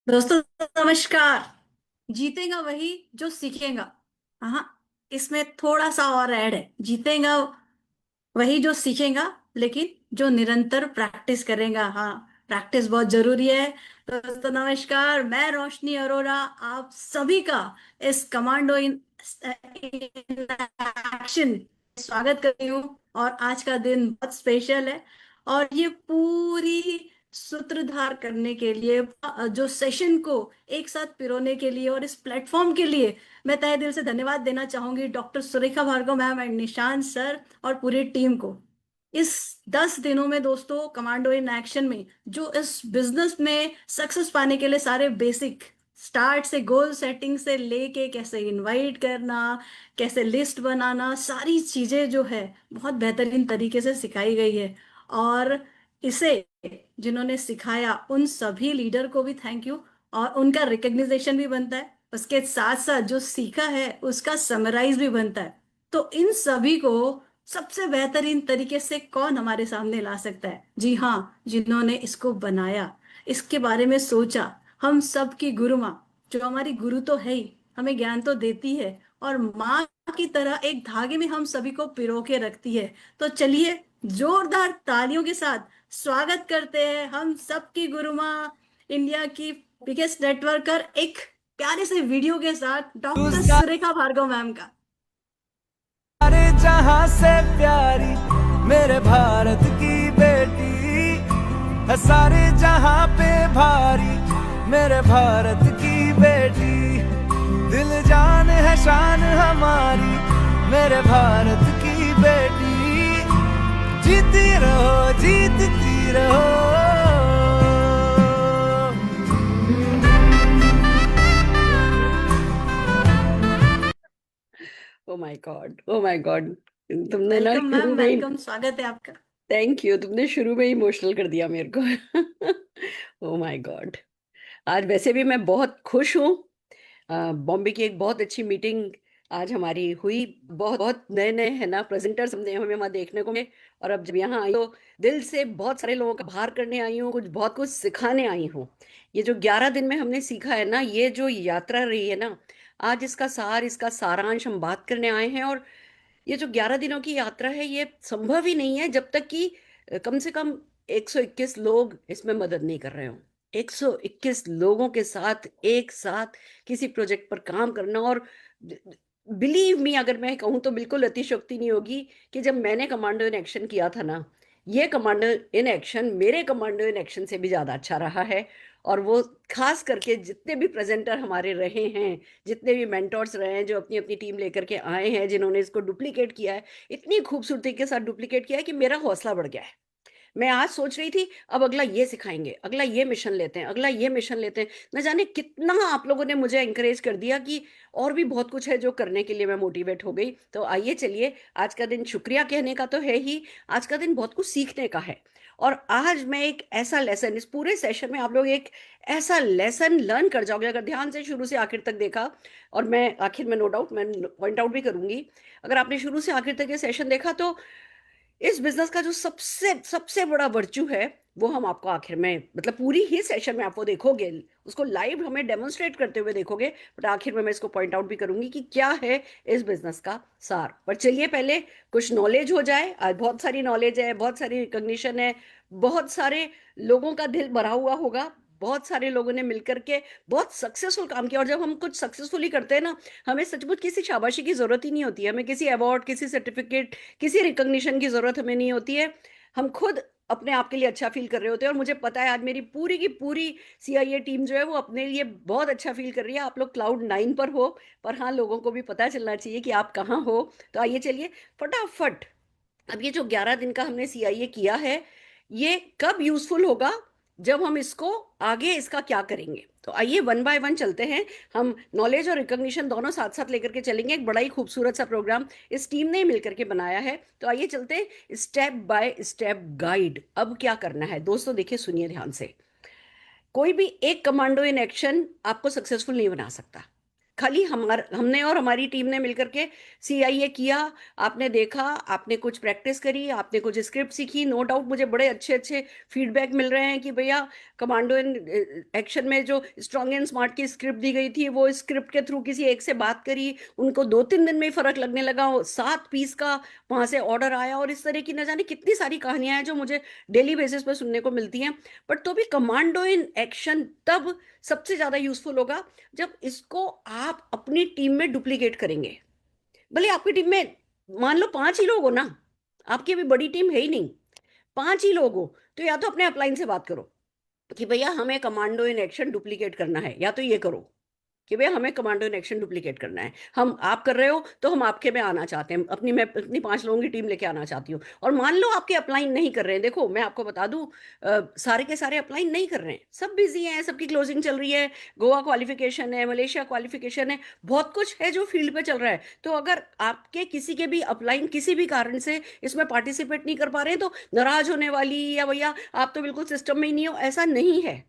दोस्तों, नमस्कार। जीतेगा वही जो सीखेगा। हाँ, इसमें थोड़ा सा और ऐड है। जीतेगा वही जो सीखेगा, लेकिन जो निरंतर प्रैक्टिस करेगा। हाँ, प्रैक्टिस बहुत जरूरी है। दोस्तों, नमस्कार। मैं रोशनी अरोरा आप सभी का इस कमांडो इन एक्शन स्वागत करती हूँ। और आज का दिन बहुत स्पेशल है। और ये पूरी सूत्रधार करने के लिए, जो सेशन को एक साथ पिरोने के लिए और इस प्लेटफॉर्म के लिए मैं तहे दिल से धन्यवाद देना चाहूंगी doctor Surekha Bhargav ma'am and Nishant sir और पूरी टीम को। इस 10 दिनों में दोस्तों, कमांडो इन एक्शन में जो इस बिजनेस में सक्सेस पाने के लिए सारे बेसिक स्टार्ट से गोल सेटिंग से लेके कैसे इनवाइट करना, कैसे लिस्ट बनाना, सारी चीजें जो है बहुत बेहतरीन तरीके से सिखाई गई है। और इसे जिन्होंने सिखाया उन सभी लीडर को भी थैंक यू। और उनका रिकग्निजेशन भी बनता है, उसके साथ साथ जो सीखा है उसका समराइज भी बनता है। तो इन सभी को सबसे बेहतरीन तरीके से कौन हमारे सामने ला सकता है? जी हाँ, जिन्होंने इसको बनाया, इसके बारे में सोचा। हम सब की गुरु माँ, जो हमारी गुरु तो है ही, हमें ज्ञान तो देती है, और माँ की तरह एक धागे में हम सभी को पिरो के रखती है। तो चलिए, जोरदार तालियों के साथ स्वागत करते हैं हम सबकी गुरु माँ, इंडिया की बिगेस्ट नेटवर्कर, एक प्यारे से वीडियो के साथ डॉक्टर सुरेखा भार्गव मैम का। सारे जहां से प्यारी मेरे भारत की बेटी है, सारे जहां पे भारी मेरे भारत की बेटी। दिल जान है शान हमारी मेरे भारत की बेटी। जीती रहो जीतती रहो। ओ my God, O my God. तुमने ना वेलकम शुरू मैम, में ही, वेलकम, स्वागत है आपका। थैंक यू, तुमने शुरू में ही इमोशनल कर दिया मेरे को। ओ माय गॉड। आज वैसे भी मैं बहुत खुश हूँ। बॉम्बे की एक बहुत अच्छी मीटिंग आज हमारी हुई। बहुत बहुत नए नए है ना प्रेजेंटर्स हमने हमें वहाँ देखने को मिले। और अब जब यहाँ आई तो दिल से बहुत सारे लोगों का आभार करने आई हूँ, कुछ बहुत कुछ सिखाने आई हूँ। ये जो 11 दिन में हमने सीखा है ना, ये जो यात्रा रही है ना, आज इसका सार, इसका सारांश हम बात करने आए हैं। और ये जो 11 दिनों की यात्रा है, ये संभव ही नहीं है जब तक कि कम से कम 121 लोग इसमें मदद नहीं कर रहे हो। 121 लोगों के साथ एक साथ किसी प्रोजेक्ट पर काम करना। और बिलीव मी, अगर मैं कहूँ तो बिल्कुल अतिशयोक्ति नहीं होगी कि जब मैंने कमांडो इन एक्शन किया था ना, ये कमांडो इन एक्शन मेरे कमांडो इन एक्शन से भी ज्यादा अच्छा रहा है। और वो खास करके जितने भी प्रेजेंटर हमारे रहे हैं, जितने भी मेंटोर्स रहे हैं, जो अपनी अपनी टीम लेकर के आए हैं, जिन्होंने इसको डुप्लीकेट किया है, इतनी खूबसूरती के साथ डुप्लीकेट किया है कि मेरा हौसला बढ़ गया है। मैं आज सोच रही थी अब अगला ये सिखाएंगे, अगला ये मिशन लेते हैं, अगला ये मिशन लेते हैं। न जाने कितना आप लोगों ने मुझे एंकरेज कर दिया कि और भी बहुत कुछ है जो करने के लिए मैं मोटिवेट हो गई। तो आइए चलिए, आज का दिन शुक्रिया कहने का तो है ही, आज का दिन बहुत कुछ सीखने का है। और आज मैं एक ऐसा लेसन, इस पूरे सेशन में आप लोग एक ऐसा लेसन लर्न कर जाओगे अगर ध्यान से शुरू से आखिर तक देखा। और मैं आखिर में नो डाउट मैं पॉइंट आउट भी करूंगी। अगर आपने शुरू से आखिर तक ये सेशन देखा तो इस बिजनेस का जो सबसे सबसे बड़ा वर्च्यू है, वो हम आपको आखिर में, मतलब पूरी ही सेशन में आपको देखोगे, उसको लाइव हमें डेमोन्स्ट्रेट करते हुए देखोगे। बट आखिर में मैं इसको पॉइंट आउट भी करूंगी कि क्या है इस बिजनेस का सार। पर चलिए पहले कुछ नॉलेज हो जाए। आज बहुत सारी नॉलेज है, बहुत सारी रिकॉग्निशन है, बहुत सारे लोगों का दिल भरा हुआ होगा, बहुत सारे लोगों ने मिलकर के बहुत सक्सेसफुल काम किया। और जब हम कुछ सक्सेसफुली करते हैं ना, हमें सचमुच किसी शाबाशी की जरूरत ही नहीं होती है, हमें किसी अवार्ड, किसी सर्टिफिकेट, किसी रिकॉग्निशन की जरूरत हमें नहीं होती है। हम खुद अपने आप के लिए अच्छा फील कर रहे होते हैं। और मुझे पता है आज मेरी पूरी की पूरी सीआईए टीम जो है वो अपने लिए बहुत अच्छा फील कर रही है। आप लोग क्लाउड 9 पर हो, पर हाँ, लोगों को भी पता चलना चाहिए कि आप कहाँ हो। तो आइए चलिए फटाफट, अब ये जो 11 दिन का हमने सीआईए किया है, ये कब यूजफुल होगा, जब हम इसको आगे इसका क्या करेंगे। तो आइए वन बाय वन चलते हैं। हम नॉलेज और रिकॉग्निशन दोनों साथ साथ लेकर के चलेंगे। एक बड़ा ही खूबसूरत सा प्रोग्राम इस टीम ने मिलकर के बनाया है। तो आइए चलते हैं स्टेप बाय स्टेप गाइड। अब क्या करना है दोस्तों, देखिए सुनिए ध्यान से। कोई भी एक कमांडो इन एक्शन आपको सक्सेसफुल नहीं बना सकता। खाली हमने और हमारी टीम ने मिलकर के सीआईए किया, आपने देखा, आपने कुछ प्रैक्टिस करी, आपने कुछ स्क्रिप्ट सीखी। नो डाउट मुझे बड़े अच्छे अच्छे फीडबैक मिल रहे हैं कि भैया कमांडो इन एक्शन में जो स्ट्रांग एंड स्मार्ट की स्क्रिप्ट दी गई थी, वो स्क्रिप्ट के थ्रू किसी एक से बात करी, उनको 2-3 दिन में ही फर्क लगने लगा, 7 पीस का वहां से ऑर्डर आया। और इस तरह की न जाने कितनी सारी कहानियां हैं जो मुझे डेली बेसिस पर सुनने को मिलती हैं। बट तो भी कमांडो इन एक्शन तब सबसे ज्यादा यूजफुल होगा जब इसको आप अपनी टीम में डुप्लीकेट करेंगे। भले आपकी टीम में मान लो 5 ही लोग हो ना, आपकी अभी बड़ी टीम है ही नहीं, 5 ही लोग हो, तो या तो अपने अपलाइन से बात करो कि भैया हमें कमांडो इन एक्शन डुप्लीकेट करना है, या तो ये करो कि भैया हमें कमांडो इन एक्शन डुप्लीकेट करना है। हम आप कर रहे हो तो हम आपके में आना चाहते हैं, मैं अपनी 5 लोगों की टीम लेके आना चाहती हूँ। और मान लो आपके अपलाइन नहीं कर रहे हैं, देखो मैं आपको बता दूं, सारे के सारे अपलाइन नहीं कर रहे हैं, सब बिजी हैं, सबकी क्लोजिंग चल रही है, गोवा क्वालिफिकेशन है, मलेशिया क्वालिफिकेशन है, बहुत कुछ है जो फील्ड पे चल रहा है। तो अगर आपके किसी के भी अपलाइन किसी भी कारण से इसमें पार्टिसिपेट नहीं कर पा रहे हैं तो नाराज होने वाली या भैया आप तो बिल्कुल सिस्टम में ही नहीं हो, ऐसा नहीं है।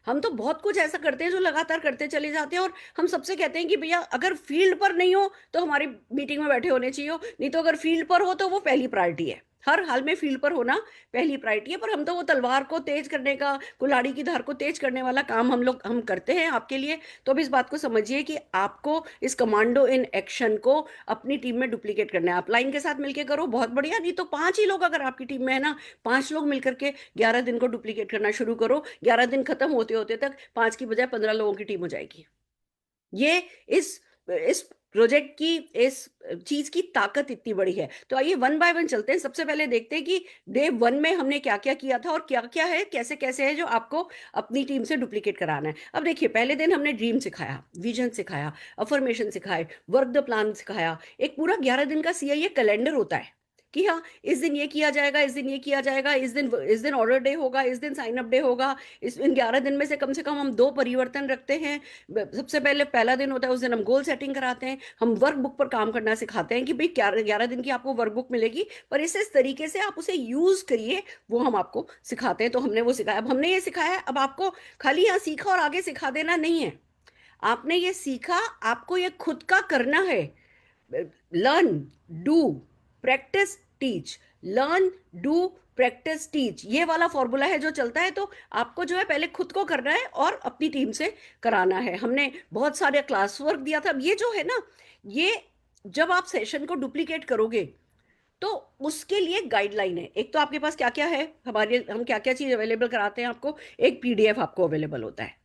हम तो बहुत कुछ ऐसा करते हैं जो लगातार करते चले जाते हैं, और हम सबसे कहते हैं कि भैया अगर फील्ड पर नहीं हो तो हमारी मीटिंग में बैठे होने चाहिए हो, नहीं तो अगर फील्ड पर हो तो वो पहली प्रायोरिटी है। हर हाल में फील्ड पर होना पहली प्रायोरिटी है। पर हम तो वो तलवार को तेज करने का, कुल्हाड़ी की धार को तेज करने वाला काम हम करते हैं आपके लिए। तो अब इस बात को समझिए कि आपको इस कमांडो इन एक्शन को अपनी टीम में डुप्लीकेट करना है। आप लाइन के साथ मिलकर करो, बहुत बढ़िया, नहीं तो 5 ही लोग अगर आपकी टीम में है ना, 5 लोग मिलकर के 11 दिन को डुप्लीकेट करना शुरू करो। 11 दिन खत्म होते होते तक 5 की बजाय 15 लोगों की टीम हो जाएगी। ये इस प्रोजेक्ट की, इस चीज की ताकत इतनी बड़ी है। तो आइए वन बाय वन चलते हैं। सबसे पहले देखते हैं कि डे 1 में हमने क्या क्या किया था और क्या क्या है, कैसे कैसे है जो आपको अपनी टीम से डुप्लीकेट कराना है। अब देखिए, पहले दिन हमने ड्रीम सिखाया, विजन सिखाया, अफर्मेशन सिखाए, वर्क द प्लान सिखाया। एक पूरा 11 दिन का सीआईए कैलेंडर होता है कि हाँ इस दिन ये किया जाएगा, इस दिन ये किया जाएगा, इस दिन ऑर्डर डे होगा, इस दिन साइन अप डे होगा। इन 11 दिन में से कम हम 2 परिवर्तन रखते हैं। सबसे पहले पहला दिन होता है, उस दिन हम गोल सेटिंग कराते हैं, हम वर्क बुक पर काम करना सिखाते हैं कि भाई 11 दिन की आपको वर्क बुक मिलेगी, पर इस तरीके से आप उसे यूज करिए, वो हम आपको सिखाते हैं। तो हमने वो सिखाया। अब हमने ये सिखाया, अब आपको खाली यहाँ सीखा और आगे सिखा देना नहीं है। आपने ये सीखा, आपको ये खुद का करना है। Learn, do, practice, teach. Learn, do, practice, teach, ये वाला फॉर्मूला है जो चलता है। तो आपको जो है पहले खुद को करना है और अपनी टीम से कराना है। हमने बहुत सारे क्लास वर्क दिया था। अब ये जो है ना, ये जब आप सेशन को डुप्लीकेट करोगे तो उसके लिए गाइडलाइन है। एक तो आपके पास क्या क्या है, हम क्या क्या चीज अवेलेबल कराते हैं आपको। एक पीडीएफ आपको अवेलेबल होता है,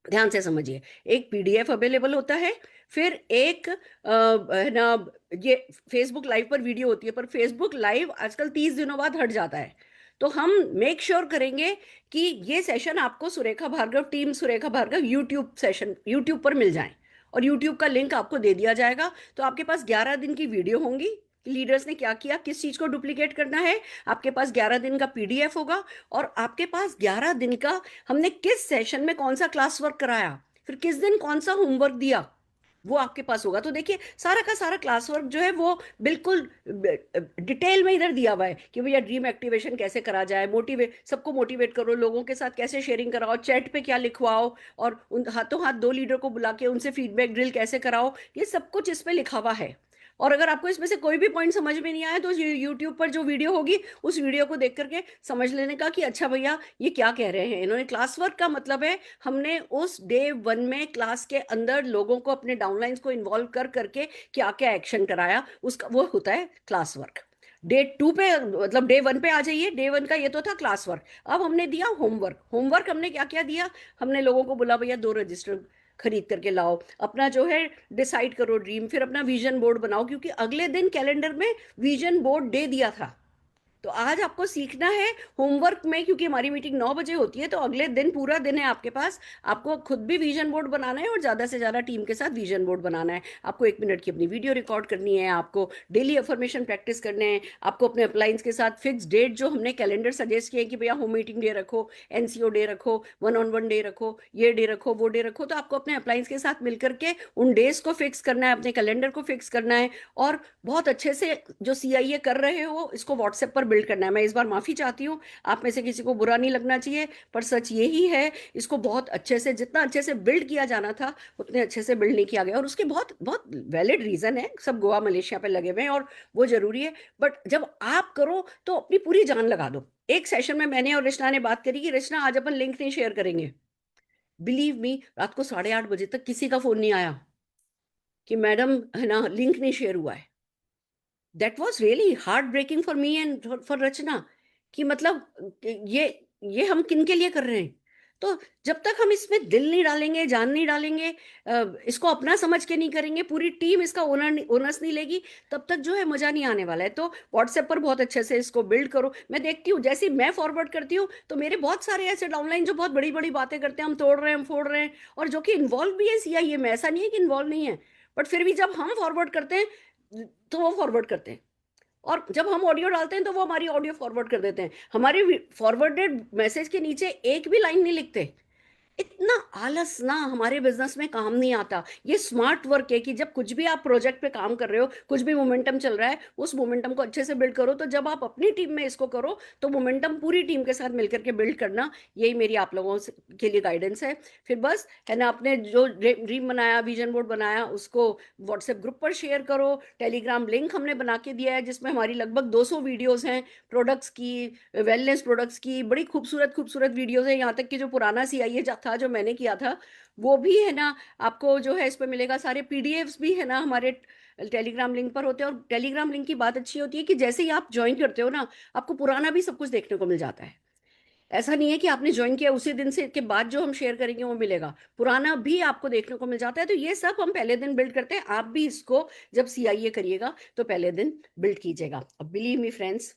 ध्यान से समझिए, एक पीडीएफ अवेलेबल होता है। फिर एक है ना, ये फेसबुक लाइव पर वीडियो होती है, पर फेसबुक लाइव आजकल 30 दिनों बाद हट जाता है। तो हम मेक श्योर करेंगे कि ये सेशन आपको Surekha Bhargav, team Surekha Bhargav YouTube session YouTube पर मिल जाए, और यूट्यूब का लिंक आपको दे दिया जाएगा। तो आपके पास 11 दिन की वीडियो होंगी, लीडर्स ने क्या किया, किस चीज को डुप्लीकेट करना है। आपके पास 11 दिन का पीडीएफ होगा, और आपके पास 11 दिन का हमने किस सेशन में कौन सा क्लास वर्क कराया, फिर किस दिन कौन सा होमवर्क दिया, वो आपके पास होगा। तो देखिए, सारा का सारा क्लास वर्क जो है वो बिल्कुल डिटेल में इधर दिया हुआ है कि भैया ड्रीम एक्टिवेशन कैसे करा जाए, सबको मोटिवेट करो, लोगों के साथ कैसे शेयरिंग कराओ, चैट पे क्या लिखवाओ, और उन हाथों हाथ 2 लीडर को बुला के उनसे फीडबैक ड्रिल कैसे कराओ, ये सब कुछ इस पे लिखा हुआ है। और अगर आपको इसमें से कोई भी पॉइंट समझ में नहीं आया तो यूट्यूब पर जो वीडियो होगी उस वीडियो को देख करके समझ लेने का कि अच्छा भैया ये क्या कह रहे हैं इन्होंने। क्लास वर्क का मतलब है हमने उस डे 1 में क्लास के अंदर लोगों को, अपने डाउनलाइंस को इन्वॉल्व कर करके क्या क्या एक्शन कराया, उसका वो होता है क्लास वर्क। डे 2 पे, मतलब डे 1 पे आ जाइए। डे 1 का ये तो था क्लास वर्क। अब हमने दिया होमवर्क। होमवर्क हमने क्या क्या दिया, हमने लोगों को बोला भैया 2 रजिस्टर खरीद करके लाओ, अपना जो है डिसाइड करो ड्रीम, फिर अपना विजन बोर्ड बनाओ, क्योंकि अगले दिन कैलेंडर में विजन बोर्ड डे दिया था। तो आज आपको सीखना है होमवर्क में, क्योंकि हमारी मीटिंग 9 बजे होती है, तो अगले दिन पूरा दिन है आपके पास। आपको खुद भी विजन बोर्ड बनाना है और ज्यादा से ज्यादा टीम के साथ विजन बोर्ड बनाना है। आपको 1 मिनट की अपनी वीडियो रिकॉर्ड करनी है, आपको डेली अफर्मेशन प्रैक्टिस करने हैं, आपको अपने अप्लाइंस के साथ फिक्स डेट जो हमने कैलेंडर सजेस्ट किए कि भैया होम मीटिंग डे रखो, एनसीओ डे रखो, वन-ऑन-वन डे रखो, ये डे रखो, वो डे रखो। तो आपको अपने अप्लाइंस के साथ मिलकर के उन डेज को फिक्स करना है, अपने कैलेंडर को फिक्स करना है, और बहुत अच्छे से जो सीआईए कर रहे हो इसको व्हाट्सएप पर बिल्ड करना है। मैं इस बार माफी चाहती हूँ, आप में से किसी को बुरा नहीं लगना चाहिए, पर सच यही है, इसको बहुत अच्छे से, जितना अच्छे से बिल्ड किया जाना था उतने अच्छे से बिल्ड नहीं किया गया, और उसके बहुत बहुत वैलिड रीजन है। सब गोवा मलेशिया पे लगे हुए हैं और वो जरूरी है, बट जब आप करो तो अपनी पूरी जान लगा दो। एक सेशन में मैंने और रचना ने बात करी कि रचना आज अपन लिंक नहीं शेयर करेंगे। बिलीव मी, रात को 8:30 बजे तक किसी का फोन नहीं आया कि मैडम है ना लिंक नहीं शेयर हुआ है। That was really heartbreaking for me and for Rachna, कि मतलब ये ये हम किन के लिए कर रहे हैं। तो जब तक हम इसमें दिल नहीं डालेंगे, जान नहीं डालेंगे, इसको अपना समझ के नहीं करेंगे, पूरी टीम इसका ओनर्स नहीं लेगी, तब तक जो है मजा नहीं आने वाला है। तो व्हाट्सएप पर बहुत अच्छे से इसको बिल्ड करो। मैं देखती हूँ जैसे ही मैं फॉरवर्ड करती हूँ तो मेरे बहुत सारे ऐसे डाउनलाइन जो बहुत बड़ी बड़ी बातें करते हैं, हम तोड़ रहे हैं, हम फोड़ रहे हैं, और जो कि इन्वॉल्व भी है सीआईए में, ऐसा नहीं है कि इन्वॉल्व नहीं है, बट फिर भी जब हम फॉरवर्ड करते हैं तो वो फॉरवर्ड करते हैं, और जब हम ऑडियो डालते हैं तो वो हमारी ऑडियो फॉरवर्ड कर देते हैं, हमारे फॉरवर्डेड मैसेज के नीचे एक भी लाइन नहीं लिखते। इतना आलस ना हमारे बिजनेस में काम नहीं आता। ये स्मार्ट वर्क है कि जब कुछ भी आप प्रोजेक्ट पे काम कर रहे हो, कुछ भी मोमेंटम चल रहा है, उस मोमेंटम को अच्छे से बिल्ड करो। तो जब आप अपनी टीम में इसको करो तो मोमेंटम पूरी टीम के साथ मिलकर के बिल्ड करना, यही मेरी आप लोगों के लिए गाइडेंस है। फिर बस है ना, आपने जो ड्रीम बनाया, विजन बोर्ड बनाया, उसको व्हाट्सएप ग्रुप पर शेयर करो। टेलीग्राम लिंक हमने बना के दिया है जिसमें हमारी लगभग 200 वीडियोस हैं प्रोडक्ट्स की, वेलनेस प्रोडक्ट्स की, बड़ी खूबसूरत खूबसूरत वीडियोस है। यहाँ तक कि जो पुराना सीआईए था जो मैंने किया था वो भी है ना आपको जो है इस पे मिलेगा। सारे पीडीएफ्स भी है ना हमारे टेलीग्राम लिंक पर होते हैं। और टेलीग्राम लिंक की बात अच्छी होती है कि जैसे ही आप ज्वाइन करते हो ना, आपको पुराना भी सब कुछ देखने को मिल जाता है। ऐसा नहीं है कि आपने ज्वाइन किया उसी दिन से के बाद जो हम शेयर करेंगे वो मिलेगा, पुराना भी आपको देखने को मिल जाता है। तो ये सब हम पहले दिन बिल्ड करते हैं। आप भी इसको जब सीआईए करिएगा तो पहले दिन बिल्ड कीजिएगा। अब believe me friends,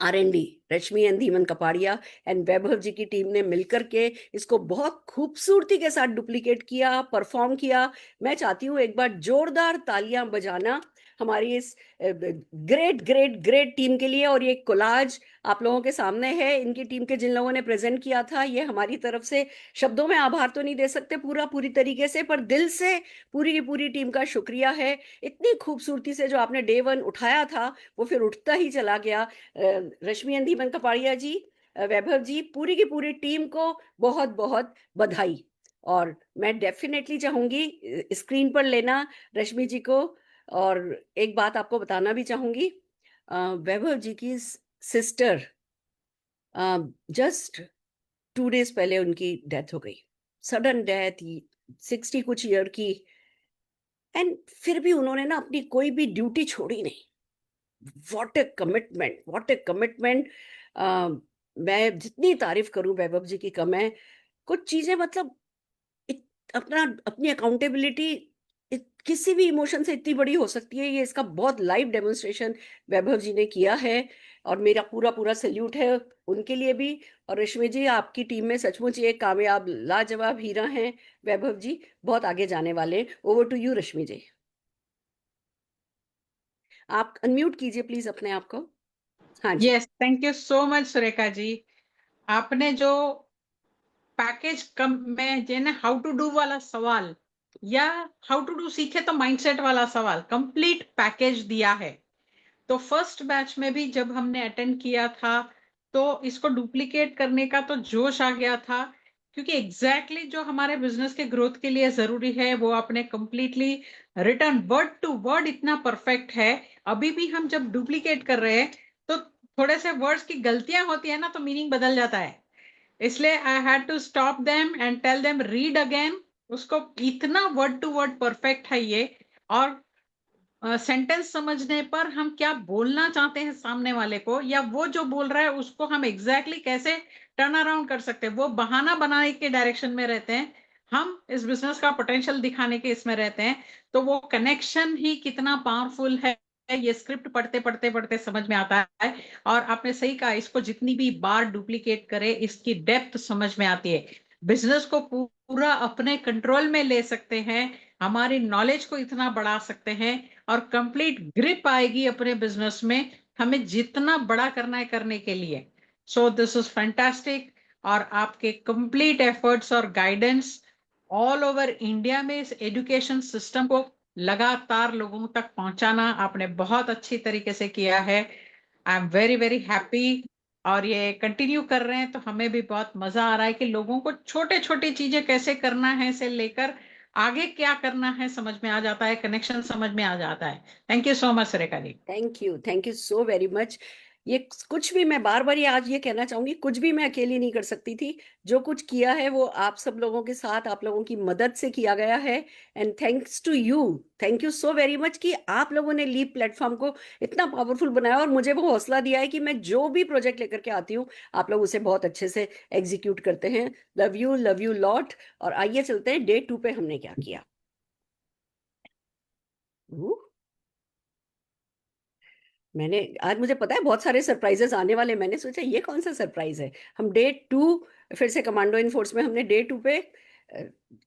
R and D, Rashmi and Dhiman Kapadia and Vaibhav ji की टीम ने मिलकर के इसको बहुत खूबसूरती के साथ डुप्लीकेट किया, परफॉर्म किया। मैं चाहती हूँ एक बार जोरदार तालियां बजाना हमारी इस ग्रेट ग्रेट ग्रेट टीम के लिए। और ये कोलाज आप लोगों के सामने है, इनकी टीम के जिन लोगों ने प्रेजेंट किया था। ये हमारी तरफ से शब्दों में आभार तो नहीं दे सकते पूरी तरीके से, पर दिल से पूरी की पूरी टीम का शुक्रिया है। इतनी खूबसूरती से जो आपने डे वन उठाया था वो फिर उठता ही चला गया। रश्मि एंड धीमन कपाड़िया जी, वैभव जी, पूरी की पूरी टीम को बहुत बहुत बधाई। और मैं डेफिनेटली चाहूंगी स्क्रीन पर लेना रश्मि जी को। और एक बात आपको बताना भी चाहूंगी, वैभव जी की सिस्टर, जस्ट 2 डेज पहले उनकी डेथ हो गई, सडन डेथ, 60 कुछ ईयर की। एंड फिर भी उन्होंने ना अपनी कोई भी ड्यूटी छोड़ी नहीं। What A commitment, what A commitment. मैं जितनी तारीफ करूं वैभव जी की कम है। कुछ चीजें मतलब अपना अपनी अकाउंटेबिलिटी किसी भी इमोशन से इतनी बड़ी हो सकती है, ये इसका बहुत लाइव डेमोन्स्ट्रेशन वैभव जी ने किया है। और मेरा पूरा पूरा सल्यूट है उनके लिए भी। और रश्मि जी, आपकी टीम में सचमुच एक कामयाब लाजवाब हीरा हैं वैभव जी, बहुत आगे जाने वाले। Over to you Rashmi ji, आप अनम्यूट कीजिए प्लीज अपने आप को। हाँ जी। Yes, thank you so much Surekha ji. आपने जो पैकेज कम में जो ना हाउ टू डू वाला सवाल या हाउ टू डू सीखे तो माइंडसेट वाला सवाल, कंप्लीट पैकेज दिया है। तो फर्स्ट बैच में भी जब हमने अटेंड किया था तो इसको डुप्लीकेट करने का तो जोश आ गया था, क्योंकि एग्जैक्टली जो हमारे बिजनेस के ग्रोथ के लिए जरूरी है वो आपने completely return word to word इतना परफेक्ट है। अभी भी हम जब डुप्लीकेट कर रहे हैं तो थोड़े से वर्ड्स की गलतियां होती है ना, तो मीनिंग बदल जाता है। इसलिए I had to stop them and tell them read again. उसको इतना वर्ड टू वर्ड परफेक्ट है ये। और सेंटेंस समझने पर हम क्या बोलना चाहते हैं सामने वाले को, या वो जो बोल रहा है उसको हम एग्जैक्टली कैसे टर्न अराउंड कर सकते हैं। वो बहाना बनाने के डायरेक्शन में रहते हैं, हम इस बिजनेस का पोटेंशियल दिखाने के इसमें रहते हैं। तो वो कनेक्शन ही कितना पावरफुल है, ये स्क्रिप्ट पढ़ते पढ़ते पढ़ते समझ में आता है। और आपने सही कहा, इसको जितनी भी बार डुप्लीकेट करे इसकी डेप्थ समझ में आती है। बिजनेस को पूरा अपने कंट्रोल में ले सकते हैं, हमारी नॉलेज को इतना बढ़ा सकते हैं, और कंप्लीट ग्रिप आएगी अपने बिजनेस में हमें जितना बड़ा करना है करने के लिए। So this is fantastic. और आपके कंप्लीट एफर्ट्स और गाइडेंस ऑल ओवर इंडिया में इस एजुकेशन सिस्टम को लगातार लोगों तक पहुंचाना आपने बहुत अच्छी तरीके से किया है। I am very very happy. और ये कंटिन्यू कर रहे हैं तो हमें भी बहुत मजा आ रहा है कि लोगों को छोटे छोटी चीजें कैसे करना है से लेकर आगे क्या करना है समझ में आ जाता है, कनेक्शन समझ में आ जाता है। Thank you so much Rekha ji. Thank you so very much. ये कुछ भी मैं बार बार ये आज ये कहना चाहूंगी, कुछ भी मैं अकेली नहीं कर सकती थी। जो कुछ किया है वो आप सब लोगों के साथ, आप लोगों की मदद से किया गया है। And thanks to you, thank you so very much कि आप लोगों ने लीप प्लेटफॉर्म को इतना पावरफुल बनाया और मुझे वो हौसला दिया है कि मैं जो भी प्रोजेक्ट लेकर के आती हूँ आप लोग उसे बहुत अच्छे से एग्जीक्यूट करते हैं। Love you lot. और आइए चलते हैं डे 2 पे हमने क्या किया। मैंने आज, मुझे पता है बहुत सारे सरप्राइजेस आने वाले, मैंने सोचा ये कौन सा सरप्राइज है। हम डे 2, फिर से कमांडो इन फोर्स में हमने डे 2 पे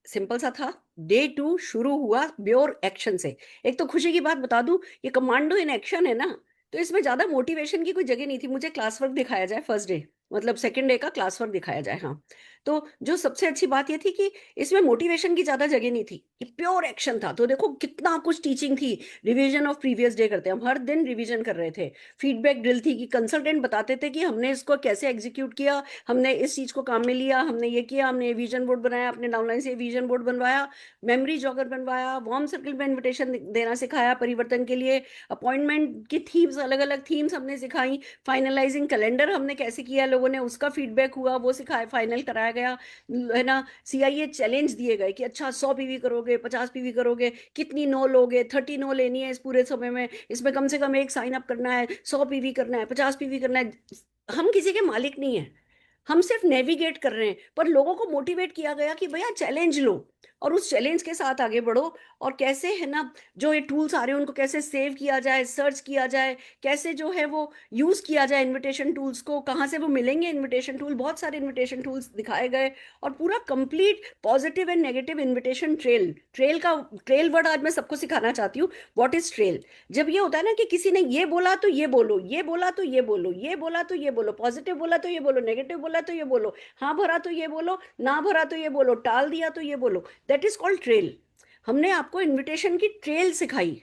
सिंपल सा था। डे 2 शुरू हुआ प्योर एक्शन से। एक तो खुशी की बात बता दूं, ये कमांडो इन एक्शन है ना, तो इसमें ज्यादा मोटिवेशन की कोई जगह नहीं थी। मुझे क्लास वर्क दिखाया जाए फर्स्ट डे, मतलब सेकेंड डे का क्लास वर्क दिखाया जाए। हाँ, तो जो सबसे अच्छी बात ये थी कि इसमें मोटिवेशन की ज्यादा जगह नहीं थी, ये प्योर एक्शन था। तो देखो कितना कुछ टीचिंग थी। रिवीजन ऑफ प्रीवियस डे करते हैं हम, हर दिन रिवीजन कर रहे थे। फीडबैक ड्रिल थी कि कंसल्टेंट बताते थे कि हमने इसको कैसे एग्जीक्यूट किया, हमने इस चीज को काम में लिया, हमने ये किया, हमने विजन बोर्ड बनाया, अपने डाउनलाइन से विजन बोर्ड बनवाया, मेमोरी जॉगर बनवाया, वार्म सर्कल में इन्विटेशन देना सिखाया परिवर्तन के लिए, अपॉइंटमेंट की थीम्स, अलग अलग थीम्स हमने सिखाई, फाइनलाइजिंग कैलेंडर हमने कैसे किया, लोगों ने उसका फीडबैक हुआ, वो सिखाया, फाइनल कराया गया है ना। सीआईए चैलेंज दिए गए कि अच्छा 100 पीवी करोगे, 50 पीवी करोगे, कितनी नो लोगे, 30 नो लेनी है इस पूरे समय में, इसमें कम से कम एक साइन अप करना है, 100 पीवी करना है, 50 पीवी करना है। हम किसी के मालिक नहीं है, हम सिर्फ नेविगेट कर रहे हैं। पर लोगों को मोटिवेट किया गया कि भैया चैलेंज लो और उस चैलेंज के साथ आगे बढ़ो। और कैसे है ना, जो ये टूल्स आ रहे हैं उनको कैसे सेव किया जाए, सर्च किया जाए, कैसे जो है वो यूज किया जाए इनविटेशन टूल्स को, कहाँ से वो मिलेंगे इनविटेशन टूल, बहुत सारे इनविटेशन टूल्स दिखाए गए। और पूरा complete positive and negative invitation trail, trail word आज मैं सबको सिखाना चाहती हूँ। What is trail? जब ये होता है ना कि किसी ने ये बोला तो ये बोलो, ये बोला तो ये बोलो, ये बोला तो ये बोलो, पॉजिटिव बोला तो ये बोलो, नेगेटिव बोला तो ये बोलो, हाँ भरा तो ये बोलो, ना भरा तो ये बोलो, टाल दिया तो ये बोलो, दैट इज कॉल्ड ट्रेल। हमने आपको इनविटेशन की ट्रेल सिखाई।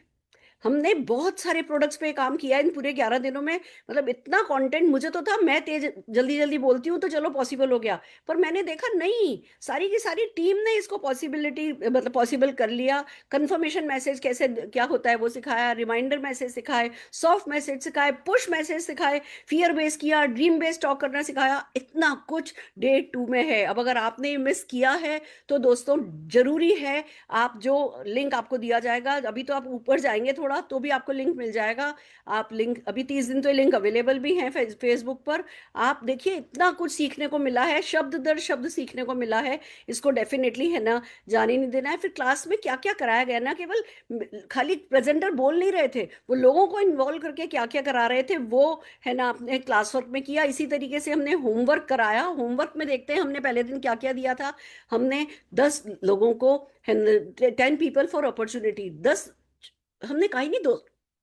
हमने बहुत सारे प्रोडक्ट्स पे काम किया इन पूरे 11 दिनों में। मतलब इतना कंटेंट, मुझे तो था मैं तेज जल्दी जल्दी बोलती हूँ तो चलो पॉसिबल हो गया, पर मैंने देखा नहीं, सारी की सारी टीम ने इसको पॉसिबिलिटी, मतलब पॉसिबल कर लिया। कंफर्मेशन मैसेज कैसे क्या होता है वो सिखाया, रिमाइंडर मैसेज सिखाए, सॉफ्ट मैसेज सिखाए, पुश मैसेज सिखाए, फियर बेस किया, ड्रीम बेस टॉक करना सिखाया। इतना कुछ डे 2 में है। अब अगर आपने मिस किया है तो दोस्तों जरूरी है, आप जो लिंक आपको दिया जाएगा, अभी तो आप ऊपर जाएंगे थोड़ा तो भी आपको लिंक मिल जाएगा। आप लिंक, अभी 30 दिन तो ये लिंक अवेलेबल भी है फेसबुक पर। आप देखिए इतना कुछ सीखने को मिला है, शब्द दर शब्द सीखने को मिला है। इसको डेफिनेटली है ना जाने नहीं देना है। फिर क्लास में क्या क्या कराया गया ना, केवल खाली प्रेजेंटर बोल नहीं रहे थे, वो लोगों को इन्वॉल्व करके क्या क्या करा रहे थे वो है ना अपने क्लास वर्क में किया। इसी तरीके से हमने होमवर्क कराया। होमवर्क में देखते हैं हमने पहले दिन क्या क्या दिया था। हमने 10 लोगों को, 10 पीपल फॉर अपॉर्चुनिटी, 10, हमने कहा ही नहीं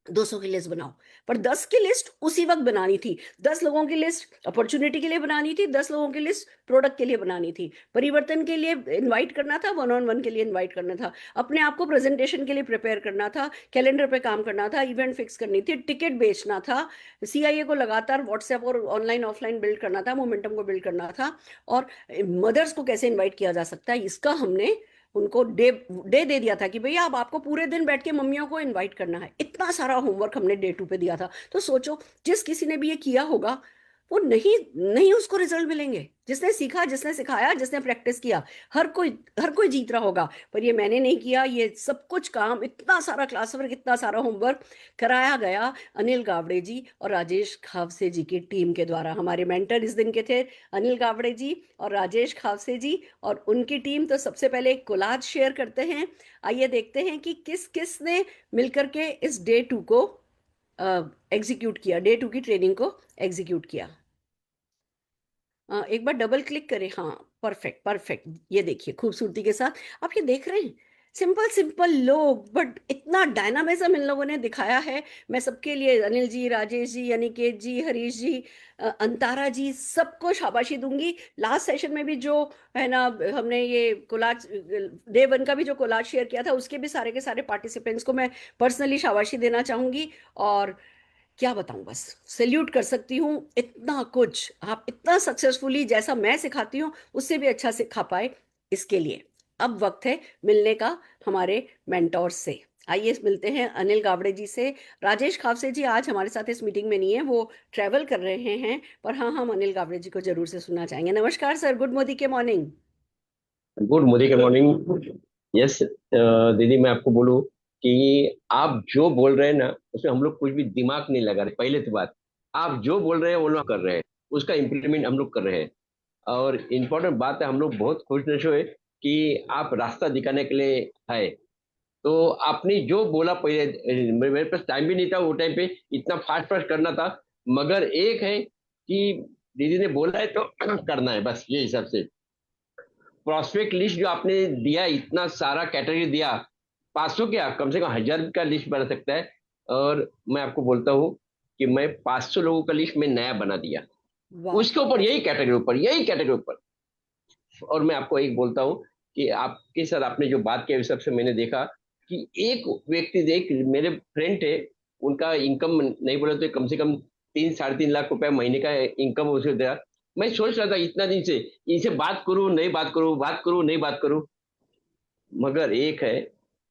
200 की लिस्ट बनाओ, पर 10 की लिस्ट उसी वक्त बनानी थी। 10 लोगों की लिस्ट अपॉर्चुनिटी के लिए बनानी थी, 10 लोगों की लिस्ट प्रोडक्ट के लिए बनानी थी, परिवर्तन के लिए इनवाइट करना था, वन ऑन वन के लिए इनवाइट करना था, अपने आप को प्रेजेंटेशन के लिए प्रिपेयर करना था, कैलेंडर पे काम करना था, इवेंट फिक्स करनी थी, टिकट बेचना था, सीआईए को लगातार व्हाट्सएप और ऑनलाइन ऑफलाइन बिल्ड करना था, मोमेंटम को बिल्ड करना था, और मदर्स को कैसे इन्वाइट किया जा सकता है इसका हमने उनको डे डे दे दिया था कि भैया अब आपको पूरे दिन बैठ के मम्मियों को इनवाइट करना है। इतना सारा होमवर्क हमने डे 2 पे दिया था। तो सोचो जिस किसी ने भी ये किया होगा वो नहीं नहीं उसको रिजल्ट मिलेंगे, जिसने सीखा, जिसने सिखाया, जिसने प्रैक्टिस किया, हर कोई जीत रहा होगा। पर ये मैंने नहीं किया, ये सब कुछ काम, इतना सारा क्लास वर्क, इतना सारा होमवर्क कराया गया अनिल गावड़े जी और राजेश खावसे जी की टीम के द्वारा। हमारे मेंटर इस दिन के थे अनिल गावड़े जी और राजेश खावसे जी और उनकी टीम। तो सबसे पहले एक कोलाज शेयर करते हैं। आइए देखते हैं कि किस किस ने मिलकर के इस डे 2 को एग्जीक्यूट किया, डे 2 की ट्रेनिंग को एग्जीक्यूट किया। एक बार डबल क्लिक करें। हाँ, परफेक्ट परफेक्ट, ये देखिए खूबसूरती के साथ आप ये देख रहे हैं। सिंपल सिंपल लोग, बट इतना डायनामिज्म इन लोगों ने दिखाया है। मैं सबके लिए, अनिल जी, राजेश जी, अनिकेत जी, हरीश जी, अंतारा जी, सबको शाबाशी दूंगी। लास्ट सेशन में भी जो है ना हमने ये कोलाज, डे 1 का भी जो कोलाज शेयर किया था, उसके भी सारे के सारे पार्टिसिपेंट्स को मैं पर्सनली शाबाशी देना चाहूंगी। और क्या बताऊं, बस सैल्यूट कर सकती हूँ। इतना कुछ आप इतना सक्सेसफुली जैसा मैं सिखाती हूँ उससे भी अच्छा सिखा पाए, इसके लिए अब वक्त है मिलने का हमारे मेंटोर से। आइए मिलते हैं अनिल गावड़े जी से। राजेश खावसे जी आज हमारे साथ इस मीटिंग में नहीं है, वो ट्रेवल कर रहे हैं, पर हाँ, हम अनिल गावड़े जी को जरूर से सुनना चाहेंगे। नमस्कार सर, गुड मोदी के मॉर्निंग। गुड मोदी के मॉर्निंग। यस दीदी, मैं आपको बोलूं कि आप जो बोल रहे हैं ना उसमें हम लोग कुछ भी दिमाग नहीं लगा रहे। पहले तो बात, आप जो बोल रहे हैं वो लोग कर रहे हैं, उसका इम्प्लीमेंट हम लोग कर रहे हैं। और इम्पोर्टेंट बात है, हम लोग बहुत खुश नशीब है कि आप रास्ता दिखाने के लिए है। तो आपने जो बोला पहले, मेरे पास टाइम भी नहीं था वो टाइम पे इतना फास्ट फास्ट करना था। मगर एक है कि दीदी ने बोला है तो करना है, बस ये हिसाब से। प्रोस्पेक्ट लिस्ट जो आपने दिया, इतना सारा कैटेगरी दिया, 500 क्या कम से कम 1000 का लिस्ट बना सकता है। और मैं आपको बोलता हूँ कि मैं 500 लोगों का लिस्ट में नया बना दिया, वाह। उसके ऊपर, यही कैटेगरी ऊपर। और मैं आपको एक बोलता हूँ कि आपके साथ आपने जो बात किया, उस हिसाब से मैंने देखा कि एक व्यक्ति, देख मेरे फ्रेंड थे, उनका इनकम नहीं बोले तो कम से कम 3 साढ़े 3 लाख रुपए महीने का इनकम उसे दिया। मैं सोच रहा था इतना दिन से, इनसे बात करूं नहीं बात करूं, बात करूं नहीं बात करूं। मगर एक है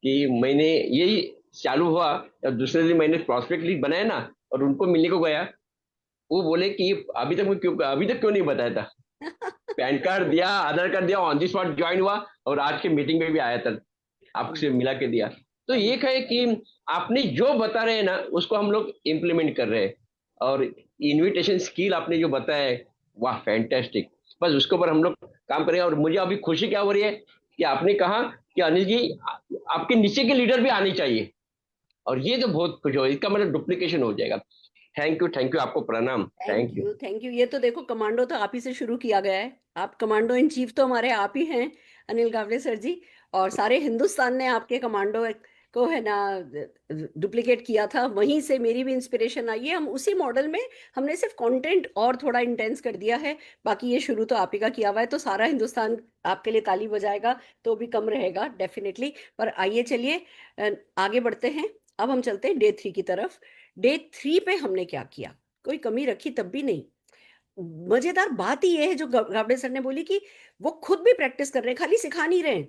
कि मैंने यही चालू हुआ, और दूसरे दिन मैंने प्रॉस्पेक्ट लिस्ट बनाया ना, और उनको मिलने को गया। वो बोले कि अभी तक क्यों नहीं बताया था। पैन कार्ड दिया, आधार कार्ड दिया, ऑन दी स्पॉट ज्वाइन हुआ, और आज के मीटिंग में भी आया था, आपसे मिला के दिया। तो ये है कि आपने जो बता रहे हैं ना उसको हम लोग इम्प्लीमेंट कर रहे हैं। और इनविटेशन स्किल आपने जो बताया है, वाह फैंटेस्टिक। बस उसके ऊपर हम लोग काम करेंगे। और मुझे अभी खुशी क्या हो रही है कि आपने कहा कि अनिल जी, आपके नीचे के लीडर भी आने चाहिए। और ये तो बहुत कुछ हो, इसका मतलब डुप्लीकेशन हो जाएगा। थैंक यू, आपको प्रणाम, thank thank you. You, thank you. ये तो देखो, कमांडो तो आप ही से शुरू किया गया है। आप कमांडो इन चीफ तो हमारे आप ही हैं, अनिल गावड़े सर जी। और सारे हिंदुस्तान ने आपके कमांडो को है ना डुप्लीकेट किया था, वहीं से मेरी भी इंस्पिरेशन आई है। हम उसी मॉडल में हमने सिर्फ कंटेंट और थोड़ा इंटेंस कर दिया है। बाकी ये शुरू तो आप ही का किया हुआ है, तो सारा हिंदुस्तान आपके लिए ताली बजाएगा तो भी कम रहेगा डेफिनेटली। पर आइए चलिए आगे बढ़ते हैं। अब हम चलते हैं डे 3 की तरफ। डे 3 पे हमने क्या किया, कोई कमी रखी तब भी नहीं। मजेदार बात ही ये है जो गावड़े सर ने बोली कि वो खुद भी प्रैक्टिस कर रहे हैं, खाली सिखा नहीं रहे हैं।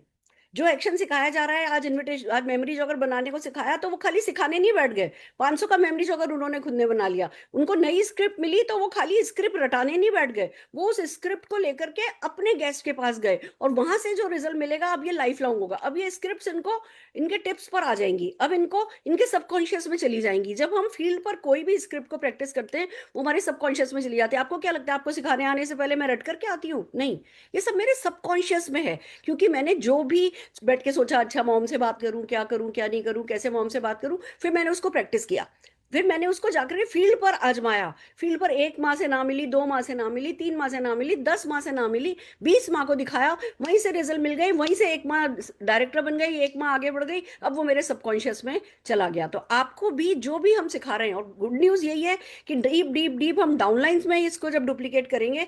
जो एक्शन सिखाया जा रहा है, आज इनविटेशन, आज मेमोरी जॉगर बनाने को सिखाया, तो वो खाली सिखाने नहीं बैठ गए। 500 का मेमोरी जॉगर उन्होंने खुद ने बना लिया। उनको नई स्क्रिप्ट मिली तो वो खाली स्क्रिप्ट रटाने नहीं बैठ गए, वो उस स्क्रिप्ट को लेकर के अपने गेस्ट के पास गए, और वहां से जो रिजल्ट मिलेगा अब ये लाइफ लॉन्ग होगा। अब ये स्क्रिप्ट इनको, इनके टिप्स पर आ जाएंगी, अब इनको इनके सबकॉन्शियस में चली जाएंगी। जब हम फील्ड पर कोई भी स्क्रिप्ट को प्रैक्टिस करते हैं, वो हमारे सबकॉन्शियस में चली जाती है। आपको क्या लगता है आपको सिखाने आने से पहले मैं रट करके आती हूँ? नहीं, ये सब मेरे सबकॉन्शियस में है, क्योंकि मैंने जो भी बैठ के सोचा, अच्छा मॉम से बात करूं क्या नहीं करूं, कैसे मॉम से बात करूं, फिर मैंने उसको प्रैक्टिस किया। फिर मैंने उसको जाकर के फील्ड पर आजमाया। फील्ड पर 1 माह से ना मिली, 2 माह से ना मिली, 3 माह से ना मिली, 10 माह से ना मिली, 20 माह को दिखाया, वहीं से रिजल्ट मिल गई, वहीं से 1 माह डायरेक्टर बन गई, 1 माह आगे बढ़ गई, अब वो मेरे सबकॉन्शियस में चला गया। तो आपको भी जो भी हम सिखा रहे हैं, और गुड न्यूज यही है कि डीप डीप डीप हम डाउनलाइंस में इसको जब डुप्लीकेट करेंगे,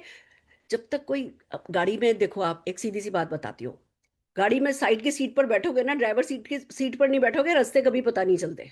जब तक कोई, अब गाड़ी में देखो, आप एक सीधी सी बात बताती हूँ, गाड़ी में साइड की सीट पर बैठोगे ना, ड्राइवर सीट की सीट पर नहीं बैठोगे, रास्ते कभी पता नहीं चलते।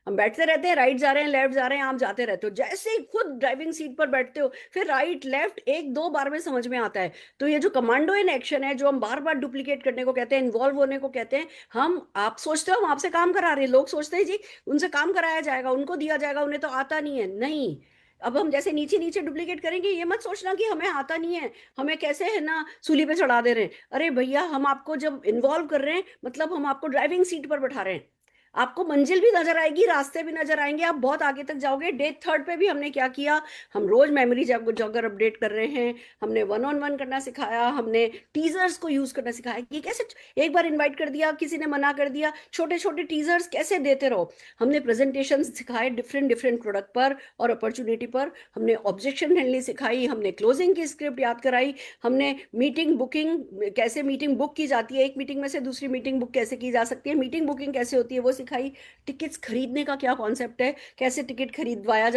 हम बैठते रहते हैं, राइट जा रहे हैं, लेफ्ट जा रहे हैं, आप जाते रहते हो। जैसे ही खुद ड्राइविंग सीट पर बैठते हो, फिर राइट लेफ्ट 1 2 बार में समझ में आता है। तो ये जो कमांडो इन एक्शन है, जो हम बार बार डुप्लीकेट करने को कहते हैं, इन्वॉल्व होने को कहते हैं, हम, आप सोचते हो हम आपसे काम करा रहे हैं, लोग सोचते हैं जी उनसे काम कराया जाएगा, उनको दिया जाएगा, उन्हें तो आता नहीं है। नहीं, अब हम जैसे नीचे नीचे डुप्लीकेट करेंगे, ये मत सोचना कि हमें आता नहीं है, हमें कैसे है ना सूली पे चढ़ा दे रहे हैं। अरे भैया, हम आपको जब इन्वॉल्व कर रहे हैं, मतलब हम आपको ड्राइविंग सीट पर बैठा रहे हैं। आपको मंजिल भी नजर आएगी, रास्ते भी नजर आएंगे, आप बहुत आगे तक जाओगे। डे 3 पे भी हमने क्या किया, हम रोज मेमोरी जॉगर अपडेट कर रहे हैं, हमने 1 on 1 करना सिखाया, हमने टीजर्स को यूज करना सिखाया कि कैसे, एक बार इनवाइट कर दिया, किसी ने मना कर दिया, छोटे छोटे टीजर्स कैसे देते रहो। हमने प्रेजेंटेशन सिखाए डिफरेंट डिफरेंट प्रोडक्ट पर और अपॉर्चुनिटी पर, हमने ऑब्जेक्शन हैंडलिंग सिखाई, हमने क्लोजिंग की स्क्रिप्ट याद कराई, हमने मीटिंग बुकिंग, कैसे मीटिंग बुक की जाती है, एक मीटिंग में से दूसरी मीटिंग बुक कैसे की जा सकती है, मीटिंग बुकिंग कैसे होती है वो सिखाई, टिकट्स खरीदने का क्या कॉन्सेप्ट है, कैसे टिकट खरीदा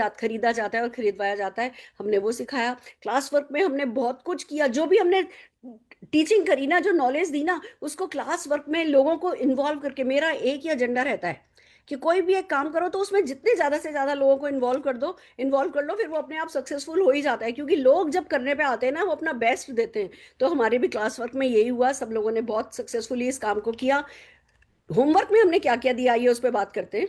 जाता है और खरीदवाया जाता है, हमने वो सिखाया। क्लास वर्क में हमने बहुत कुछ किया, जो भी हमने टीचिंग करी ना, जो नॉलेज दी ना, उसको क्लास वर्क में लोगों को इन्वॉल्व करके, मेरा एक ही एजेंडा रहता है कि कोई भी एक काम करो तो उसमें जितने ज्यादा से ज्यादा लोगों को इन्वॉल्व कर लो, फिर वो अपने आप सक्सेसफुल हो ही जाता है, क्योंकि लोग जब करने पे आते हैं ना वो अपना बेस्ट देते हैं। तो हमारे भी क्लास वर्क में यही हुआ, सब लोगों ने बहुत सक्सेसफुली इस काम को किया। होमवर्क में हमने क्या क्या दिया, आइए उस पर बात करते हैं।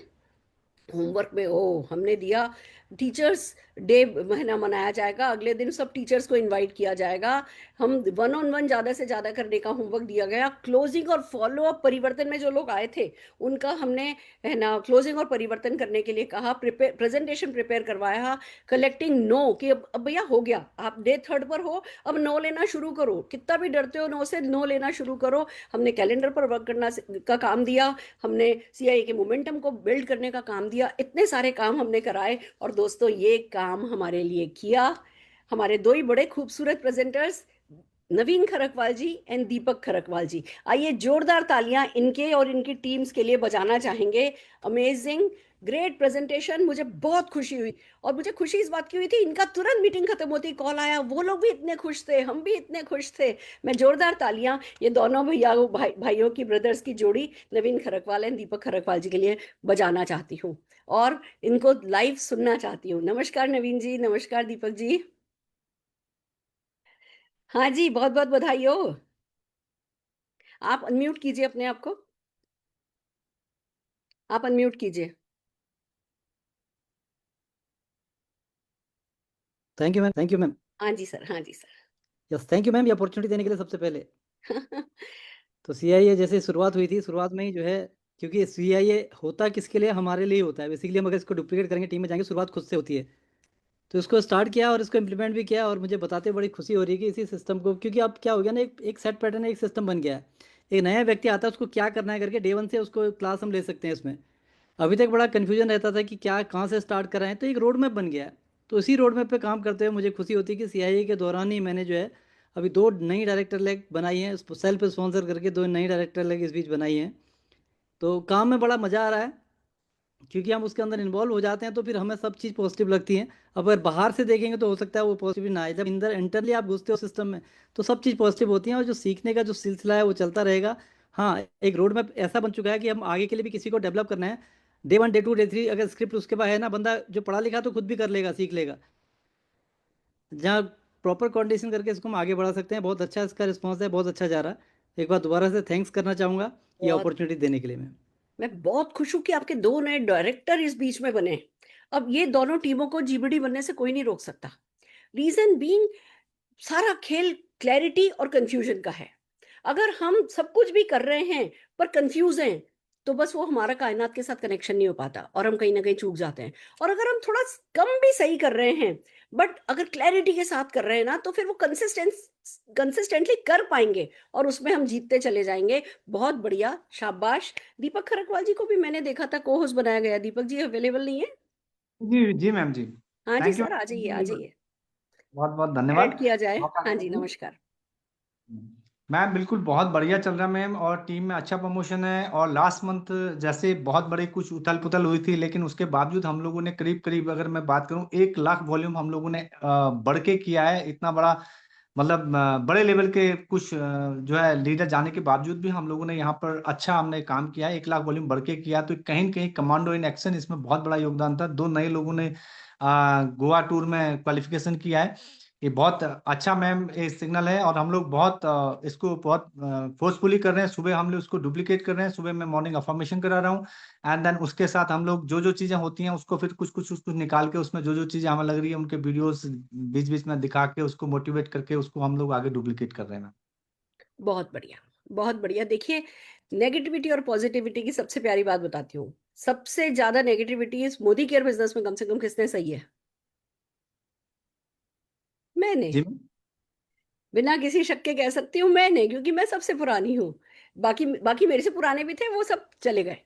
होमवर्क में हमने दिया, टीचर्स डे महीना मनाया जाएगा, अगले दिन सब टीचर्स को इनवाइट किया जाएगा। हम 1-on-1 ज़्यादा से ज़्यादा करने का होमवर्क दिया गया। क्लोजिंग और फॉलो अप परिवर्तन में जो लोग आए थे उनका हमने, है ना, क्लोजिंग और परिवर्तन करने के लिए कहा, प्रेजेंटेशन प्रिपेयर करवाया, कलेक्टिंग नो कि अब भैया हो गया, आप डे 3 पर हो, अब नो लेना शुरू करो, कितना भी डरते हो नो से, नो लेना शुरू करो। हमने कैलेंडर पर वर्क करना का काम दिया, हमने सीआईए के मोमेंटम को बिल्ड करने का काम दिया, इतने सारे काम हमने कराए। और दोस्तों ये काम हमारे लिए किया हमारे दो ही बड़े खूबसूरत प्रेजेंटर्स, नवीन खरकवाल जी एंड दीपक खरकवाल जी। आइए जोरदार तालियां इनके और इनकी टीम्स के लिए बजाना चाहेंगे। अमेजिंग, ग्रेट प्रेजेंटेशन, मुझे बहुत खुशी हुई। और मुझे खुशी इस बात की हुई थी, इनका तुरंत मीटिंग खत्म होती कॉल आया, वो लोग भी इतने खुश थे, हम भी इतने खुश थे। मैं जोरदार तालियां ये दोनों भाइयों की, ब्रदर्स की जोड़ी, नवीन खरकवाल एंड दीपक खरकवाल जी के लिए बजाना चाहती हूँ और इनको लाइव सुनना चाहती हूँ। नमस्कार नवीन जी, नमस्कार दीपक जी। हाँ जी, बहुत बहुत बधाई हो। आप अनम्यूट कीजिए अपने आप को, आप अनम्यूट कीजिए। Thank you ma'am, thank you ma'am. हाँ जी सर, हाँ जी sir. Yes, thank you ma'am ये अपॉर्चुनिटी देने के लिए सबसे पहले। तो सीआईए जैसे शुरुआत हुई थी, शुरुआत में ही जो है, क्योंकि सीआईए होता किसके लिए, हमारे लिए होता है बेसिकली। हम अगर इसको डुप्लीकेट करेंगे, टीम में जाएंगे, शुरुआत खुद से होती है। तो इसको स्टार्ट किया और इसको इम्प्लीमेंट भी किया, और मुझे बताते बड़ी खुशी हो रही है कि इसी सिस्टम को, क्योंकि अब क्या हो गया ना, एक सेट पैटर्न है, एक सिस्टम बन गया है। एक नया व्यक्ति आता है, उसको क्या करना है करके डे 1 से उसको क्लास हम ले सकते हैं इसमें। अभी तक बड़ा कन्फ्यूजन रहता था कि क्या कहाँ से स्टार्ट कर रहे हैं, तो एक रोड मैप बन गया है। तो इसी रोड मैप पे काम करते हुए मुझे खुशी होती है कि सीआईए के दौरान ही मैंने जो है अभी 2 नई डायरेक्टर लेग बनाई हैं, सेल्फ स्पॉन्सर करके 2 नई डायरेक्टर लेग इस बीच बनाई हैं। तो काम में बड़ा मज़ा आ रहा है, क्योंकि हम उसके अंदर इन्वॉल्व हो जाते हैं तो फिर हमें सब चीज़ पॉजिटिव लगती है। अब अगर बाहर से देखेंगे तो हो सकता है वो पॉजिटिव ना आए, जब अंदर इंटरली आप घुसते हो सिस्टम में तो सब चीज़ पॉजिटिव होती है, और जो सीखने का जो सिलसिला है वो चलता रहेगा। हाँ, एक रोड मैप ऐसा बन चुका है कि हम आगे के लिए भी किसी को डेवलप करना है, डे 1 डे 2 डे 3 अगर स्क्रिप्ट उसके पास है ना, बंदा जो पढ़ा लिखा तो खुद भी कर लेगा, सीख लेगा। जहाँ प्रॉपर कंडीशन करके इसको हम आगे बढ़ा सकते हैं। बहुत अच्छा इसका रिस्पॉन्स है, बहुत अच्छा जा रहा है। एक बार दोबारा से थैंक्स करना चाहूँगा ये बहुत, अपॉर्चुनिटी देने के लिए। मैं बहुत खुश हूँ कि आपके दो नए डायरेक्टर इस बीच में बने। अब ये दोनों टीमों को जीबीडी बनने से कोई नहीं रोक सकता। रीजन बीइंग, सारा खेल क्लैरिटी और कंफ्यूजन का है। अगर हम सब कुछ भी कर रहे हैं पर कंफ्यूज हैं तो बस वो हमारा कायनात के साथ कनेक्शन नहीं हो पाता और हम कहीं ना कहीं चूक जाते हैं। और अगर हम थोड़ा कम भी सही कर रहे हैं बट अगर क्लैरिटी के साथ कर रहे हैं ना, तो फिर वो कंसिस्टेंटली कर पाएंगे और उसमें हम जीतते चले जाएंगे। बहुत बढ़िया, शाबाश। दीपक खरकवाल जी को भी मैंने देखा था को होस्ट बनाया गया। दीपक जी अवेलेबल नहीं है? जी जी मैम जी। हाँ जी थैंक यू सर, आ जाइए आ जाइए, बहुत बहुत ऐड धन्यवाद किया जाए। मौका हाँ देने जी, के लिए। नमस्कार। मैम बिल्कुल बहुत बढ़िया चल रहा है मैम, और टीम में अच्छा प्रमोशन है। और लास्ट मंथ जैसे बहुत बड़ी कुछ उथल पुथल हुई थी, लेकिन उसके बावजूद हम लोगों ने करीब करीब, अगर मैं बात करूं, 1 लाख वॉल्यूम हम लोगों ने बढ़ के किया है। इतना बड़ा मतलब बड़े लेवल के कुछ जो है लीडर जाने के बावजूद भी हम लोगों ने यहाँ पर अच्छा हमने काम किया है, 1 लाख वॉल्यूम बढ़ के किया। तो कहीं न कहीं कमांडो इन एक्शन इसमें बहुत बड़ा योगदान था। 2 नए लोगों ने गोवा टूर में क्वालिफिकेशन किया है। ये बहुत अच्छा मैम ये सिग्नल है, और हम लोग बहुत इसको बहुत फोर्सफुली कर रहे हैं। सुबह हम लोग उसको डुप्लीकेट कर रहे हैं, सुबह मैं मॉर्निंग अफर्मेशन करा रहा हूँ, एंड देन उसके साथ हम लोग जो जो चीजें होती हैं उसको फिर कुछ कुछ कुछ निकाल के, उसमें जो जो चीजें हमें लग रही है उनके वीडियोस बीच बीच में दिखा के उसको मोटिवेट करके उसको हम लोग आगे डुप्लीकेट कर रहे हैं मैम। बहुत बढ़िया, बहुत बढ़िया। देखिए, नेगेटिविटी और पॉजिटिविटी की सबसे प्यारी बात बताती हूँ। सबसे ज्यादा नेगेटिविटी इस मोदी केयर बिजनेस में कम से कम किसने सही है? मैंने। जी मैम। बिना किसी शक के कह सकती हूँ मैंने, क्योंकि मैं सबसे पुरानी हूँ। बाकी बाकी मेरे से पुराने भी थे, वो सब चले गए।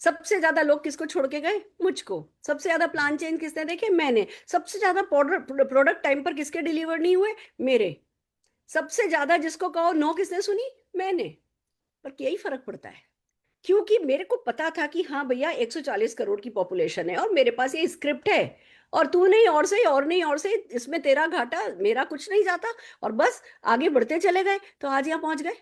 सबसे ज्यादा लोग किसको छोड़ के गए? मुझको। सबसे ज्यादा प्लान चेंज किसने देखे? मैंने। सबसे ज्यादा प्रोडक्ट टाइम पर किसके डिलीवर नहीं हुए? मेरे। सबसे ज्यादा जिसको कहो नो किसने सुनी? मैंने। पर यही फर्क पड़ता है, क्योंकि मेरे को पता था कि हाँ भैया 140 करोड़ की पॉपुलेशन है और मेरे पास ये स्क्रिप्ट है, और तू नहीं और से, और नहीं और से, इसमें तेरा घाटा मेरा कुछ नहीं जाता, और बस आगे बढ़ते चले गए तो आज यहाँ पहुंच गए।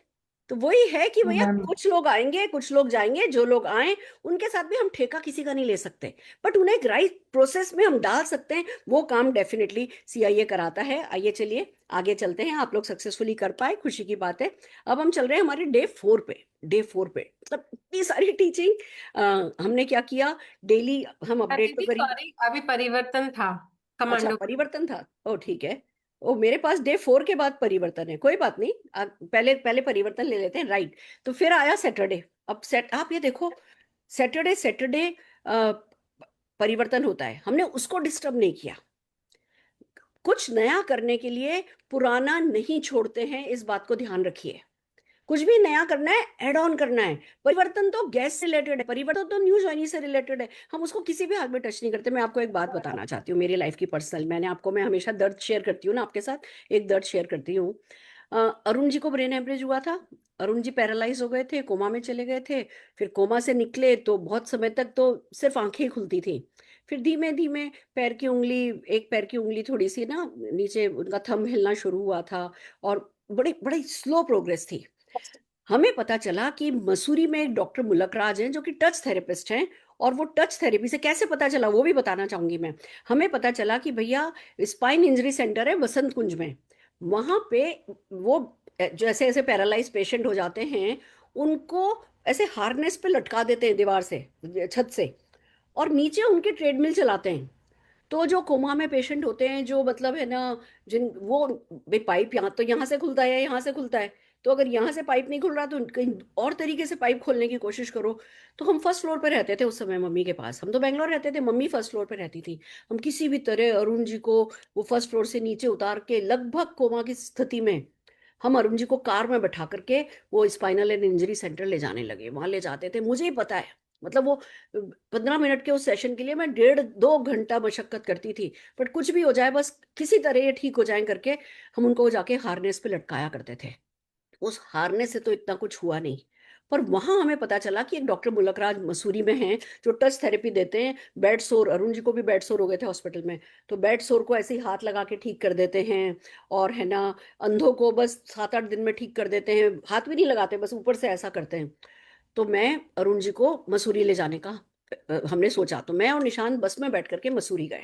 तो वही है कि भैया मैम कुछ लोग आएंगे, कुछ लोग जाएंगे, जो लोग आए उनके साथ भी हम ठेका किसी का नहीं ले सकते, बट उन्हें एक राइट प्रोसेस में हम डाल सकते हैं। वो काम डेफिनेटली सीआईए कराता है। आइए चलिए आगे चलते हैं। आप लोग सक्सेसफुली कर पाए, खुशी की बात है। अब हम चल रहे हैं हमारे डे 4 पे। डे 4 पे मतलब इतनी सारी टीचिंग। हमने क्या किया, डेली हम अपडेट तो करी। सॉरी, अभी परिवर्तन था, अच्छा कमांडो। परिवर्तन था, ओ ठीक है। ओ मेरे पास डे 4 के बाद परिवर्तन है, कोई बात नहीं। पहले पहले परिवर्तन ले लेते हैं, राइट। तो फिर आया सैटरडे। अब सेट आप ये देखो, सैटरडे सैटरडे परिवर्तन होता है, हमने उसको डिस्टर्ब नहीं किया। कुछ नया करने के लिए पुराना नहीं छोड़ते हैं, इस बात को ध्यान रखिए। कुछ भी नया करना है, एड ऑन करना है। परिवर्तन तो गैस से रिलेटेड है, परिवर्तन तो न्यू ज्वाइनी से रिलेटेड है, हम उसको किसी भी हाल में टच नहीं करते। मैं आपको एक बात बताना चाहती हूँ, मेरी लाइफ की पर्सनल, मैं हमेशा दर्द शेयर करती हूँ ना आपके साथ, एक दर्द शेयर करती हूँ। अरुण जी को ब्रेन हेमरेज हुआ था। अरुण जी पैरालाइज हो गए थे, कोमा में चले गए थे। फिर कोमा से निकले तो बहुत समय तक तो सिर्फ आंखें ही खुलती थी। फिर धीमे धीमे पैर की उंगली, एक पैर की उंगली थोड़ी सी ना नीचे, उनका थंब हिलना शुरू हुआ था, और बड़ी बड़ी स्लो प्रोग्रेस थी। हमें पता चला कि मसूरी में एक डॉक्टर मुलक राज हैं जो कि टच थेरेपिस्ट हैं, और वो टच थेरेपी से कैसे पता चला वो भी बताना चाहूंगी मैं। हमें पता चला कि भैया स्पाइन इंजरी सेंटर है बसंत कुंज में, वहां पे वो जैसे ऐसे पैरालाइज पेशेंट हो जाते हैं, उनको ऐसे हार्नेस पे लटका देते हैं दीवार से, छत से, और नीचे उनके ट्रेडमिल चलाते हैं। तो जो कोमा में पेशेंट होते हैं, जो मतलब है ना, जिन वो पाइप यहाँ तो यहाँ से खुलता है या यहाँ से खुलता है, तो अगर यहाँ से पाइप नहीं खुल रहा तो कहीं और तरीके से पाइप खोलने की कोशिश करो। तो हम फर्स्ट फ्लोर पे रहते थे उस समय मम्मी के पास, हम तो बेंगलोर रहते थे, मम्मी फर्स्ट फ्लोर पे रहती थी। हम किसी भी तरह अरुण जी को वो फर्स्ट फ्लोर से नीचे उतार के, लगभग कोमा की स्थिति में, हम अरुण जी को कार में बैठा करके वो स्पाइनल एंड इंजरी सेंटर ले जाने लगे। वहां ले जाते थे, मुझे ही पता है, मतलब वो 15 मिनट के उस सेशन के लिए मैं 1.5-2 घंटा मशक्कत करती थी। बट कुछ भी हो जाए, बस किसी तरह ये ठीक हो जाए करके हम उनको जाके हार्नेस पे लटकाया करते थे। उस हार्नेस से तो इतना कुछ हुआ नहीं, पर वहां हमें पता चला कि एक डॉक्टर मुलकराज मसूरी में हैं जो टच थेरेपी देते हैं। बेड सोर, अरुण जी को भी बेड सोर हो गए थे हॉस्पिटल में, तो बेड सोर को ऐसे ही हाथ लगा के ठीक कर देते हैं। और है ना, अंधों को बस 7-8 दिन में ठीक कर देते हैं, हाथ भी नहीं लगाते, बस ऊपर से ऐसा करते हैं। तो मैं अरुण जी को मसूरी ले जाने का हमने सोचा, तो मैं और निशान बस में बैठ करके मसूरी गए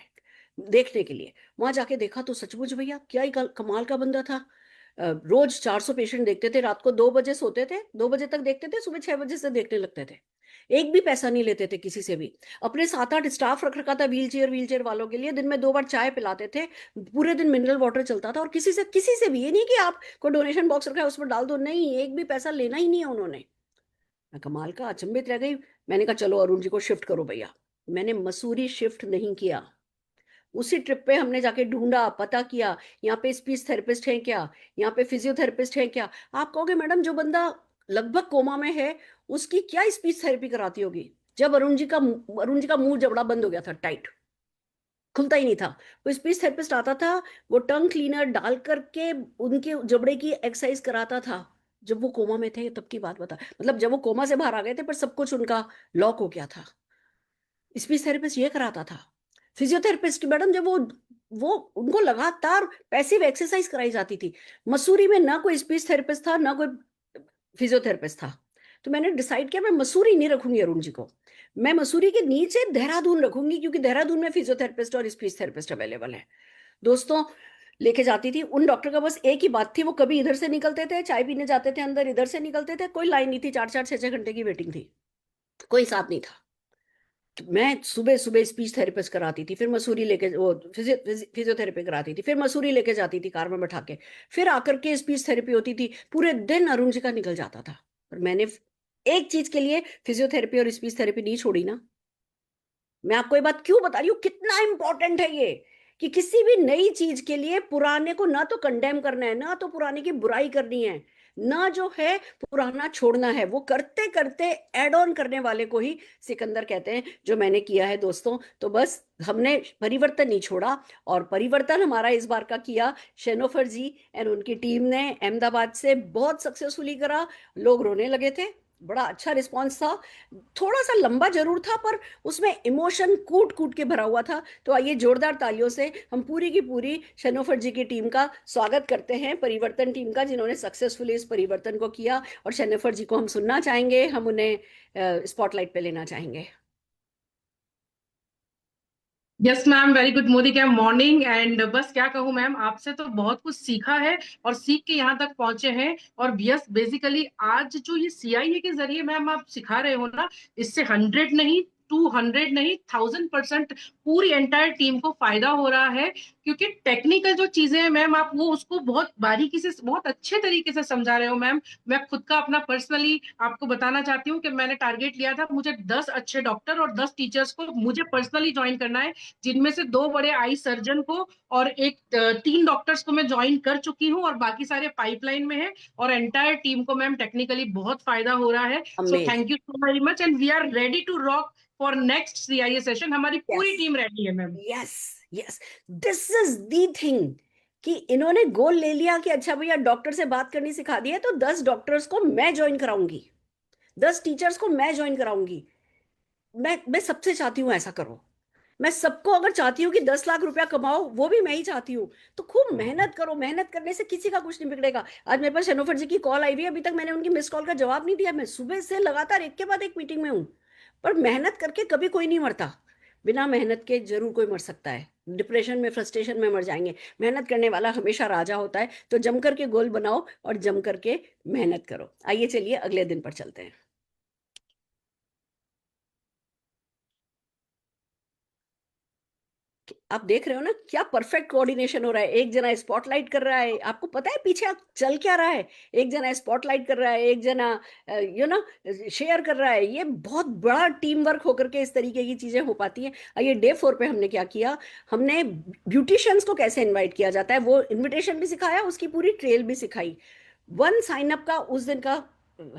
देखने के लिए। वहां जाके देखा तो सचमुच भैया क्या ही कमाल का बंदा था। रोज 400 पेशेंट देखते थे, रात को 2 बजे सोते थे, 2 बजे तक देखते थे, सुबह 6 बजे से देखने लगते थे। एक भी पैसा नहीं लेते थे किसी से भी। अपने 7-8 स्टाफ रख रखा था व्हील चेयर वालों के लिए, दिन में 2 बार चाय पिलाते थे, पूरे दिन मिनरल वाटर चलता था, और किसी से भी ये नहीं कि आप को डोनेशन बॉक्स रखा है उसमें डाल दो, नहीं, एक भी पैसा लेना ही नहीं है उन्होंने। मैं कमाल का अचंभित रह गई। मैंने कहा चलो अरुण जी को शिफ्ट करो भैया। मैंने मसूरी शिफ्ट नहीं किया, उसी ट्रिप पे हमने जाके ढूंढा, पता किया, यहाँ पे स्पीच थेरेपिस्ट है क्या, यहाँ पे फिजियोथेरेपिस्ट है क्या। आप कहोगे मैडम जो बंदा लगभग कोमा में है उसकी क्या स्पीच थेरेपी कराती होगी। जब अरुण जी का मुंह जबड़ा बंद हो गया था, टाइट, खुलता ही नहीं था, वो स्पीच थेरेपिस्ट आता था, वो टंग क्लीनर डाल करके उनके जबड़े की एक्सरसाइज कराता था। जब वो कोमा में थे तब की बात बता, मतलब जब वो कोमा से बाहर आ गए थे पर सब कुछ उनका लॉक हो गया था, स्पीच थेरेपिस्ट ये कराता था। फिजियोथेरेपिस्ट मैडम जब वो उनको लगातार पैसिव एक्सरसाइज कराई जाती थी। मसूरी में ना कोई स्पीच थेरेपिस्ट था, ना कोई फिजियोथेरेपिस्ट था। तो मैंने डिसाइड किया मैं मसूरी नहीं रखूंगी अरुण जी को, मैं मसूरी के नीचे देहरादून रखूंगी, क्योंकि देहरादून में फिजियोथेरेपिस्ट और स्पीच थेरेपिस्ट अवेलेबल है। दोस्तों, लेके जाती थी उन डॉक्टर का, बस एक ही बात थी, वो कभी इधर से निकलते थे, चाय पीने जाते थे अंदर, इधर से निकलते थे, कोई लाइन नहीं थी, 4-4 6-6 घंटे की वेटिंग थी, कोई हिसाब नहीं था। मैं सुबह सुबह स्पीच थेरेपिस्ट कराती थी, फिर मसूरी लेके वो फिजियोथेरेपी कराती थी, फिर मसूरी लेके जाती थी कार में बैठा के, फिर आकर के स्पीच थेरेपी होती थी। पूरे दिन अरुण जी का निकल जाता था, पर मैंने एक चीज के लिए फिजियोथेरेपी और स्पीच थेरेपी नहीं छोड़ी ना। मैं आपको ये बात क्यों बता रही हूँ, कितना इंपॉर्टेंट है ये, कि किसी भी नई चीज के लिए पुराने को ना तो कंडेम करना है, ना तो पुराने की बुराई करनी है, ना जो है पुराना छोड़ना है। वो करते करते एड ऑन करने वाले को ही सिकंदर कहते हैं, जो मैंने किया है दोस्तों। तो बस हमने परिवर्तन नहीं छोड़ा, और परिवर्तन हमारा इस बार का किया शेनोफर जी एंड उनकी टीम ने अहमदाबाद से बहुत सक्सेसफुली करा। लोग रोने लगे थे, बड़ा अच्छा रिस्पांस था। थोड़ा सा लंबा जरूर था पर उसमें इमोशन कूट कूट के भरा हुआ था। तो आइए जोरदार तालियों से हम पूरी की पूरी शनोफर जी की टीम का स्वागत करते हैं, परिवर्तन टीम का, जिन्होंने सक्सेसफुली इस परिवर्तन को किया। और शनोफर जी को हम सुनना चाहेंगे, हम उन्हें स्पॉटलाइट पे लेना चाहेंगे। Yes ma'am, very good morning. And बस क्या कहूँ मैम, आपसे तो बहुत कुछ सीखा है और सीख के यहाँ तक पहुंचे हैं। और यस, बेसिकली आज जो ये CIA के जरिए मैम आप सिखा रहे हो ना, इससे 100 नहीं, 200 नहीं, 1000% पूरी एंटायर टीम को फायदा हो रहा है। क्योंकि टेक्निकल जो चीजें हैं मैम, आप वो उसको बहुत बारीकी से, बहुत अच्छे तरीके से समझा रहे हो मैम। मैं खुद का अपना पर्सनली आपको बताना चाहती हूँ कि मैंने टारगेट लिया था, मुझे 10 अच्छे डॉक्टर और 10 टीचर्स को मुझे पर्सनली ज्वाइन करना है, जिनमें से 2 बड़े आई सर्जन को और 3 डॉक्टर्स को मैं ज्वाइन कर चुकी हूँ और बाकी सारे पाइपलाइन में है। और एंटायर टीम को मैम टेक्निकली बहुत फायदा हो रहा है। So amazing. Thank you so very much and we are ready to rock for next CIA session. हमारी पूरी टीम रेडी है ma'am. Yes yes, this is the thing कि इन्होंने गोल ले लिया कि अच्छा भैया डॉक्टर से बात करनी सिखा दी है तो 10 डॉक्टर्स को मैं ज्वाइन कराऊंगी, 10 टीचर्स को मैं ज्वाइन कराऊंगी। मैं सबसे चाहती हूँ ऐसा करो। मैं सबको अगर चाहती हूँ कि 10 लाख रुपया कमाओ, वो भी मैं ही चाहती हूँ। तो खूब मेहनत करो, मेहनत करने से किसी का कुछ नहीं बिगड़ेगा। आज मेरे पास शनोफर जी की कॉल आई हुई है, अभी तक मैंने उनकी मिस कॉल का जवाब नहीं दिया। मैं सुबह से लगातार एक के बाद एक मीटिंग में हूँ। पर मेहनत करके कभी कोई नहीं मरता, बिना मेहनत के जरूर कोई मर सकता है। डिप्रेशन में, फ्रस्ट्रेशन में मर जाएंगे। मेहनत करने वाला हमेशा राजा होता है। तो जम करके गोल बनाओ और जम करके मेहनत करो। आइए चलिए अगले दिन पर चलते हैं। आप देख रहे हो ना क्या परफेक्ट कोऑर्डिनेशन हो रहा है। एक जना स्पॉटलाइट कर रहा है, आपको पता है पीछे चल क्या रहा है। एक जना स्पॉटलाइट कर रहा है, एक जना शेयर कर रहा है। ये बहुत बड़ा टीम वर्क होकर के इस तरीके की चीजें हो पाती हैं। आइए डे 4 पे हमने क्या किया, हमने ब्यूटिशियंस को कैसे इनवाइट किया जाता है वो इनविटेशन भी सिखाया, उसकी पूरी ट्रेल भी सिखाई। 1 साइन अप का उस दिन का,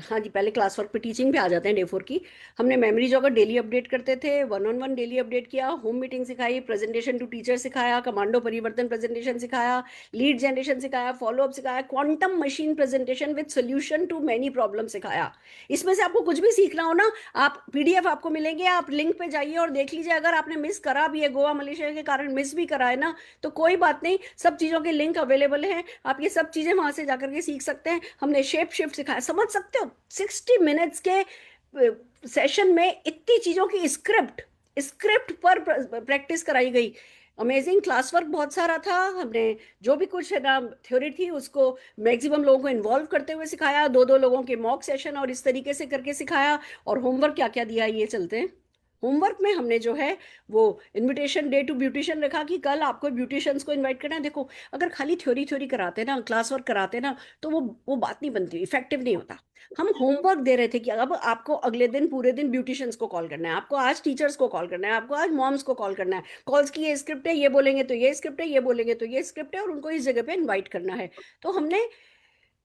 हाँ जी, पहले क्लास वर्क पे टीचिंग पे आ जाते हैं डे 4 की। हमने मेमोरी जॉगर डेली अपडेट करते थे, 1-on-1 डेली अपडेट किया, होम मीटिंग सिखाई, प्रेजेंटेशन टू टीचर सिखाया, कमांडो परिवर्तन प्रेजेंटेशन सिखाया, लीड जनरेशन सिखाया, फॉलोअप सिखाया, quantum machine presentation with solution to many problem सिखाया। इसमें से आपको कुछ भी सीखना हो ना, आप PDF आपको मिलेंगे, आप लिंक पे जाइए और देख लीजिए। अगर आपने मिस करा भी है, गोवा मलेशिया के कारण मिस भी करा है ना, तो कोई बात नहीं, सब चीज़ों के लिंक अवेलेबल हैं। आप ये सब चीज़ें वहां से जाकर के सीख सकते हैं। हमने शेप शिफ्ट सिखाया, समझ सकते हो 60 मिनट्स के सेशन में इतनी चीजों की स्क्रिप्ट स्क्रिप्ट पर प्रैक्टिस कराई गई। अमेजिंग क्लास वर्क बहुत सारा था। हमने जो भी कुछ है ना थ्योरी थी उसको मैक्सिमम लोगों को इन्वॉल्व करते हुए सिखाया, 2-2 लोगों के मॉक सेशन और इस तरीके से करके सिखाया। और होमवर्क क्या क्या दिया ये चलते हैं। होमवर्क में हमने जो है वो इनविटेशन डे टू ब्यूटिशियन रखा कि कल आपको ब्यूटिशियंस को इनवाइट करना है। देखो अगर खाली थ्योरी थ्योरी कराते ना, क्लास वर्क कराते ना, तो वो बात नहीं बनती, इफेक्टिव नहीं होता। हम होमवर्क दे रहे थे कि अब आपको अगले दिन पूरे दिन ब्यूटिशियंस को कॉल करना है, आपको आज टीचर्स को कॉल करना है, आपको आज मॉम्स को कॉल करना है। कॉल्स की ये स्क्रिप्ट है, ये बोलेंगे तो ये स्क्रिप्ट है, ये बोलेंगे तो ये स्क्रिप्ट है, और उनको इस जगह पे इन्वाइट करना है। तो हमने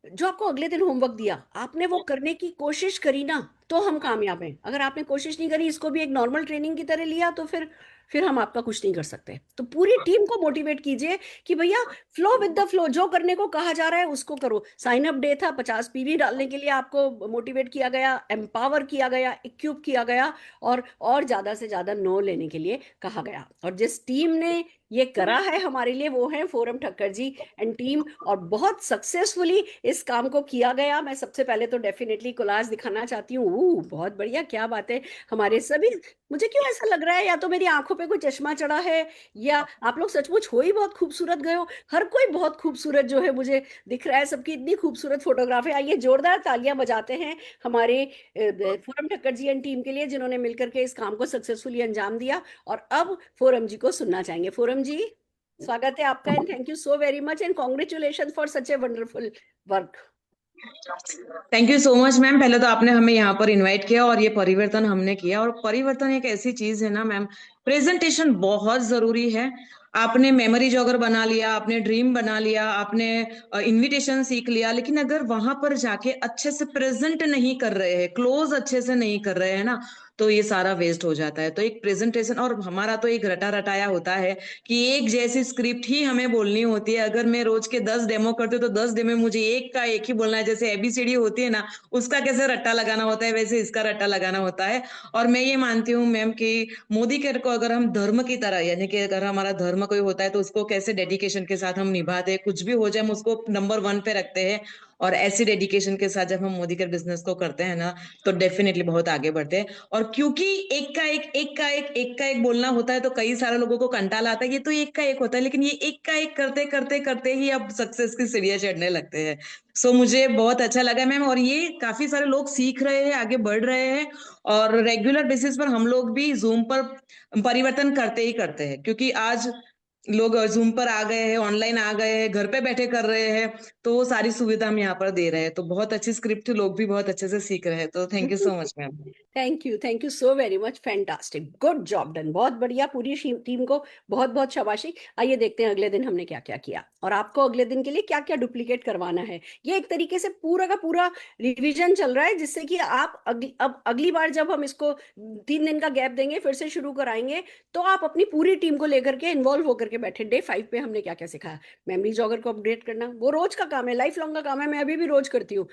जो आपको अगले दिन होमवर्क दिया, आपने वो करने की कोशिश करी ना, तो हम कामयाब हैं। अगर आपने कोशिश नहीं करी, इसको भी एक नॉर्मल ट्रेनिंग की तरह लिया, तो फिर हम आपका कुछ नहीं कर सकते। तो पूरी टीम को मोटिवेट कीजिए कि भैया फ्लो विद द फ्लो, जो करने को कहा जा रहा है उसको करो। साइन अप डे था, 50 PV डालने के लिए आपको मोटिवेट किया गया, एम्पावर किया गया, इक्विप किया गया, और ज्यादा से ज्यादा नो लेने के लिए कहा गया। और जिस टीम ने ये करा है हमारे लिए, वो है फोरम ठक्कर जी एंड टीम, और बहुत सक्सेसफुली इस काम को किया गया। मैं सबसे पहले तो डेफिनेटली कोलाज दिखाना चाहती हूँ। बहुत बढ़िया, क्या बात है। हमारे सभी, मुझे क्यों ऐसा लग रहा है, या तो मेरी आंखों पे कोई चश्मा चढ़ा है, या आप लोग सचमुच हो ही बहुत खूबसूरत गए हो। हर कोई बहुत खूबसूरत जो है मुझे दिख रहा है, सबकी इतनी खूबसूरत फोटोग्राफ है। आइए जोरदार तालियां बजाते हैं हमारे फोरम ठक्कर जी एंड टीम के लिए, जिन्होंने मिलकर के इस काम को सक्सेसफुली अंजाम दिया। और अब फोरम जी को सुनना चाहेंगे। फोरम जी, स्वागत है आपका, and thank you so very much and congratulation for such a wonderful work. Thank you so much ma'am. पहले तो आपने हमें यहाँ पर इनवाइट किया और ये परिवर्तन हमने किया, और परिवर्तन एक ऐसी चीज है ना मैम, प्रेजेंटेशन बहुत जरूरी है। आपने मेमोरी जॉगर बना लिया, आपने ड्रीम बना लिया, आपने इनविटेशन सीख लिया, लेकिन अगर वहां पर जाके अच्छे से प्रेजेंट नहीं कर रहे हैं, क्लोज अच्छे से नहीं कर रहे हैं ना, तो ये सारा वेस्ट हो जाता है। तो एक प्रेजेंटेशन, और हमारा तो एक रटा रटाया होता है कि एक जैसी स्क्रिप्ट ही हमें बोलनी होती है। अगर मैं रोज के 10 डेमो करती हूँ तो 10 डेमो मुझे एक का एक ही बोलना है। जैसे एबीसीडी होती है ना, उसका कैसे रट्टा लगाना होता है, वैसे इसका रट्टा लगाना होता है। और मैं ये मानती हूँ मैम कि मोदी केयर को अगर हम धर्म की तरह, यानी कि अगर हमारा धर्म कोई होता है तो उसको कैसे डेडिकेशन के साथ हम निभाते हैं, कुछ भी हो जाए हम उसको नंबर 1 पे रखते हैं, और ऐसी डेडिकेशन के साथ जब हम मोदी केयर बिजनेस को करते हैं ना, तो डेफिनेटली बहुत आगे बढ़ते हैं। और क्योंकि एक का एक बोलना होता है, तो कई सारे लोगों को कंटाला आता है, ये तो एक का एक होता है, लेकिन ये एक का एक करते करते करते ही अब सक्सेस की सीढ़ियां चढ़ने लगते हैं। सो मुझे बहुत अच्छा लगा मैम, और ये काफी सारे लोग सीख रहे हैं, आगे बढ़ रहे हैं, और रेगुलर बेसिस पर हम लोग भी जूम पर परिवर्तन करते ही करते हैं, क्योंकि आज लोग जूम पर आ गए हैं, ऑनलाइन आ गए हैं, घर पे बैठे कर रहे हैं, तो वो सारी सुविधा हम यहाँ पर दे रहे हैं। तो बहुत अच्छी स्क्रिप्ट, लोग भी बहुत अच्छे से सीख रहे हैं। तो thank you so much ma'am. Thank you so very much, fantastic, good job done, बहुत बढ़िया, पूरी टीम को बहुत बहुत शाबाशी। आइए देखते हैं अगले दिन हमने क्या क्या किया और आपको अगले दिन के लिए क्या क्या डुप्लीकेट करवाना है। ये एक तरीके से पूरा का पूरा रिवीजन चल रहा है, जिससे कि आप अब अगली बार जब हम इसको 3 दिन का गैप देंगे, फिर से शुरू कराएंगे, तो आप अपनी पूरी टीम को लेकर के इन्वॉल्व होकर के बैठे। डे 5 पे हमने क्या क्या सिखाया, मेमोरी जॉगर को अपडेट करना, वो रोज का काम है, लाइफ लॉन्ग का काम है, मैं अभी भी रोज करती हूँ।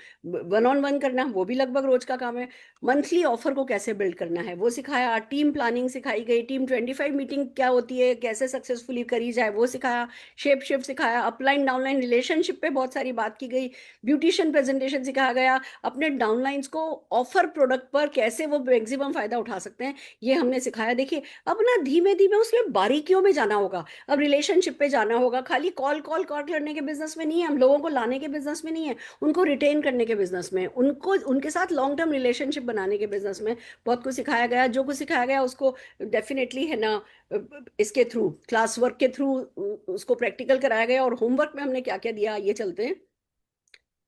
1-on-1 करना, वो भी लगभग रोज का काम है। मंथली ऑफर को कैसे बिल्ड करना है वो सिखाया, टीम प्लानिंग सिखाई गई, टीम 25 मीटिंग क्या होती है, कैसे सक्सेसफुली करी जाए वो सिखाया, शेप शिफ्ट सिखाया, अपलाइन डाउनलाइन रिलेशनशिप पे बहुत सारी बात की गई, ब्यूटिशियन प्रेजेंटेशन सिखाया गया, अपने डाउनलाइंस को ऑफर प्रोडक्ट पर कैसे वो मैक्सिमम फायदा उठा सकते हैं ये हमने सिखाया। देखिए अब ना धीमे धीमे उसमें बारीकियों में जाना होगा, अब रिलेशनशिप पे जाना होगा। खाली कॉल करने के बिजनेस में नहीं है, हम लोगों को लाने के बिजनेस में नहीं है, उनको रिटेन करने के बिजनेस में, उनको उनके साथ लॉन्ग टर्म रिलेशनशिप बनाने के बिजनेस में बहुत कुछ सिखाया गया। जो कुछ सिखाया गया उसको डेफिनेटली है ना, इसके थ्रू, क्लास वर्क के थ्रू उसको प्रैक्टिकल कराया गया। और होमवर्क में हमने क्या क्या दिया, ये चलते हैं।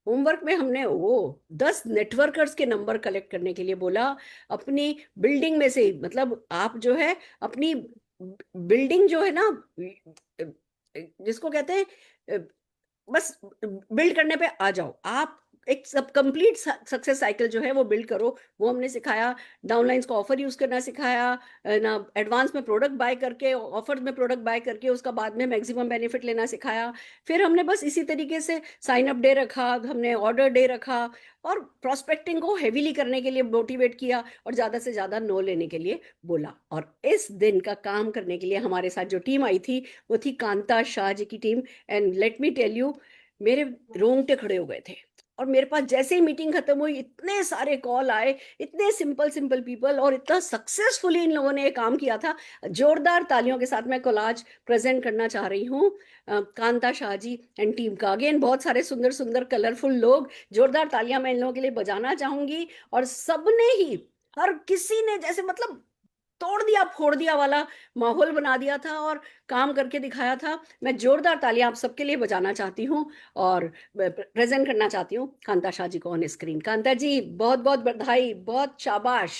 होमवर्क में हमने वो 10 नेटवर्कर्स के नंबर कलेक्ट करने के लिए बोला, अपनी बिल्डिंग में से, मतलब आप जो है अपनी बिल्डिंग जो है ना, जिसको कहते हैं बस बिल्ड करने पे आ जाओ आप, एक सब कंप्लीट सक्सेस साइकिल जो है वो बिल्ड करो, वो हमने सिखाया। डाउनलाइंस को ऑफर यूज करना सिखाया ना, एडवांस में प्रोडक्ट बाय करके, ऑफर में प्रोडक्ट बाय करके उसका बाद में मैक्सिमम बेनिफिट लेना सिखाया। फिर हमने बस इसी तरीके से साइन अप डे रखा, हमने ऑर्डर डे रखा, और प्रोस्पेक्टिंग को हेवीली करने के लिए मोटिवेट किया, और ज्यादा से ज्यादा नो लेने के लिए बोला। और इस दिन का काम करने के लिए हमारे साथ जो टीम आई थी वो थी कांता शाह जी की team. And let me tell you, मेरे रोंगटे खड़े हो गए थे। और मेरे पास जैसे ही मीटिंग खत्म हुई, इतने सारे कॉल आए, इतने सिंपल पीपल, और इतना सक्सेसफुली इन लोगों ने ये काम किया था। जोरदार तालियों के साथ मैं कोलाज प्रेजेंट करना चाह रही हूँ कांता शाह जी एंड टीम का। अगेन बहुत सारे सुंदर सुंदर कलरफुल लोग, जोरदार तालियां मैं इन लोगों के लिए बजाना चाहूंगी। और सबने ही, हर किसी ने जैसे मतलब तोड़ दिया फोड़ दिया वाला माहौल बना दिया था और काम करके दिखाया था। मैं जोरदार तालियां आप सबके लिए बजाना चाहती हूँ और प्रेजेंट करना चाहती हूँ कांता शाह जी को ऑन स्क्रीन। कांता जी बहुत बहुत बधाई, बहुत शाबाश।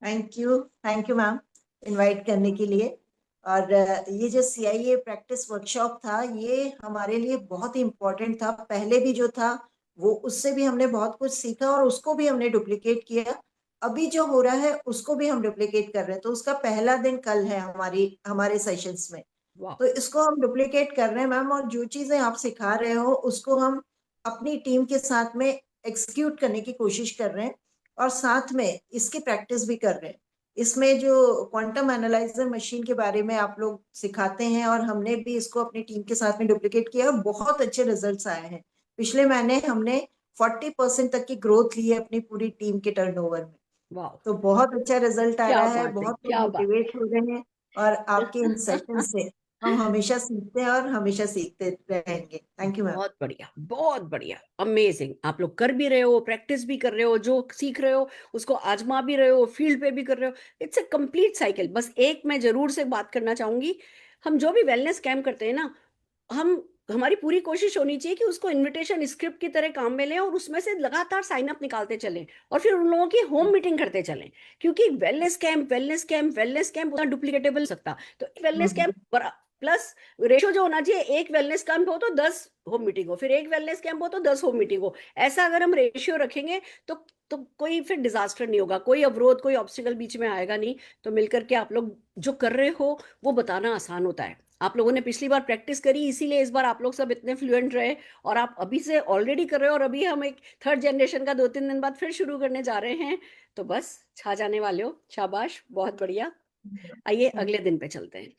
थैंक यू मैम इनवाइट करने के लिए। और ये जो CIA प्रैक्टिस वर्कशॉप था, ये हमारे लिए बहुत ही इम्पोर्टेंट था। पहले भी जो था वो, उससे भी हमने बहुत कुछ सीखा और उसको भी हमने डुप्लीकेट किया। अभी जो हो रहा है उसको भी हम डुप्लीकेट कर रहे हैं। तो उसका पहला दिन कल है हमारे सेशंस में। तो इसको हम डुप्लीकेट कर रहे हैं मैम, और जो चीजें आप सिखा रहे हो उसको हम अपनी टीम के साथ में एग्जीक्यूट करने की कोशिश कर रहे हैं, और साथ में इसकी प्रैक्टिस भी कर रहे हैं। इसमें जो क्वांटम एनालाइजर मशीन के बारे में आप लोग सिखाते हैं, और हमने भी इसको अपनी टीम के साथ में डुप्लीकेट किया और बहुत अच्छे रिजल्ट्स आए हैं। पिछले महीने हमने 40% तक की ग्रोथ ली है अपनी पूरी टीम के टर्नओवर में। तो बहुत अच्छा रिजल्ट आ रहा है, बहुत लोग मोटिवेट हो रहे हैं, और आपके इन सेशन से हम हमेशा सीखते हैं और हमेशा सीखते रहेंगे। Thank you ma'am. बहुत बढ़िया, बहुत बढ़िया, अमेजिंग। आप लोग कर भी रहे हो, प्रैक्टिस भी कर रहे हो, जो सीख रहे हो उसको आजमा भी रहे हो, फील्ड पे भी कर रहे हो। It's a complete cycle. बस एक मैं जरूर से बात करना चाहूंगी, हम जो भी वेलनेस कैंप करते हैं ना, हमारी पूरी कोशिश होनी चाहिए कि उसको इनविटेशन स्क्रिप्ट की तरह काम में लें, और उसमें से लगातार साइन अप निकालते चलें, और फिर उन लोगों की होम मीटिंग करते चलें। क्योंकि वेलनेस कैंप उतना डुप्लीकेटेबल हो सकता। तो वेलनेस कैंप प्लस रेशो जो होना चाहिए, एक वेलनेस कैंप हो तो 10 होम मीटिंग हो, फिर एक वेलनेस कैंप हो तो 10 होम मीटिंग हो। ऐसा अगर हम रेशियो रखेंगे तो कोई फिर डिजास्टर नहीं होगा, कोई अवरोध, कोई ऑब्स्टिकल बीच में आएगा नहीं। तो मिलकर के आप लोग जो कर रहे हो वो बताना आसान होता है। आप लोगों ने पिछली बार प्रैक्टिस करी, इसीलिए इस बार आप लोग सब इतने फ्लुएंट रहे, और आप अभी से ऑलरेडी कर रहे हो, और अभी हम एक थर्ड जनरेशन का 2-3 दिन बाद फिर शुरू करने जा रहे हैं। तो बस छा जाने वाले हो, शाबाश, बहुत बढ़िया। आइए अगले दिन पे चलते हैं।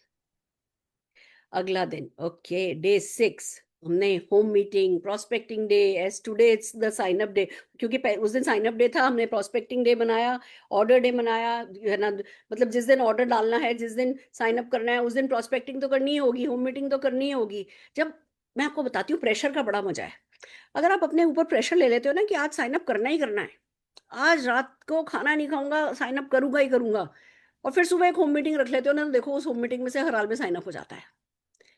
अगला दिन, ओके, डे 6 हमने home meeting, prospecting day, as today it's the sign up day, क्योंकि उस दिन साइन अप डे था, हमने प्रोस्पेक्टिंग डे बनाया, ऑर्डर डे बनाया, है ना। मतलब जिस दिन ऑर्डर डालना है, जिस दिन साइन अप करना है, उस दिन प्रोस्पेक्टिंग तो करनी ही होगी, होम मीटिंग तो करनी ही होगी। जब मैं आपको बताती हूँ, प्रेशर का बड़ा मजा है। अगर आप अपने ऊपर प्रेशर ले लेते हो ना कि आज साइन अप करना ही करना है, आज रात को खाना नहीं खाऊंगा, साइन अप करूंगा ही करूंगा, और फिर सुबह एक होम मीटिंग रख लेते हो ना, तो देखो उस होम मीटिंग में से हर हाल में साइन अप हो जाता है,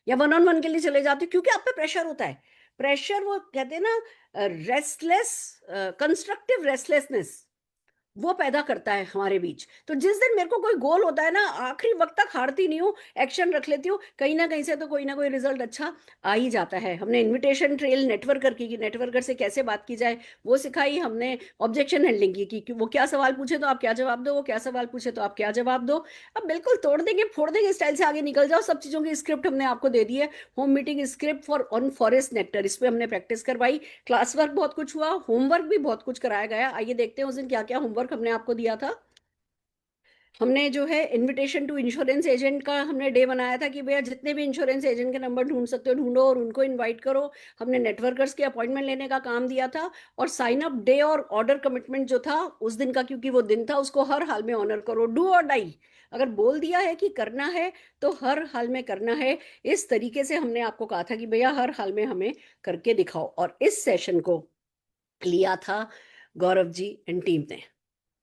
या वन ऑन वन के लिए चले जाते हो, क्योंकि आप पे प्रेशर होता है। प्रेशर, वो कहते हैं ना, रेस्टलेस, कंस्ट्रक्टिव रेस्टलेसनेस, वो पैदा करता है हमारे बीच। तो जिस दिन मेरे को कोई गोल होता है ना, आखिरी वक्त तक हारती नहीं हूँ, एक्शन रख लेती हूँ, कहीं ना कहीं से तो कोई ना कोई रिजल्ट अच्छा आ ही जाता है। हमने इनविटेशन ट्रेल नेटवर्कर की, नेटवर्कर से कैसे बात की जाए वो सिखाई हमने, ऑब्जेक्शन हैंडलिंग की कि वो क्या सवाल पूछे तो आप क्या जवाब दो, वो क्या सवाल पूछे तो आप क्या जवाब दो। अब बिल्कुल तोड़ देंगे फोड़ देंगे स्टाइल से आगे निकल जाओ, सब चीजों की स्क्रिप्ट हमने आपको दे दी है। Home meeting script for on forest nectar, इस पे हमने प्रैक्टिस करवाई, क्लास वर्क बहुत कुछ हुआ, होमवर्क भी बहुत कुछ कराया गया। आइए देखते हैं उस दिन क्या क्या होमवर्क हमने आपको दिया था। हमने जो है इनविटेशन टू इंश्योरेंस एजेंट का हमने डे बनाया था कि भैया जितने भी इंश्योरेंस एजेंट के नंबर ढूंढ सकते हो ढूंढो और उनको इनवाइट करो। हमने नेटवर्कर्स के अपॉइंटमेंट लेने का काम दिया था, और साइन अप डे और ऑर्डर कमिटमेंट जो था उस दिन का, क्योंकि वो दिन था, उसको हर हाल में ऑनर करो, डू और डाई। अगर बोल दिया है कि करना है तो हर हाल में करना है। इस तरीके से हमने आपको कहा था कि भैया हर हाल में हमें करके दिखाओ, और इस सेशन को लिया था गौरव जी एंड टीम ने।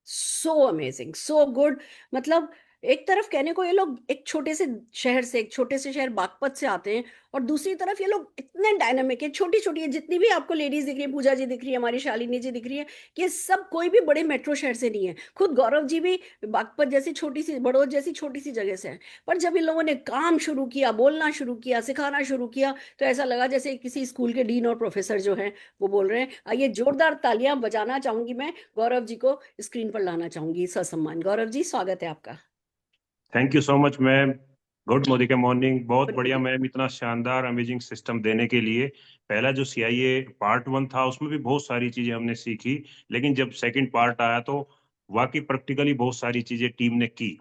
So amazing, so good. मतलब एक तरफ कहने को ये लोग एक छोटे से शहर से, एक छोटे से शहर बागपत से आते हैं, और दूसरी तरफ ये लोग इतने डायनामिक है, छोटी छोटी है, जितनी भी आपको लेडीज दिख रही है, पूजा जी दिख रही है, हमारी शालिनी जी दिख रही है, ये सब कोई भी बड़े मेट्रो शहर से नहीं है। खुद गौरव जी भी बागपत जैसी छोटी सी, बड़ौद जैसी छोटी सी जगह से है। पर जब इन लोगों ने काम शुरू किया, बोलना शुरू किया, सिखाना शुरू किया, तो ऐसा लगा जैसे किसी स्कूल के डीन और प्रोफेसर जो हैं वो बोल रहे हैं। आइए जोरदार तालियां बजाना चाहूंगी, मैं गौरव जी को स्क्रीन पर लाना चाहूंगी ससम्मान। गौरव जी, स्वागत है आपका। Thank you so much ma'am. Good Modi morning, बहुत बढ़िया मैम, इतना शानदार अमेजिंग सिस्टम देने के लिए। पहला जो सीआईए पार्ट 1 था उसमें भी बहुत सारी चीजें हमने सीखी, लेकिन जब सेकंड पार्ट आया तो वाकई प्रैक्टिकली बहुत सारी चीजें टीम ने की।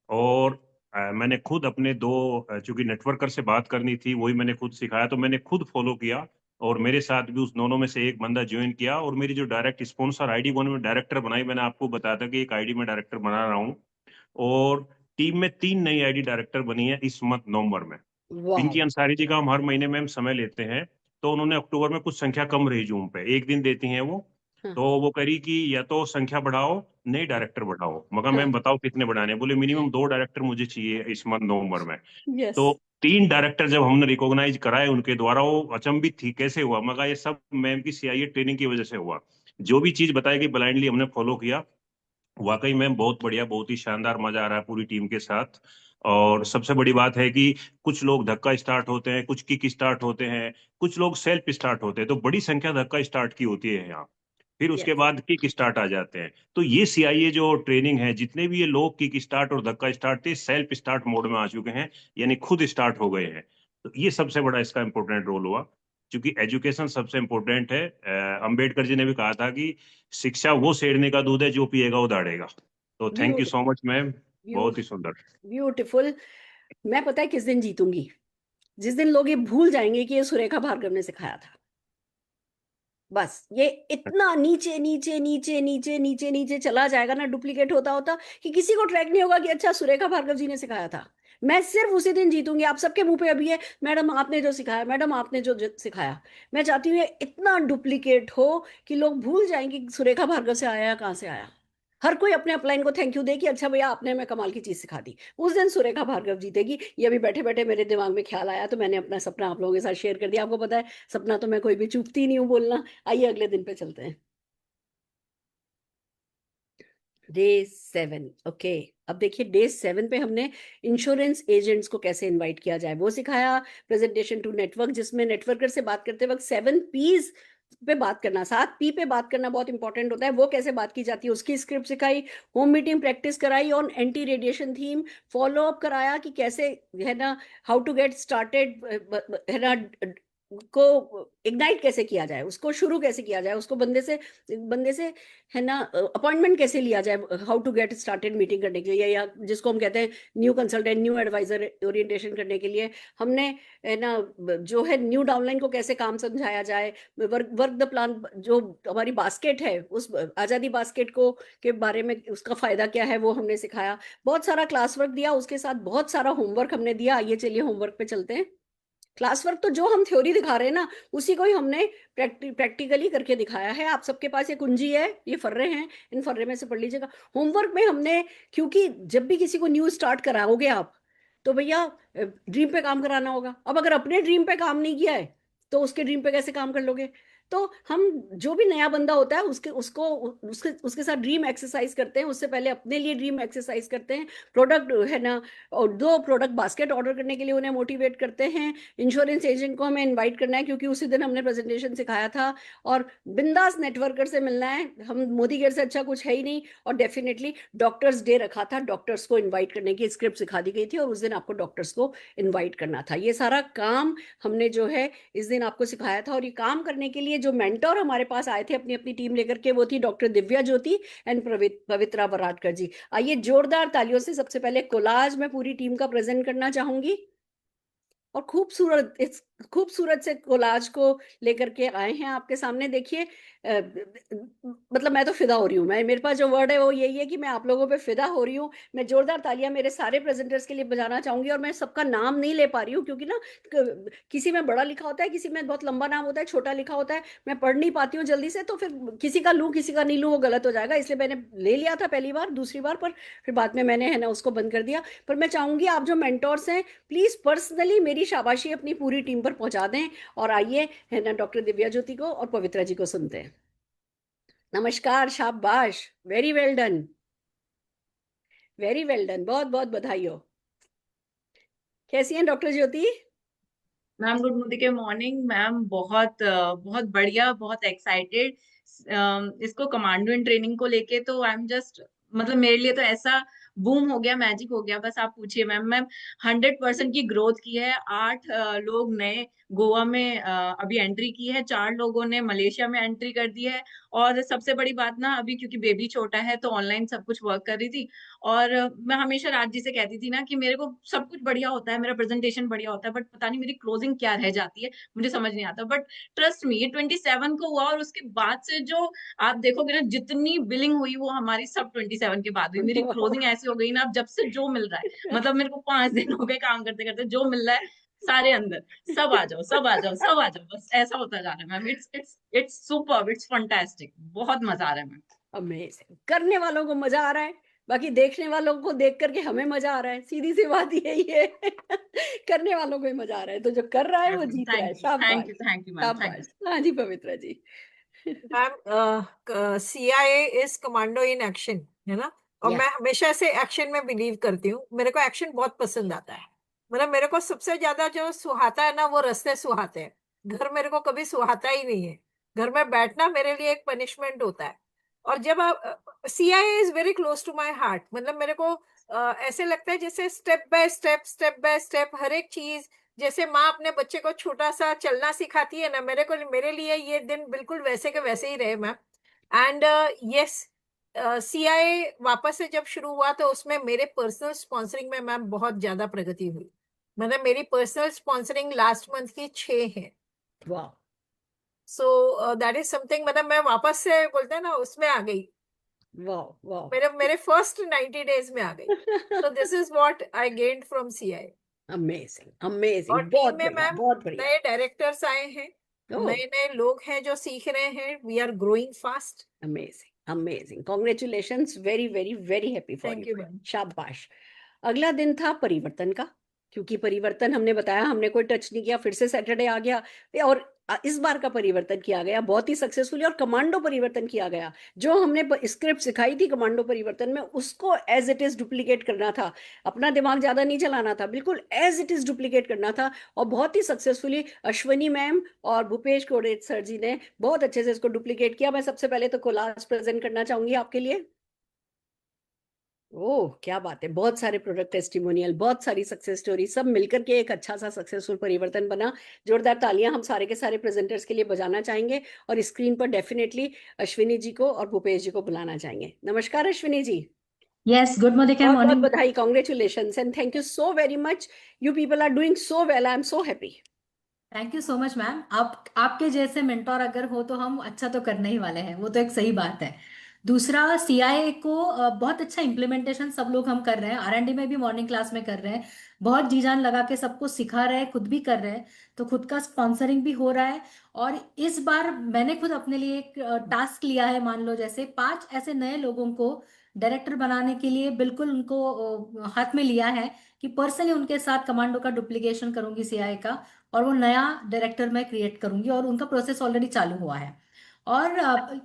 और मैंने खुद अपने चूंकि नेटवर्कर से बात करनी थी, वही मैंने खुद सिखाया, तो मैंने खुद फॉलो किया, और मेरे साथ भी उस दोनों में से एक बंदा ज्वाइन किया, और मेरी जो डायरेक्ट स्पॉन्सर आईडी वन में डायरेक्टर बनाई, मैंने आपको बताया था कि एक आईडी में डायरेक्टर बना रहा हूँ, और टीम में 3 नई आईडी डायरेक्टर बनी है इस मंथ नवंबर में। पिंकी अंसारी जी का हम हर महीने में हम समय लेते हैं, तो उन्होंने अक्टूबर में कुछ संख्या कम रही जूम पे, एक दिन देती हैं वो, तो वो करी कि या तो संख्या बढ़ाओ, नए डायरेक्टर बढ़ाओ। मगर मैम बताओ कितने बढ़ाने? बोले मिनिमम 2 डायरेक्टर मुझे चाहिए इस मंथ नवंबर में। तो 3 डायरेक्टर जब हमने रिकॉग्नाइज कराए उनके द्वारा, वो अचंभित थी कैसे हुआ। मगर ये सब मैम की सीआईए ट्रेनिंग की वजह से हुआ। जो भी चीज बताई गई ब्लाइंडली हमने फॉलो किया। वाकई में बहुत बढ़िया, बहुत ही शानदार, मजा आ रहा है पूरी टीम के साथ। और सबसे बड़ी बात है कि कुछ लोग धक्का स्टार्ट होते हैं, कुछ किक स्टार्ट होते हैं, कुछ लोग सेल्फ स्टार्ट होते हैं, तो बड़ी संख्या धक्का स्टार्ट की होती है यहाँ, फिर उसके बाद किक स्टार्ट आ जाते हैं। तो ये सीआईए जो ट्रेनिंग है, जितने भी ये लोग किक स्टार्ट और धक्का स्टार्ट थे, सेल्फ स्टार्ट मोड में आ चुके हैं, यानी खुद स्टार्ट हो गए हैं। तो ये सबसे बड़ा इसका इंपॉर्टेंट रोल हुआ, क्योंकि एजुकेशन सबसे इंपॉर्टेंट है। अंबेडकर जी ने भी कहा था कि शिक्षा वो सेड़ने का दूध है जो पिएगा वो दाड़ेगा। तो thank you so much ma'am, बहुत ही सुंदर, ब्यूटीफुल। मैं पता है किस दिन जीतूंगी? जिस दिन लोग ये भूल जाएंगे कि ये सुरेखा भार्गव ने सिखाया था। बस ये इतना नीचे नीचे नीचे नीचे नीचे नीचे चला जाएगा ना, डुप्लीकेट होता होता, कि किसी को ट्रैक नहीं होगा कि अच्छा सुरेखा भार्गव जी ने सिखाया था। मैं सिर्फ उसी दिन जीतूंगी। आप सबके मुंह पे अभी है मैडम आपने जो सिखाया, मैडम आपने जो सिखाया। मैं चाहती हूँ ये इतना डुप्लीकेट हो कि लोग भूल जाएंगे कि सुरेखा भार्गव से आया, कहाँ से आया। हर कोई अपने अपलाइन को थैंक यू दे कि अच्छा भैया आपने हमें कमाल की चीज सिखा दी। उस दिन सुरेखा भार्गव जीतेगी। ये अभी बैठे बैठे मेरे दिमाग में ख्याल आया, तो मैंने अपना सपना आप लोगों के साथ शेयर कर दिया। आपको पता है सपना तो मैं कोई भी चूकती नहीं हूँ बोलना। आइए अगले दिन पे चलते हैं। Day 7, okay. अब देखिए डे 7 पे हमने इंश्योरेंस एजेंट्स को कैसे इनवाइट किया जाए वो सिखाया, प्रेजेंटेशन टू नेटवर्क, जिसमें नेटवर्कर से बात करते वक्त 7 P's पे बात करना, 7 P पे बात करना बहुत इंपॉर्टेंट होता है, वो कैसे बात की जाती है उसकी स्क्रिप्ट सिखाई, होम मीटिंग प्रैक्टिस कराई on anti radiation theme, follow up कराया कि कैसे है ना हाउ टू गेट स्टार्टेड है ना को इग्नाइट कैसे किया जाए, उसको शुरू कैसे किया जाए, उसको बंदे से है ना अपॉइंटमेंट कैसे लिया जाए, how to get started meeting करने के लिए, या जिसको हम कहते हैं new consultant, new advisor orientation करने के लिए हमने है ना जो है न्यू डाउनलाइन को कैसे काम समझाया जाए, वर्क द प्लान, जो हमारी बास्केट है उस आज़ादी बास्केट को के बारे में उसका फायदा क्या है वो हमने सिखाया, बहुत सारा क्लास वर्क दिया, उसके साथ बहुत सारा होमवर्क हमने दिया। आइए चलिए होमवर्क पे चलते हैं। क्लास वर्क तो जो हम थ्योरी दिखा रहे हैं ना उसी को ही हमने प्रैक्टिकली करके दिखाया है। आप सबके पास ये कुंजी है, ये फर्रे हैं, इन फर्रे में से पढ़ लीजिएगा। होमवर्क में हमने, क्योंकि जब भी किसी को न्यू स्टार्ट कराओगे आप तो भैया ड्रीम पे काम कराना होगा। अब अगर अपने ड्रीम पे काम नहीं किया है तो उसके ड्रीम पे कैसे काम कर लोगे? तो हम जो भी नया बंदा होता है उसके साथ ड्रीम एक्सरसाइज करते हैं, उससे पहले अपने लिए ड्रीम एक्सरसाइज करते हैं, प्रोडक्ट है ना और 2 प्रोडक्ट बास्केट ऑर्डर करने के लिए उन्हें मोटिवेट करते हैं। इंश्योरेंस एजेंट को हमें इनवाइट करना है क्योंकि उसी दिन हमने प्रेजेंटेशन सिखाया था, और बिंदास नेटवर्कर से मिलना है। हम मोदी केयर से अच्छा कुछ है ही नहीं। और डेफिनेटली डॉक्टर्स डे रखा था, डॉक्टर्स को इन्वाइट करने की स्क्रिप्ट सिखा दी गई थी और उस दिन आपको डॉक्टर्स को इन्वाइट करना था। ये सारा काम हमने जो है इस दिन आपको सिखाया था। और ये काम करने के लिए जो मेंटर हमारे पास आए थे अपनी अपनी टीम लेकर के, वो थी डॉक्टर दिव्या ज्योति एंड पवित्रा बराडकर जी। आइए जोरदार तालियों से सबसे पहले कोलाज में पूरी टीम का प्रेजेंट करना चाहूंगी। और खूबसूरत से कोलाज को लेकर के आए हैं आपके सामने। देखिए मतलब मैं तो फिदा हो रही हूँ, मेरे पास जो वर्ड है वो यही है कि मैं आप लोगों पे फिदा हो रही हूँ। मैं जोरदार तालियां मेरे सारे प्रेजेंटर्स के लिए बजाना चाहूंगी। और मैं सबका नाम नहीं ले पा रही हूँ क्योंकि ना किसी में बड़ा लिखा होता है, किसी में बहुत लंबा नाम होता है, छोटा लिखा होता है, मैं पढ़ नहीं पाती हूँ जल्दी से, तो फिर किसी का लूँ किसी का नहीं लूँ वो गलत हो जाएगा। इसलिए मैंने ले लिया था पहली बार, दूसरी बार, पर फिर बाद में मैंने है ना उसको बंद कर दिया। पर मैं चाहूंगी आप जो मेंटोर्स हैं प्लीज पर्सनली मेरी शाबाशी अपनी पूरी टीम पर पहुंचा दें। और आइए है ना डॉक्टर दिव्या ज्योति को और पवित्रा जी को सुनते हैं। नमस्कार, शाबाश, very well done, very well done, बहुत बहुत बधाई हो। कैसी हैं डॉक्टर ज्योति? मैम गुड मोदी के मॉर्निंग मैम। बहुत बढ़िया, बहुत एक्साइटेड इसको कमांडो इन ट्रेनिंग को लेके। तो आई एम जस्ट मतलब मेरे लिए तो ऐसा बूम हो गया, मैजिक हो गया, बस आप पूछिए मैम। मैम 100% की ग्रोथ की है। 8 लोग नए गोवा में अभी एंट्री की है, 4 लोगों ने मलेशिया में एंट्री कर दी है। और सबसे बड़ी बात ना, अभी क्योंकि बेबी छोटा है तो ऑनलाइन सब कुछ वर्क कर रही थी। और मैं हमेशा राज जी से कहती थी ना कि मेरे को सब कुछ बढ़िया होता है, मेरा प्रेजेंटेशन बढ़िया होता है, बट पता नहीं मेरी क्लोजिंग क्या रह जाती है, मुझे समझ नहीं आता। बट ट्रस्ट मी, ये 27 को हुआ और उसके बाद से जो आप देखोगे ना जितनी बिलिंग हुई वो हमारी सब 27 के बाद हुई। मेरी क्लोजिंग ऐसी हो गई ना, अब जब से जो मिल रहा है, मतलब मेरे को 5 दिन हो गए काम करते करते, जो मिल रहा है सारे अंदर, सब आ जाओ, सब आ जाओ, सब आ जाओ, बस ऐसा होता जा रहा है ma'am. It's superb, it's fantastic, बहुत मजा आ रहा है मैम। अमेजिंग। करने वालों को मजा आ रहा है, बाकी देखने वालों को देख करके हमें मजा आ रहा है, सीधी सी बात यही है। करने वालों को ही मजा आ रहा है, तो जो कर रहा है वो जीत रहा है। शाबाश, थैंक यू मैम, थैंक शाबाश। हाँ जी Pavitra ji. Ma'am CIA is commando in action, है ना? और मैं हमेशा से एक्शन में बिलीव करती हूँ। मेरे को एक्शन बहुत पसंद आता है। मतलब मेरे को सबसे ज्यादा जो सुहाता है ना वो रास्ते सुहाते हैं। घर मेरे को कभी सुहाता ही नहीं है। घर में बैठना मेरे लिए एक पनिशमेंट होता है। और जब आप CIA is very close to my heart. मतलब मेरे को ऐसे लगता है जैसे स्टेप बाय स्टेप हर एक चीज, जैसे माँ अपने बच्चे को छोटा सा चलना सिखाती है ना, मेरे लिए ये दिन बिल्कुल वैसे के वैसे ही रहे मैम। एंड यस, CIA वापस से जब शुरू हुआ तो उसमें मेरे पर्सनल स्पॉन्सरिंग में मैम बहुत ज्यादा प्रगति हुई। मतलब मेरी पर्सनल स्पॉन्सरिंग लास्ट मंथ की 6 है। वाह। So that is something. मतलब मैं वापस से बोलते हैं ना उसमें आ गई। वाह वाह। मेरे फर्स्ट 90 डेज में आ गई। So this is what I gained from CIA। Amazing, amazing, और बहुत टीम में बढ़िया, मैम बहुत बढ़िया। नए डायरेक्टर्स आए हैं, ओह, नए नए लोग हैं जो सीख रहे हैं। We are growing fast. Amazing, amazing, congratulations, very very very happy for thank you. You ma'am. शाबाश। अगला दिन था परिवर्तन का, क्योंकि परिवर्तन हमने बताया हमने कोई टच नहीं किया, फिर से सैटरडे आ गया। और इस बार का परिवर्तन किया गया बहुत ही सक्सेसफुली, और कमांडो परिवर्तन किया गया। जो हमने स्क्रिप्ट सिखाई थी कमांडो परिवर्तन में, उसको एज इट इज डुप्लीकेट करना था, अपना दिमाग ज्यादा नहीं चलाना था, बिल्कुल एज इट इज डुप्लीकेट करना था। और बहुत ही सक्सेसफुली अश्वनी मैम और भूपेश कोरेट सर जी ने बहुत अच्छे से इसको डुप्लीकेट किया। मैं सबसे पहले तो कोलाज प्रेजेंट करना चाहूंगी आपके लिए। ओह, क्या बात है, बहुत सारे प्रोडक्ट टेस्टिमोनियल, बहुत सारी सक्सेस स्टोरी, सब मिलकर के एक अच्छा सा सक्सेसफुल परिवर्तन बना। जोरदार तालियां हम सारे के सारे प्रेजेंटर्स के लिए बजाना चाहेंगे, और स्क्रीन पर डेफिनेटली अश्विनी जी को और भूपेश जी को बुलाना चाहेंगे। नमस्कार Ashwini ji. Yes, good morning. बहुत बहुत Morning. बधाई, congratulations and thank you so very much. You people are doing so well, I am so happy. Thank you so much ma'am. आप आपके जैसे मेंटोर अगर हो तो हम अच्छा तो करने ही वाले हैं, वो तो एक सही बात है। दूसरा, सीआईए को बहुत अच्छा इम्प्लीमेंटेशन सब लोग हम कर रहे हैं, आरएनडी में भी मॉर्निंग क्लास में कर रहे हैं, बहुत जी जान लगा के सबको सिखा रहे हैं, खुद भी कर रहे हैं, तो खुद का स्पॉन्सरिंग भी हो रहा है। और इस बार मैंने खुद अपने लिए एक टास्क लिया है, मान लो जैसे 5 ऐसे नए लोगों को डायरेक्टर बनाने के लिए बिल्कुल उनको हाथ में लिया है कि पर्सनली उनके साथ कमांडो का डुप्लीकेशन करूंगी सीआईए का, और वो नया डायरेक्टर मैं क्रिएट करूंगी, और उनका प्रोसेस ऑलरेडी चालू हुआ है। और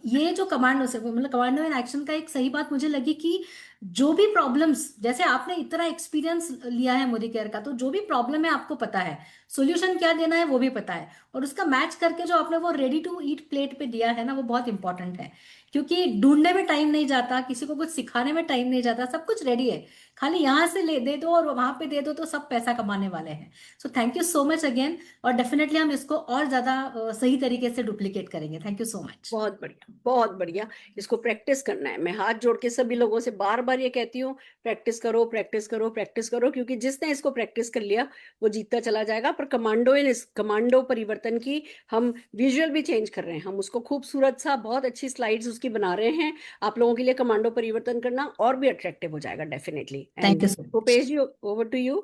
ये जो कमांडो से मतलब कमांडो इन एक्शन का एक सही बात मुझे लगी कि जो भी प्रॉब्लम्स, जैसे आपने इतना एक्सपीरियंस लिया है मोदी केयर का, तो जो भी प्रॉब्लम है आपको पता है, सॉल्यूशन क्या देना है वो भी पता है, और उसका मैच करके जो आपने वो रेडी टू ईट प्लेट पे दिया है ना, वो बहुत इंपॉर्टेंट है। क्योंकि ढूंढने में टाइम नहीं जाता, किसी को कुछ सिखाने में टाइम नहीं जाता, सब कुछ रेडी है, खाली यहाँ से ले दे दो और वहां पे दे दो तो सब पैसा कमाने वाले हैं। So thank you so much again, और डेफिनेटली हम इसको और ज्यादा सही तरीके से डुप्लीकेट करेंगे। Thank you so much. बहुत बढ़िया, बहुत बढ़िया। इसको प्रैक्टिस करना है। मैं हाथ जोड़ के सभी लोगों से बार बार ये कहती हूँ, प्रैक्टिस करो, प्रैक्टिस करो, प्रैक्टिस करो, क्योंकि जिसने इसको प्रैक्टिस कर लिया वो जीतता चला जाएगा। पर कमांडो परिवर्तन की हम विजुअल भी चेंज कर रहे हैं, हम उसको खूबसूरत सा, बहुत अच्छी स्लाइड्स उसकी बना रहे हैं आप लोगों के लिए। कमांडो परिवर्तन करना और भी अट्रैक्टिव हो जाएगा definitely. Thank you so much. Bhupesh ji, over to you.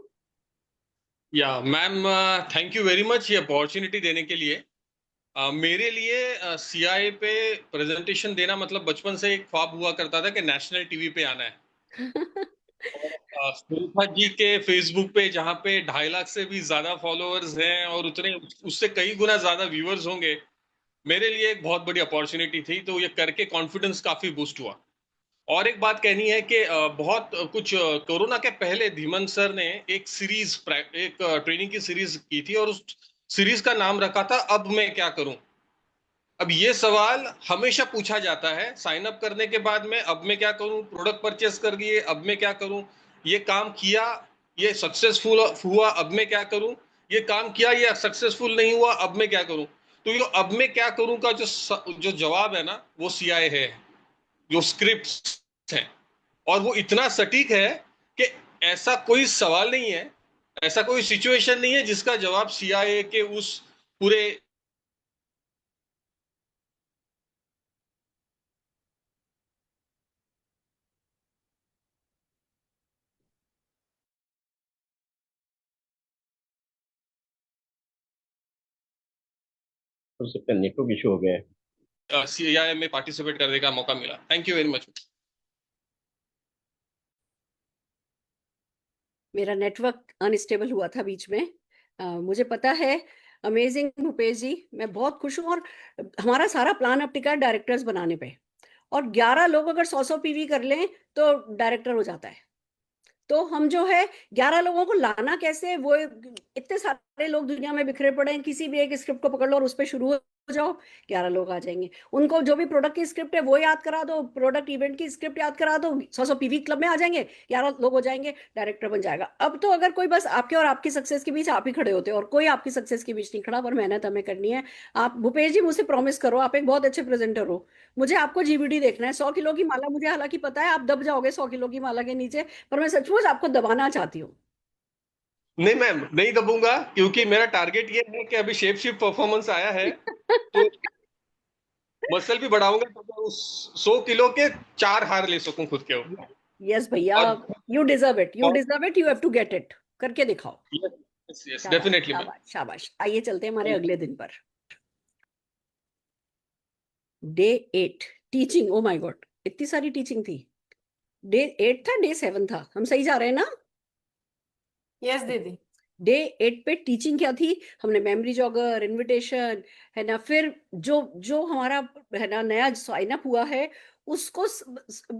Yeah ma'am, thank you very much ये अपॉर्चुनिटी देने के लिए। मेरे लिए सीआईए पे प्रेजेंटेशन देना मतलब बचपन से एक ख्वाब हुआ करता था कि नेशनल टीवी पे आना है। सुरेखा जी के फेसबुक पे जहाँ पे 2.5 लाख से भी ज्यादा फॉलोअर्स हैं और उतने उससे कई गुना ज्यादा व्यूअर्स होंगे, मेरे लिए एक बहुत बड़ी अपॉर्चुनिटी थी। तो ये करके कॉन्फिडेंस काफी बूस्ट हुआ। और एक बात कहनी है कि बहुत कुछ कोरोना के पहले धीमन सर ने एक ट्रेनिंग की सीरीज की थी, और उस सीरीज का नाम रखा था अब मैं क्या करूं। अब ये सवाल हमेशा पूछा जाता है साइन अप करने के बाद में, अब मैं क्या करूं, प्रोडक्ट परचेस कर लिए अब मैं क्या करूं, ये काम किया ये सक्सेसफुल हुआ अब मैं क्या करूं, ये काम किया ये सक्सेसफुल नहीं हुआ अब मैं क्या करूं। तो ये अब मैं क्या करूं का जो जवाब है ना, वो सीआईए है, जो स्क्रिप्ट है। और वो इतना सटीक है कि ऐसा कोई सवाल नहीं है, ऐसा कोई सिचुएशन नहीं है जिसका जवाब सीआईए के उस पूरे हो सकता है नेटवर्क इशू हो गया है। सीआईए में पार्टिसिपेट करने का मौका मिला। Thank you very much. मेरा नेटवर्क अनस्टेबल हुआ था बीच में, मुझे पता है। अमेजिंग भूपेश जी, मैं बहुत खुश हूँ। और हमारा सारा प्लान अब टिका है डायरेक्टर्स बनाने पे, और 11 लोग अगर 100 पीवी कर लें तो डायरेक्टर हो जाता है। तो हम जो है 11 लोगों को लाना कैसे, वो इतने सारे लोग दुनिया में बिखरे पड़े हैं, किसी भी एक स्क्रिप्ट को पकड़ लो और उस पर शुरू हो जाओ, 11 लोग आ जाएंगे। उनको जो भी प्रोडक्ट की स्क्रिप्ट है वो याद करा दो, प्रोडक्ट इवेंट की स्क्रिप्ट याद करा दो, 100 पीवी क्लब में आ जाएंगे, 11 लोग हो जाएंगे, डायरेक्टर बन जाएगा। अब तो अगर कोई बस आपके और आपकी सक्सेस के बीच आप ही खड़े होते हो, और कोई आपकी सक्सेस के बीच नहीं खड़ा, पर मेहनत हमें करनी है। आप भूपेश जी मुझसे प्रॉमिस करो, आप एक बहुत अच्छे प्रेजेंटर हो, मुझे आपको जीबीडी देखना है। 100 किलो की माला, मुझे हालांकि पता है आप दब जाओगे 100 किलो की माला के नीचे, पर मैं सचमुच आपको दबाना चाहती हूँ। नहीं मैम, नहीं दबूंगा, क्योंकि मेरा टारगेट ये है कि अभी शेप शिफ्ट परफॉर्मेंस आया है तो मसल भी बढ़ाऊंगा तो मैं उस 100 किलो के 4 हार ले सकूं खुद के ऊपर। यस भैया, you deserve it, you deserve it, you have to get it, करके दिखाओ। Yes definitely. शाबाश शाबाश। आइए चलते हैं हमारे अगले दिन पर। Day 8 teaching. Oh my god, इतनी सारी टीचिंग थी। डे 8 था, डे 7 था, हम सही जा रहे हैं ना? यस दीदी। डे 8 पे टीचिंग क्या थी, हमने मेमोरी जॉगर, इनविटेशन, है ना, फिर जो जो हमारा है ना नया साइन अप हुआ है उसको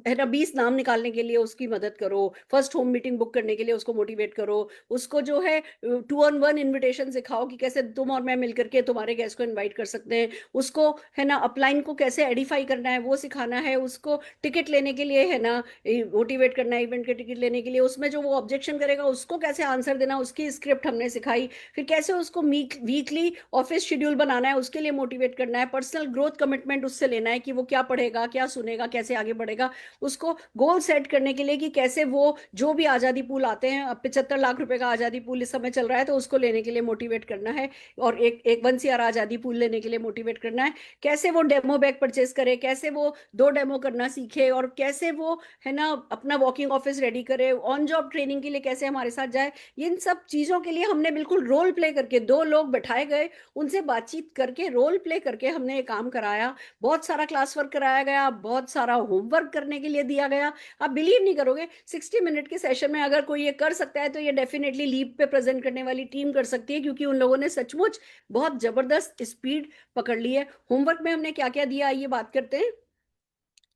है ना 20 नाम निकालने के लिए उसकी मदद करो, फर्स्ट होम मीटिंग बुक करने के लिए उसको मोटिवेट करो, उसको जो है 2-on-1 इनविटेशन सिखाओ कि कैसे तुम और मैं मिलकर के तुम्हारे गेस्ट को इनवाइट कर सकते हैं, उसको है ना अपलाइन को कैसे एडिफाई करना है वो सिखाना है, उसको टिकट लेने के लिए है ना मोटिवेट करना है, इवेंट के टिकट लेने के लिए, उसमें जो वो ऑब्जेक्शन करेगा उसको कैसे आंसर देना, उसकी स्क्रिप्ट हमने सिखाई, फिर कैसे उसको वीकली ऑफिस शेड्यूल बनाना है उसके लिए मोटिवेट करना है, पर्सनल ग्रोथ कमिटमेंट उससे लेना है कि वो क्या पढ़ेगा, क्या सुनेगा, कैसे आगे बढ़ेगा, उसको गोल सेट करने के लिए कि कैसे वो जो भी आजादी पूल आते हैं, अब 75 लाख रुपए का आजादी पूल इस समय चल रहा है तो उसको लेने के लिए मोटिवेट करना है, और एक 1 CR आजादी पूल लेने के लिए मोटिवेट करना है, कैसे वो डेमो बैग परचेज करे, कैसे वो 2 डेमो करना सीखे, और कैसे वो है ना अपना वॉकिंग ऑफिस रेडी करे, ऑन जॉब ट्रेनिंग के लिए कैसे हमारे साथ जाए। इन सब चीजों के लिए हमने बिल्कुल रोल प्ले करके 2 लोग बैठाए गए, उनसे बातचीत करके रोल प्ले करके हमने ये काम कराया, बहुत सारा क्लास वर्क कराया गया, बहुत सारा होमवर्क करने के लिए दिया गया। आप बिलीव नहीं करोगे 60 मिनट के सेशन में अगर कोई ये कर सकता है तो ये डेफिनेटली लीप पे प्रेजेंट करने वाली टीम कर सकती है, क्योंकि उन लोगों ने सचमुच बहुत जबरदस्त स्पीड पकड़ ली है। होमवर्क में हमने क्या क्या दिया आइए बात करते हैं।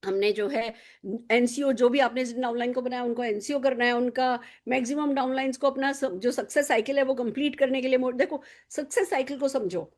हमने जो है एनसीओ, जो भी आपने डाउनलाइन को बनाया उनको एनसीओ करना है, उनका मैक्सिमम डाउनलाइंस को अपना जो सक्सेस साइकिल है वो कंप्लीट करने के लिए देखो सक्सेस साइकिल को समझो।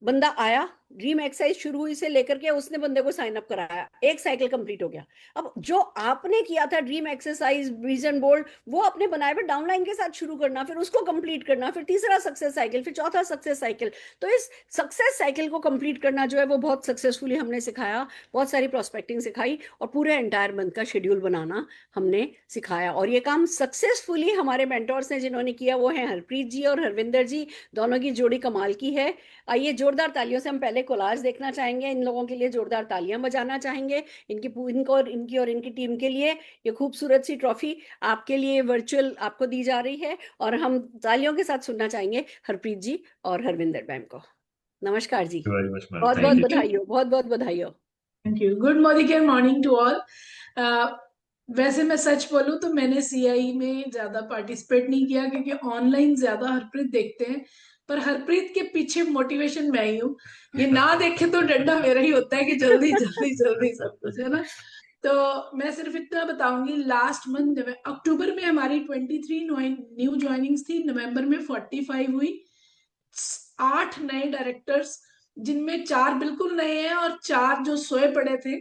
बंदा आया, ड्रीम एक्सरसाइज शुरू हुई से लेकर के उसने बंदे को साइन अप कराया, एक साइकिल कंप्लीट हो गया। अब जो आपने किया था ड्रीम एक्सरसाइज विजन बोर्ड वो आपने बनाए हुए डाउनलाइन के साथ शुरू करना, फिर उसको कंप्लीट करना, फिर तीसरा सक्सेस साइकिल, फिर चौथा सक्सेस साइकिल। तो इस सक्सेस साइकिल को कंप्लीट करना जो है वो बहुत सक्सेसफुली हमने सिखाया, बहुत सारी प्रोस्पेक्टिंग सिखाई और पूरे एंटायर मंथ का शेड्यूल बनाना हमने सिखाया। और ये काम सक्सेसफुली हमारे मेंटोर्स ने जिन्होंने किया वो है हरप्रीत जी और हरविंदर जी, दोनों की जोड़ी कमाल की है। आइए जोरदार तालियों से हम पहले कोलाज देखना चाहेंगे, इन लोगों के लिए जोरदार तालियां बजाना चाहेंगे, इनको और इनकी टीम के लिए। ये खूबसूरत सी ट्रॉफी आपके लिए वर्चुअल आपको दी जा रही है और हम तालियों के साथ सुनना चाहेंगे हरप्रीत जी और हरविंदर मैम को। नमस्कार जी, बहुत बहुत बधाई हो, बहुत बहुत बधाई हो। Thank you. Good morning to all. वैसे मैं सच बोलूं तो मैंने सीआई में ज्यादा पार्टिसिपेट नहीं किया क्योंकि ऑनलाइन ज्यादा हरप्रीत देखते हैं, पर हरप्रीत के पीछे मोटिवेशन मैं ही हूँ। ये ना देखे तो डंडा मेरा ही होता है कि जल्दी जल्दी जल्दी सब कुछ, है ना। तो मैं सिर्फ इतना बताऊंगी, लास्ट मंथ अक्टूबर में हमारी 23 न्यू ज्वाइनिंग्स थी, नवंबर में 45 हुई, 8 नए डायरेक्टर्स जिनमें 4 बिल्कुल नए हैं और 4 जो सोए पड़े थे,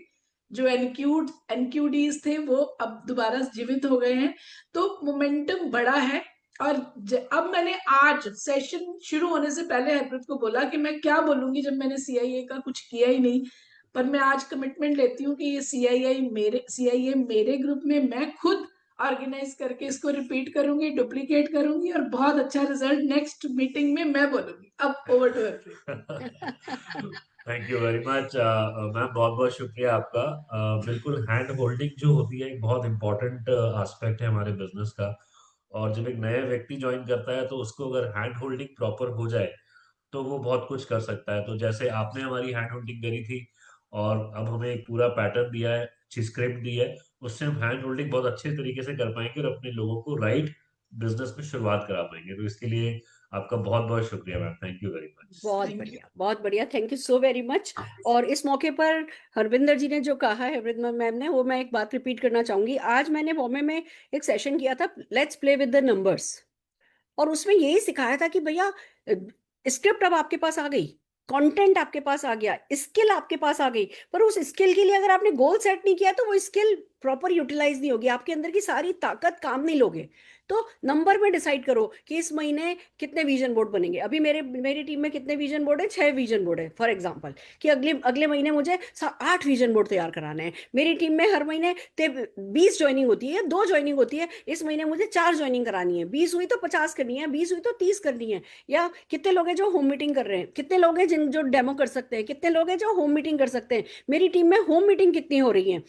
जो एनक्यूडीज थे, वो अब दोबारा जीवित हो गए हैं। तो मोमेंटम बड़ा है। और अब मैंने आज सेशन शुरू होने से पहले हरप्रीत को बोला कि मैं क्या बोलूंगी जब मैंने सीआईए का कुछ किया ही नहीं, पर मैं आज कमिटमेंट लेती हूँ कि ये सीआईए मेरे ग्रुप में मैं खुद ऑर्गेनाइज करके इसको रिपीट करूंगी, डुप्लीकेट करूंगी और बहुत अच्छा रिजल्ट नेक्स्ट मीटिंग में मैं बोलूंगी। अब over to Harpreet. Thank you very much ma'am, बहुत बहुत शुक्रिया आपका। बिल्कुल हैंड होल्डिंग जो होती है एक बहुत इंपॉर्टेंट एस्पेक्ट है हमारे बिजनेस का, और जब एक नया व्यक्ति ज्वाइन करता है तो उसको अगर हैंड होल्डिंग प्रॉपर हो जाए तो वो बहुत कुछ कर सकता है। तो जैसे आपने हमारी हैंड होल्डिंग करी थी और अब हमें एक पूरा पैटर्न दिया है, अच्छी स्क्रिप्ट दी है, उससे हम हैंड होल्डिंग बहुत अच्छे तरीके से कर पाएंगे और अपने लोगों को राइट बिजनेस में शुरुआत करा पाएंगे। तो इसके लिए आपका बहुत बहुत शुक्रिया ma'am, thank you very much. बहुत बढ़िया, thank you so very much. और इस मौके पर हरविंदर जी ने जो कहा है, हरविंदर मैम ने, वो मैं एक बात रिपीट करना चाहूंगी। आज मैंने बॉम्बे में एक सेशन किया था, let's play with the numbers, और उसमें यही सिखाया था कि भैया स्क्रिप्ट अब आपके पास आ गई, कंटेंट आपके पास आ गया, स्किल आपके पास आ गई, पर उस स्किल के लिए अगर आपने गोल सेट नहीं किया तो वो स्किल प्रॉपर यूटिलाइज नहीं होगी, आपके अंदर की सारी ताकत काम नहीं लोगे। तो नंबर में डिसाइड करो कि इस महीने कितने विजन बोर्ड बनेंगे। अभी मेरी टीम में कितने विजन बोर्ड है? 6 विजन बोर्ड है फॉर एग्जांपल, कि अगले महीने मुझे 8 विजन बोर्ड तैयार कराने हैं। मेरी टीम में हर महीने 20 ज्वाइनिंग होती है, 2 ज्वाइनिंग होती है, इस महीने मुझे 4 ज्वाइनिंग करानी है। 20 हुई तो 50 करनी है, 20 हुई तो 30 करनी है। या कितने लोग हैं जो होम मीटिंग कर रहे हैं, कितने लोग हैं जो डेमो कर सकते हैं, कितने लोग हैं जो होम मीटिंग कर सकते हैं। मेरी टीम में होम मीटिंग कितनी हो रही है,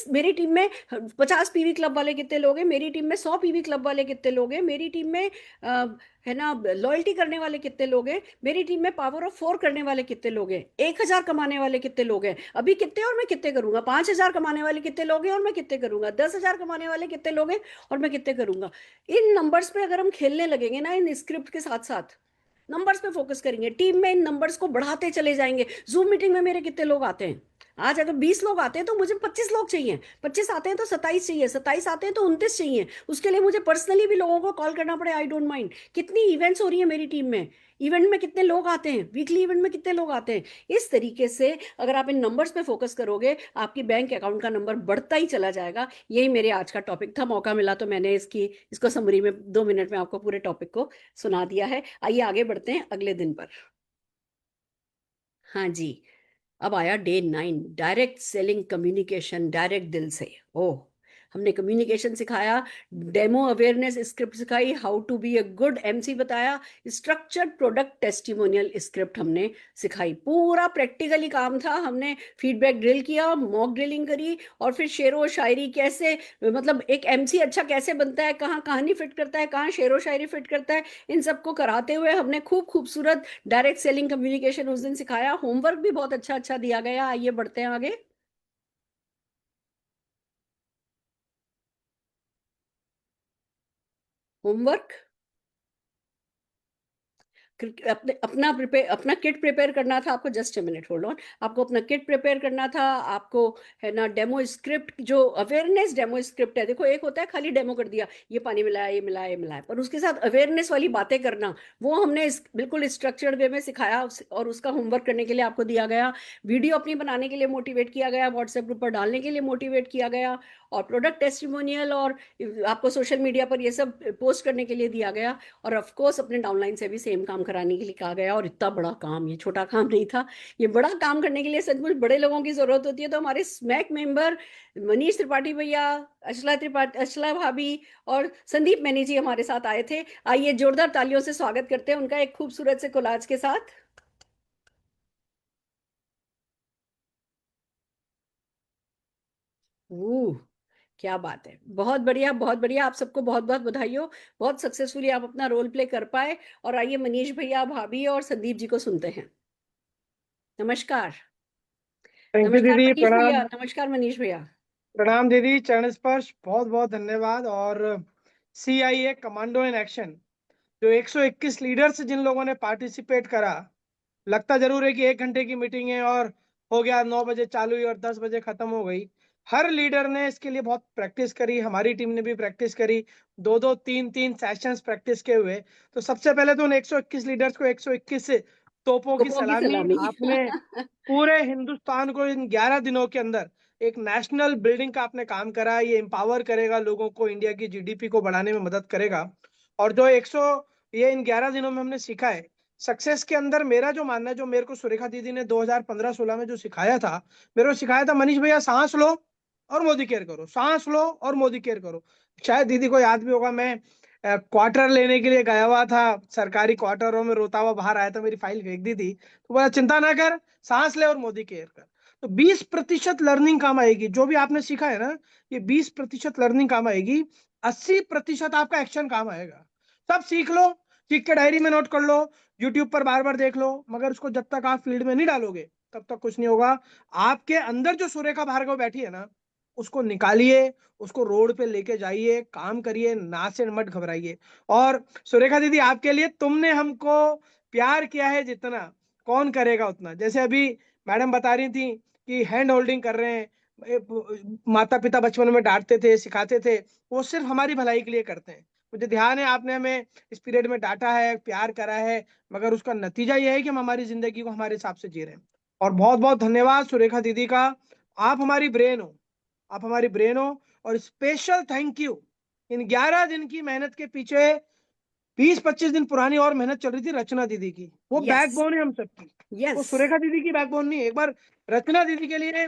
मेरी टीम में में 50 पीवी क्लब वाले कितने लोग हैं, मेरी टीम में 100 पीवी क्लब वाले कितने लोग हैं, मेरी टीम में है ना लॉयल्टी करने वाले कितने लोग हैं, मेरी टीम में पावर ऑफ 4 करने वाले कितने लोग हैं, 1000 कमाने वाले कितने लोग हैं, अभी कितने और मैं कितने करूंगा, 5000 कमाने वाले कितने लोग हैं और मैं कितने करूंगा, 10,000 कमाने वाले कितने लोग हैं और मैं कितने करूंगा। इन नंबर्स पे अगर हम खेलने लगेंगे ना, इन स्क्रिप्ट के साथ साथ नंबर्स पे फोकस करेंगे, टीम में इन नंबर्स को बढ़ाते चले जाएंगे। जूम मीटिंग में मेरे कितने लोग आते हैं, आज अगर 20 लोग आते हैं तो मुझे 25 लोग चाहिए, 25 आते हैं तो 27 चाहिए, 27 आते हैं तो 29 चाहिए। उसके लिए मुझे पर्सनली भी लोगों को कॉल करना पड़े, आई डोंट माइंड। कितनी इवेंट्स हो रही है मेरी टीम में, इवेंट में कितने लोग आते हैं, वीकली इवेंट में कितने लोग आते हैं। इस तरीके से अगर आप इन नंबर्स पे फोकस करोगे, आपकी बैंक अकाउंट का नंबर बढ़ता ही चला जाएगा। यही मेरे आज का टॉपिक था, मौका मिला तो मैंने इसको समरी में 2 मिनट में आपको पूरे टॉपिक को सुना दिया है। आइए आगे बढ़ते हैं अगले दिन पर। हाँ जी, अब आया day 9, direct selling communication, direct दिल से। ओह, हमने कम्युनिकेशन सिखाया, डेमो अवेयरनेस स्क्रिप्ट सिखाई, how to be a good MC बताया, स्ट्रक्चर्ड प्रोडक्ट टेस्टिमोनियल स्क्रिप्ट हमने सिखाई। पूरा प्रैक्टिकली काम था। हमने फीडबैक ड्रिल किया, मॉक ड्रिलिंग करी, और फिर शेरो शायरी कैसे, मतलब एक एमसी अच्छा कैसे बनता है, कहाँ कहानी फिट करता है, कहाँ शेरो शायरी फिट करता है, इन सबको कराते हुए हमने खूब खूबसूरत डायरेक्ट सेलिंग कम्युनिकेशन उस दिन सिखाया। होमवर्क भी बहुत अच्छा अच्छा दिया गया। आइए बढ़ते हैं आगे। होमवर्क अपना किट प्रिपेयर करना था आपको। Just a minute, hold on. आपको अपना किट प्रिपेयर करना था आपको, है ना। डेमो स्क्रिप्ट, जो अवेयरनेस डेमो स्क्रिप्ट है, देखो एक होता है खाली डेमो कर दिया, ये पानी मिलाया, ये मिलाया, ये मिलाया, पर उसके साथ अवेयरनेस वाली बातें करना, वो हमने बिल्कुल स्ट्रक्चर्ड वे में सिखाया। और उसका होमवर्क करने के लिए आपको दिया गया, वीडियो अपनी बनाने के लिए मोटिवेट किया गया, व्हाट्सएप ग्रुप पर डालने के लिए मोटिवेट किया गया, और प्रोडक्ट टेस्टिमोनियल और आपको सोशल मीडिया पर ये सब पोस्ट करने के लिए दिया गया, और ऑफ कोर्स अपने डाउनलाइन से भी सेम काम कराने के लिए कहा गया। और इतना बड़ा काम, ये छोटा काम नहीं था। ये बड़ा काम करने के लिए सचमुच बड़े लोगों की जरूरत होती है। तो हमारे स्मैक मेंबर मनीष त्रिपाठी भैया, अचला भाभी और संदीप मैनी जी हमारे साथ आए थे। आइए जोरदार तालियों से स्वागत करते हैं उनका एक खूबसूरत से कोलाज के साथ। क्या बात है, बहुत बढ़िया बहुत बढ़िया। आप सबको बहुत बहुत बधाई हो, बहुत सक्सेसफुली आप अपना रोल प्ले कर पाए। और आइए मनीष भैया, भाभी और संदीप जी को सुनते हैं। नमस्कार। थैंक यू नमस्कार दीदी, मनीष भैया। प्रणाम। नमस्कार मनीष भैया। प्रणाम दीदी, चरण स्पर्श, बहुत बहुत धन्यवाद। और CIA कमांडो इन एक्शन, जो 121 लीडर्स जिन लोगों ने पार्टिसिपेट करा, लगता जरूर है कि 1 घंटे की मीटिंग है और हो गया, 9 बजे चालू हुई और 10 बजे खत्म हो गई। हर लीडर ने इसके लिए बहुत प्रैक्टिस करी, हमारी टीम ने भी प्रैक्टिस करी, 2-2 3-3 सेशंस प्रैक्टिस के हुए। तो सबसे पहले तो उन 121 लीडर्स को 121 तोपों की सलामी। आपने पूरे हिंदुस्तान को इन 11 दिनों के अंदर एक नेशनल बिल्डिंग का आपने काम करा। ये एम्पावर करेगा लोगों को, इंडिया की GDP को बढ़ाने में मदद करेगा। और जो ये इन 11 दिनों में हमने सीखा है सक्सेस के अंदर, मेरा जो मानना है, जो मेरे को सुरेखा दीदी ने 2015-16 में जो सिखाया था, मेरे को सिखाया था, मनीष भैया, सांस लो और मोदी केयर करो, सांस लो और मोदी केयर करो। शायद दीदी को याद भी होगा, मैं क्वार्टर लेने के लिए गया हुआ था, सरकारी क्वार्टरों में रोता हुआ बाहर आया था, मेरी फाइल फेंक दी थी, तो बोला चिंता ना कर, सांस ले और मोदी केयर कर। तो 20% लर्निंग काम आएगी। जो भी आपने सीखा है ना, ये 20% लर्निंग काम आएगी, 80% आपका एक्शन काम आएगा। सब सीख लो, सीख के डायरी में नोट कर लो, यूट्यूब पर बार बार देख लो, मगर उसको जब तक आप फील्ड में नहीं डालोगे तब तक कुछ नहीं होगा। आपके अंदर जो सुरेखा भार्गव बैठी है ना, उसको निकालिए, उसको रोड पे लेके जाइए, काम करिए, ना से मत घबराइए। और सुरेखा दीदी, आपके लिए तुमने हमको प्यार किया है जितना, कौन करेगा उतना। जैसे अभी मैडम बता रही थी कि हैंड होल्डिंग कर रहे हैं, माता पिता बचपन में डांटते थे, सिखाते थे, वो सिर्फ हमारी भलाई के लिए करते हैं। मुझे ध्यान है आपने हमें इस पीरियड में डांटा है, प्यार करा है, मगर उसका नतीजा यह है कि हम हमारी जिंदगी को हमारे हिसाब से जी रहे हैं। और बहुत बहुत धन्यवाद सुरेखा दीदी का, आप हमारी ब्रेन हो, आप हमारी ब्रेन हो। और स्पेशल थैंक यू इन 11 दिन की मेहनत के पीछे, 20-25 दिन पुरानी और मेहनत चल रही थी रचना दीदी की। वो बैकबोन है हम सबकी, वो सुरेखा दीदी की बैकबोन नहीं है। एक बार रचना दीदी के लिए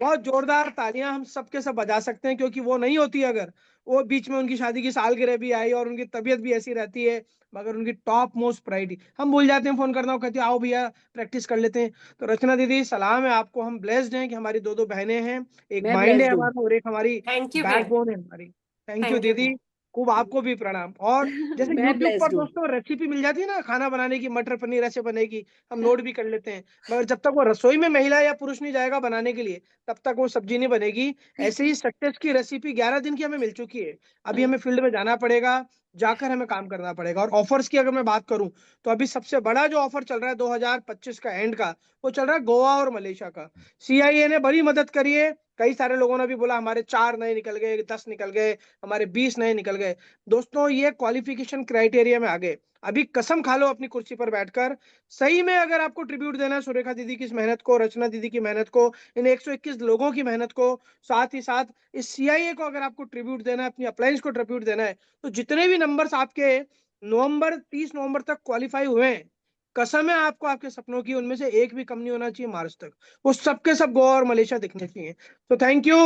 बहुत जोरदार तालियां हम सबके सब बजा सकते हैं, क्योंकि वो नहीं होती अगर, वो बीच में उनकी शादी की सालगिरह भी आई और उनकी तबीयत भी ऐसी रहती है, मगर उनकी टॉप मोस्ट प्रायोरिटी, हम भूल जाते हैं फोन करना, वो कहती है आओ भैया प्रैक्टिस कर लेते हैं। तो रचना दीदी सलाम है आपको, हम ब्लेस्ड हैं कि हमारी दो दो बहनें हैं, एक मैं माइंड है ब्लेस्ड हूँ। हमारा और एक हमारी थैंक यू मैम। बैकबोन है हमारी। थैंक यू थैंक यू दीदी, मैम। खूब आपको भी प्रणाम। और जैसे मैं यूट्यूब पर ब्लेस्ड हूँ। दोस्तों रेसिपी मिल जाती है ना खाना बनाने की, मटर पनीर ऐसे बनेगी, हम नोट भी कर लेते हैं, मगर जब तक वो रसोई में महिला या पुरुष नहीं जाएगा बनाने के लिए, तब तक वो सब्जी नहीं बनेगी। ऐसे ही सक्सेस की रेसिपी 11 दिन की हमें मिल चुकी है, अभी हमें फील्ड में जाना पड़ेगा, जाकर हमें काम करना पड़ेगा। और ऑफर्स की अगर मैं बात करूं, तो अभी सबसे बड़ा जो ऑफर चल रहा है 2025 का एंड का, वो चल रहा है गोवा और मलेशिया का। सीआईए ने बड़ी मदद करी है, कई सारे लोगों ने भी बोला हमारे 4 नए निकल गए, 10 निकल गए, हमारे 20 नए निकल गए। दोस्तों ये क्वालिफिकेशन क्राइटेरिया में आगे, अभी कसम खा लो अपनी कुर्सी पर बैठकर, सही में अगर आपको ट्रिब्यूट देना है सुरेखा दीदी की इस मेहनत को, रचना दीदी की मेहनत को, इन 121 लोगों की मेहनत को, साथ ही साथ इस सीआईए को अगर आपको ट्रिब्यूट देना है, अपनी अप्लायंस को ट्रिब्यूट देना है, तो जितने भी नंबर्स आपके 30 नवंबर तक क्वालिफाई हुए हैं, कसम है आपको आपके सपनों की, उनमें से एक भी कम नहीं होना चाहिए मार्च तक, वो सबके सब गोवा और मलेशिया दिखने चाहिए। तो थैंक यू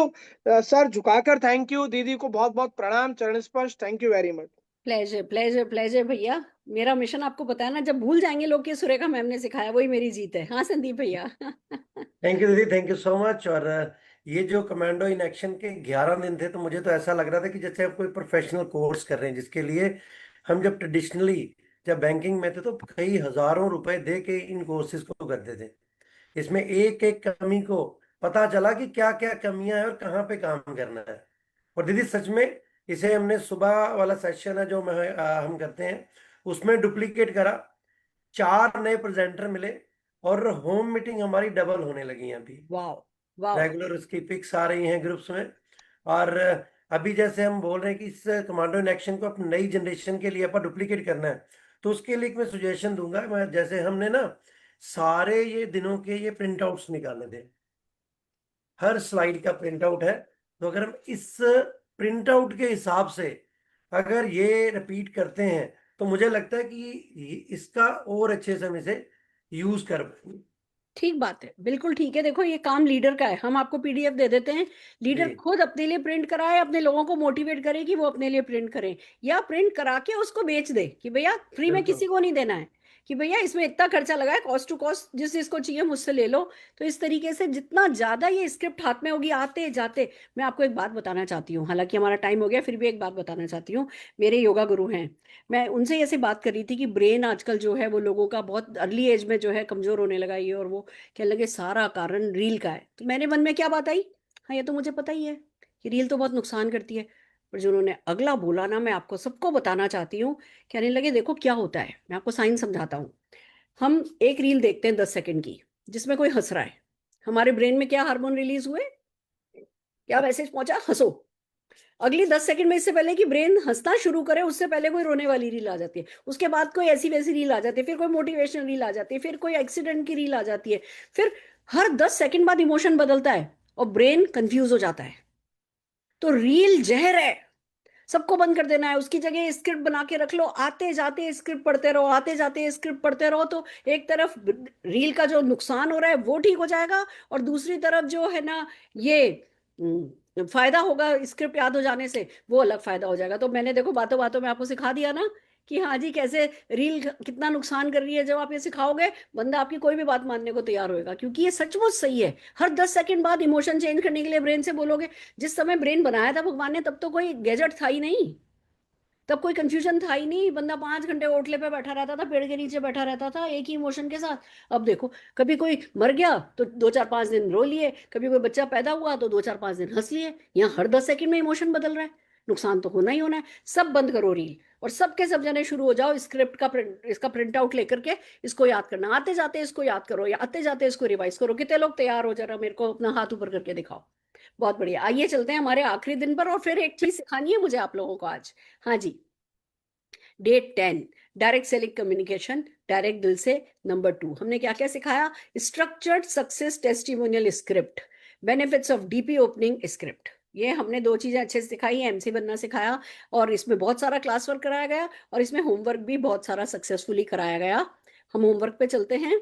सर, झुकाकर थैंक यू, दीदी को बहुत बहुत प्रणाम, चरण स्पर्श, thank you very much. Pleasure pleasure pleasure भैया, मेरा मिशन आपको पता है ना, जब भूल जाएंगे लोग कि सुरेखा मैम ने सिखाया, वही मेरी जीत है। हाँ संदीप भैया। थैंक यू दीदी, थैंक यू सो मच। और ये जो कमांडो इन एक्शन के 11 दिन थे, तो मुझे तो ऐसा लग रहा था कि जैसे आप कोई प्रोफेशनल कोर्स कर रहे हैं, जिसके लिए हम जब ट्रेडिशनली जब बैंकिंग में थे तो कई हजारों रुपए दे के इन कोर्सेज को करते थे। इसमें एक एक कमी को पता चला कि क्या क्या कमियां हैं और कहाँ पे काम करना है। और दीदी सच में इसे हमने सुबह वाला सेशन है जो हम करते हैं, उसमें डुप्लीकेट करा, 4 नए प्रेजेंटर मिले और होम मीटिंग हमारी डबल होने लगी हैं अभी। वाह वाह। रेगुलर उसकी पिक्स आ रही हैं ग्रुप्स में। और अभी जैसे हम बोल रहे हैं कि इस कमांडो इन एक्शन को अपनी नई जनरेशन के लिए अपन डुप्लीकेट करना है, तो उसके लिए एक मैं सुजेशन दूंगा। मैं जैसे हमने ना सारे ये दिनों के ये प्रिंट आउट्स निकाले थे, हर स्लाइड का प्रिंट आउट है, तो अगर हम इस प्रिंट आउट के हिसाब से अगर ये रिपीट करते हैं, तो मुझे लगता है कि इसका और अच्छे से हम इसे यूज कर पाएंगे। ठीक बात है, बिल्कुल ठीक है। देखो ये काम लीडर का है, हम आपको पीडीएफ दे देते हैं, लीडर जी खुद अपने लिए प्रिंट कराए, अपने लोगों को मोटिवेट करे कि वो अपने लिए प्रिंट करें, या प्रिंट करा के उसको बेच दे कि भैया फ्री में बिल्कुल। किसी को नहीं देना है, कि भैया इसमें इतना खर्चा लगा है, कॉस्ट टू कॉस्ट, जिस जिसको चाहिए मुझसे ले लो। तो इस तरीके से जितना ज्यादा ये स्क्रिप्ट हाथ में होगी आते जाते। मैं आपको एक बात बताना चाहती हूँ, हालांकि हमारा टाइम हो गया, फिर भी एक बात बताना चाहती हूँ। मेरे योगा गुरु हैं, मैं उनसे ऐसे बात कर रही थी कि ब्रेन आजकल जो है वो लोगों का बहुत अर्ली एज में जो है कमजोर होने लगा, ये और वो कहने लगे सारा कारण रील का है। तो मैंने मन में क्या बात आई, हाँ ये तो मुझे पता ही है कि रील तो बहुत नुकसान करती है, पर जो उन्होंने अगला बोला ना, मैं आपको सबको बताना चाहती हूँ। कहने लगे देखो क्या होता है, मैं आपको साइंस समझाता हूँ। हम एक रील देखते हैं 10 सेकंड की, जिसमें कोई हंस रहा है, हमारे ब्रेन में क्या हार्मोन रिलीज हुए, क्या मैसेज पहुंचा, हंसो। अगली 10 सेकंड में, इससे पहले कि ब्रेन हंसना शुरू करे, उससे पहले कोई रोने वाली रील आ जाती है, उसके बाद कोई ऐसी वैसी रील आ जाती है, फिर कोई मोटिवेशनल रील आ जाती है, फिर कोई एक्सीडेंट की रील आ जाती है, फिर हर 10 सेकंड बाद इमोशन बदलता है और ब्रेन कंफ्यूज हो जाता है। तो रील जहर है, सबको बंद कर देना है, उसकी जगह स्क्रिप्ट बना के रख लो, आते जाते स्क्रिप्ट पढ़ते रहो, आते जाते स्क्रिप्ट पढ़ते रहो, तो एक तरफ रील का जो नुकसान हो रहा है वो ठीक हो जाएगा, और दूसरी तरफ जो है ना ये फायदा होगा स्क्रिप्ट याद हो जाने से, वो अलग फायदा हो जाएगा। तो मैंने देखो बातों बातों में आपको सिखा दिया ना कि हाँ जी कैसे रील कितना नुकसान कर रही है। जब आप ये सिखाओगे, बंदा आपकी कोई भी बात मानने को तैयार होएगा, क्योंकि ये सचमुच सही है। हर 10 सेकंड बाद इमोशन चेंज करने के लिए ब्रेन से बोलोगे। जिस समय ब्रेन बनाया था भगवान ने, तब तो कोई गैजेट था ही नहीं, तब कोई कंफ्यूजन था ही नहीं, बंदा 5 घंटे ओटले पे बैठा रहता था, पेड़ के नीचे बैठा रहता था एक ही इमोशन के साथ। अब देखो, कभी कोई मर गया तो 2 4 5 दिन रो लिए, कभी कोई बच्चा पैदा हुआ तो 2 4 5 दिन हंस लिए। यहाँ हर 10 सेकंड में इमोशन बदल रहा है, नुकसान तो होना ही होना है। सब बंद करो रील, और सबके सब जने शुरू हो जाओ स्क्रिप्ट का इसका प्रिंट आउट लेकर के इसको याद करना, आते जाते इसको याद करो, या आते जाते इसको रिवाइज करो। कितने लोग तैयार हो, जरा मेरे को अपना हाथ ऊपर करके दिखाओ। बहुत बढ़िया, आइए चलते हैं हमारे आखिरी दिन पर, और फिर एक चीज सिखानी है मुझे आप लोगों को आज। हाँ जी, date 10, direct selling communication, direct दिल से। नंबर 2 हमने क्या क्या सिखाया, structured success testimonial script, benefits of DP opening script. ये हमने 2 चीजें अच्छे से सिखाई है, एमसी बनना सिखाया, और इसमें बहुत सारा क्लास वर्क कराया गया, और इसमें होमवर्क भी बहुत सारा सक्सेसफुली कराया गया। हम होमवर्क पे चलते हैं।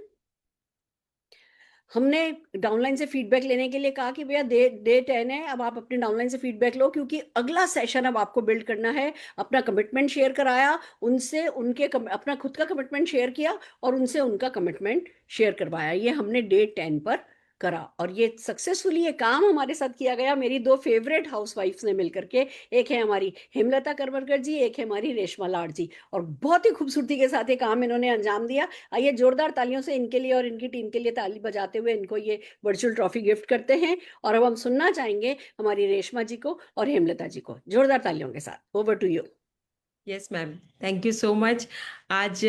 हमने डाउनलाइन से फीडबैक लेने के लिए कहा कि भैया डे 10 है, अब आप अपने डाउनलाइन से फीडबैक लो, क्योंकि अगला सेशन अब आपको बिल्ड करना है। अपना कमिटमेंट शेयर कराया उनसे, अपना खुद का कमिटमेंट शेयर किया और उनसे उनका कमिटमेंट शेयर करवाया। ये हमने डे 10 पर करा और ये सक्सेसफुली ये काम हमारे साथ किया गया मेरी दो फेवरेट हाउसवाइफ्स ने मिलकर के। एक है हमारी हेमलता करमरकर जी, एक है हमारी रेशमा लाड जी, और बहुत ही खूबसूरती के साथ ये काम इन्होंने अंजाम दिया। आइए जोरदार तालियों से इनके लिए और इनकी टीम के लिए ताली बजाते हुए इनको ये वर्चुअल ट्रॉफी गिफ्ट करते हैं। और अब हम सुनना चाहेंगे हमारी रेशमा जी को और हेमलता जी को। जोरदार तालियों के साथ over to you. Yes ma'am, thank you so much. आज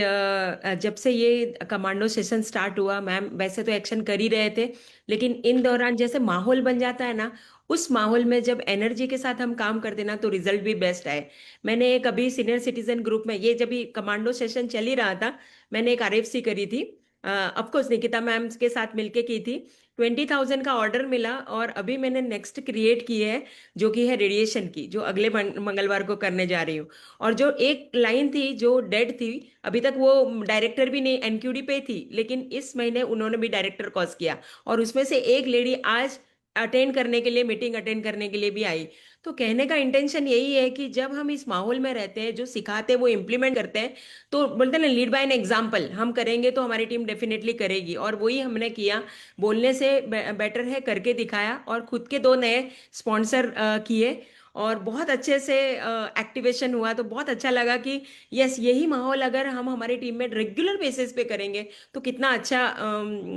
जब से ये कमांडो सेशन स्टार्ट हुआ मैम, वैसे तो एक्शन कर ही रहे थे, लेकिन इन दौरान जैसे माहौल बन जाता है ना, उस माहौल में जब एनर्जी के साथ हम काम करते ना तो रिजल्ट भी बेस्ट आए। मैंने एक अभी सीनियर सिटीजन ग्रुप में, ये जब भी कमांडो सेशन चल ही रहा था, मैंने एक RFC करी थी, ऑफकोर्स निकिता मैम के साथ मिलके की थी। 20,000 का ऑर्डर मिला और अभी मैंने नेक्स्ट क्रिएट की है जो कि है रेडिएशन की, जो अगले मंगलवार को करने जा रही हूँ। और जो एक लाइन थी जो डेड थी, अभी तक वो डायरेक्टर भी नहीं NQD पे थी, लेकिन इस महीने उन्होंने भी डायरेक्टर कॉज किया और उसमें से एक लेडी आज अटेंड करने के लिए, मीटिंग अटेंड करने के लिए भी आई। तो कहने का इंटेंशन यही है कि जब हम इस माहौल में रहते हैं, जो सिखाते हैं वो इम्प्लीमेंट करते हैं, तो बोलते हैं ना लीड बाय एन एग्जाम्पल, हम करेंगे तो हमारी टीम डेफिनेटली करेगी। और वही हमने किया। बोलने से बेटर है करके दिखाया और खुद के 2 नए स्पॉन्सर किए और बहुत अच्छे से एक्टिवेशन हुआ। तो बहुत अच्छा लगा कि यस, यही माहौल अगर हम हमारी टीम में रेगुलर बेसिस पे करेंगे तो कितना अच्छा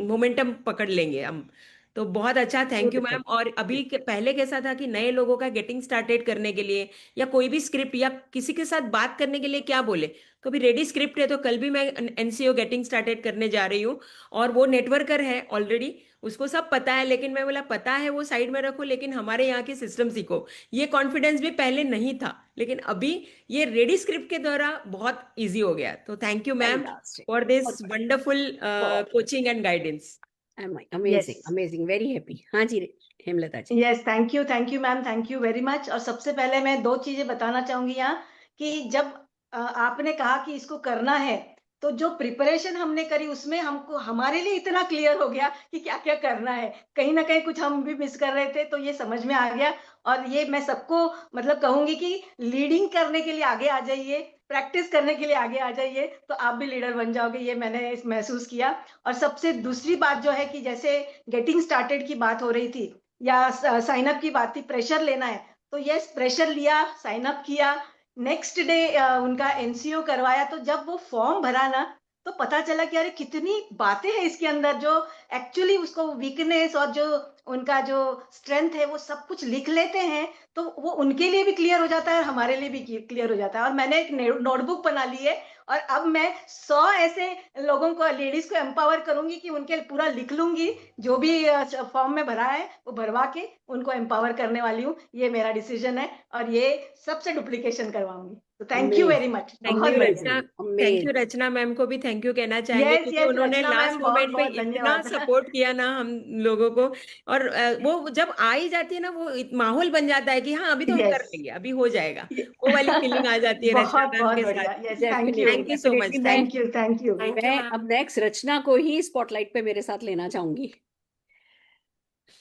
मोमेंटम पकड़ लेंगे हम। तो बहुत अच्छा, थैंक यू मैम। और अभी पहले कैसा था कि नए लोगों का गेटिंग स्टार्टेड करने के लिए या कोई भी स्क्रिप्ट या किसी के साथ बात करने के लिए क्या बोले, कभी रेडी स्क्रिप्ट है तो कल भी मैं NCO गेटिंग स्टार्टेड करने जा रही हूँ और वो नेटवर्कर है ऑलरेडी, उसको सब पता है, लेकिन मैं बोला पता है वो साइड में रखो, लेकिन हमारे यहाँ के सिस्टम सीखो। ये कॉन्फिडेंस भी पहले नहीं था, लेकिन अभी ये रेडी स्क्रिप्ट के द्वारा बहुत इजी हो गया। तो thank you ma'am for this wonderful coaching and guidance. Amazing amazing, very happy. हाँ जी Hemlata ji. Yes, thank you ma'am, thank you very much. और सबसे पहले मैं 2 चीजें बताना चाहूंगी यहाँ कि जब आपने कहा कि इसको करना है, तो जो प्रिपरेशन हमने करी उसमें हमको हमारे लिए इतना क्लियर हो गया कि क्या क्या करना है। कहीं ना कहीं कुछ हम भी मिस कर रहे थे, तो ये समझ में आ गया। और ये मैं सबको मतलब कहूंगी कि लीडिंग करने के लिए आगे आ जाइए, प्रैक्टिस करने के लिए आगे आ जाइए, तो आप भी लीडर बन जाओगे। ये मैंने महसूस किया। और सबसे दूसरी बात जो है कि जैसे गेटिंग स्टार्टेड की बात हो रही थी या साइन अप की बात थी, प्रेशर लेना है, तो यस प्रेशर लिया, साइन अप किया, नेक्स्ट डे उनका NCO करवाया। तो जब वो फॉर्म भरा ना, तो पता चला कि अरे कितनी बातें हैं इसके अंदर, जो एक्चुअली उसको वीकनेस और जो उनका जो स्ट्रेंथ है वो सब कुछ लिख लेते हैं, तो वो उनके लिए भी क्लियर हो जाता है और हमारे लिए भी क्लियर हो जाता है। और मैंने एक नोटबुक बना ली है और अब मैं 100 ऐसे लोगों को, लेडीज को एम्पावर करूंगी कि उनके पूरा लिख लूंगी, जो भी फॉर्म में भरा है वो भरवा के उनको एम्पावर करने वाली हूँ। ये मेरा डिसीजन है और ये सबसे डुप्लीकेशन करवाऊंगी। तो thank you very much. Thank you Rachna ma'am को भी थैंक यू कहना चाहेंगे, क्योंकि उन्होंने लास्ट मोमेंट पे इतना सपोर्ट किया ना हम लोगों को। और वो जब आ ही जाती है ना, वो माहौल बन जाता है कि हाँ अभी तो हम कर लेंगे, अभी हो जाएगा, वो वाली फीलिंग आ जाती है रचना मैम के साथ। Thank you so much. Thank you. मैं अब नेक्स्ट रचना को ही स्पॉटलाइट पे मेरे साथ लेना चाहूंगी।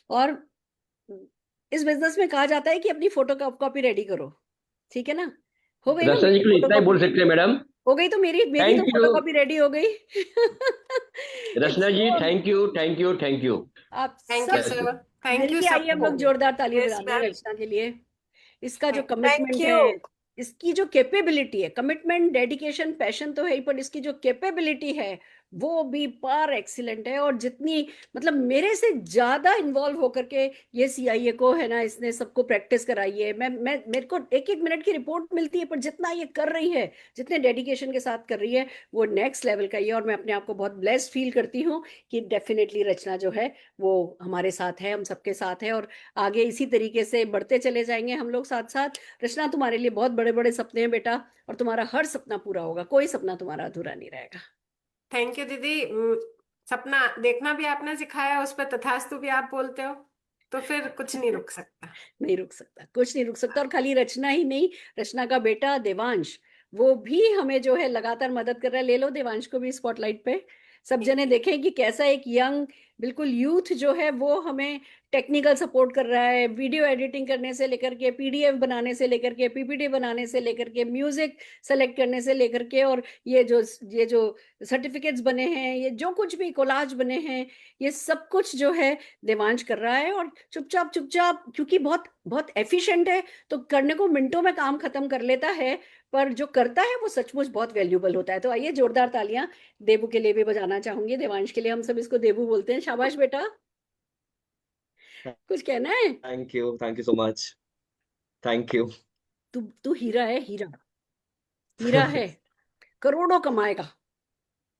और इस बिजनेस में कहा जाता है कि अपनी फोटो कॉपी रेडी करो, ठीक है ना? हो गई रचना जी के लिए इतना ही बोल सकते हैं मैडम। हो गई तो मेरी तो फोटो कॉपी रेडी हो गई। Rachna ji thank you thank you thank you. आप thank you sir, thank you. आइए हम लोग जोरदार ताली बजाएं रचना के लिए। इसका जो कमिटमेंट है, इसकी जो कैपेबिलिटी है, कमिटमेंट, डेडिकेशन, पैशन तो है ही, पर इसकी जो कैपेबिलिटी है वो भी पार एक्सीलेंट है। और जितनी मतलब मेरे से ज्यादा इन्वॉल्व होकर के ये CIA को है ना, इसने सबको प्रैक्टिस कराई है। मेरे को 1-1 मिनट की रिपोर्ट मिलती है, पर जितना ये कर रही है, जितने डेडिकेशन के साथ कर रही है, वो नेक्स्ट लेवल का ही है। और मैं अपने आप को बहुत ब्लेस्ड फील करती हूँ कि डेफिनेटली रचना जो है वो हमारे साथ है, हम सबके साथ है और आगे इसी तरीके से बढ़ते चले जाएंगे हम लोग साथ साथ। रचना, तुम्हारे लिए बहुत बड़े बड़े सपने हैं बेटा, और तुम्हारा हर सपना पूरा होगा, कोई सपना तुम्हारा अधूरा नहीं रहेगा। थैंक यू दीदी। सपना देखना भी आपने सिखाया, उस पर तथास्तु भी आप बोलते हो, तो फिर कुछ नहीं रुक सकता। नहीं रुक सकता, कुछ नहीं रुक सकता। और खाली रचना ही नहीं, रचना का बेटा देवांश, वो भी हमें जो है लगातार मदद कर रहा है। ले लो देवांश को भी स्पॉटलाइट पे। सब जने देखें कि कैसा एक यंग बिल्कुल यूथ जो है वो हमें टेक्निकल सपोर्ट कर रहा है, वीडियो एडिटिंग करने से लेकर के, पीडीएफ बनाने से लेकर के, पीपीटी बनाने से लेकर के, म्यूजिक सेलेक्ट करने से लेकर के, और ये जो सर्टिफिकेट्स बने हैं, ये जो कुछ भी कोलाज बने हैं, ये सब कुछ जो है देवांश कर रहा है। और चुपचाप चुपचाप, क्योंकि बहुत बहुत एफिशिएंट है, तो करने को मिनटों में काम खत्म कर लेता है, पर जो करता है वो सचमुच बहुत वैल्यूबल होता है। तो आइए जोरदार तालियां देबू के लिए भी बजाना चाहूंगी। देवांश के लिए हम सब इसको देबू बोलते हैं। शाबाश बेटा, कुछ कहना है? Thank you so much. Thank you. तू हीरा है, हीरा हीरा है, करोड़ों कमाएगा।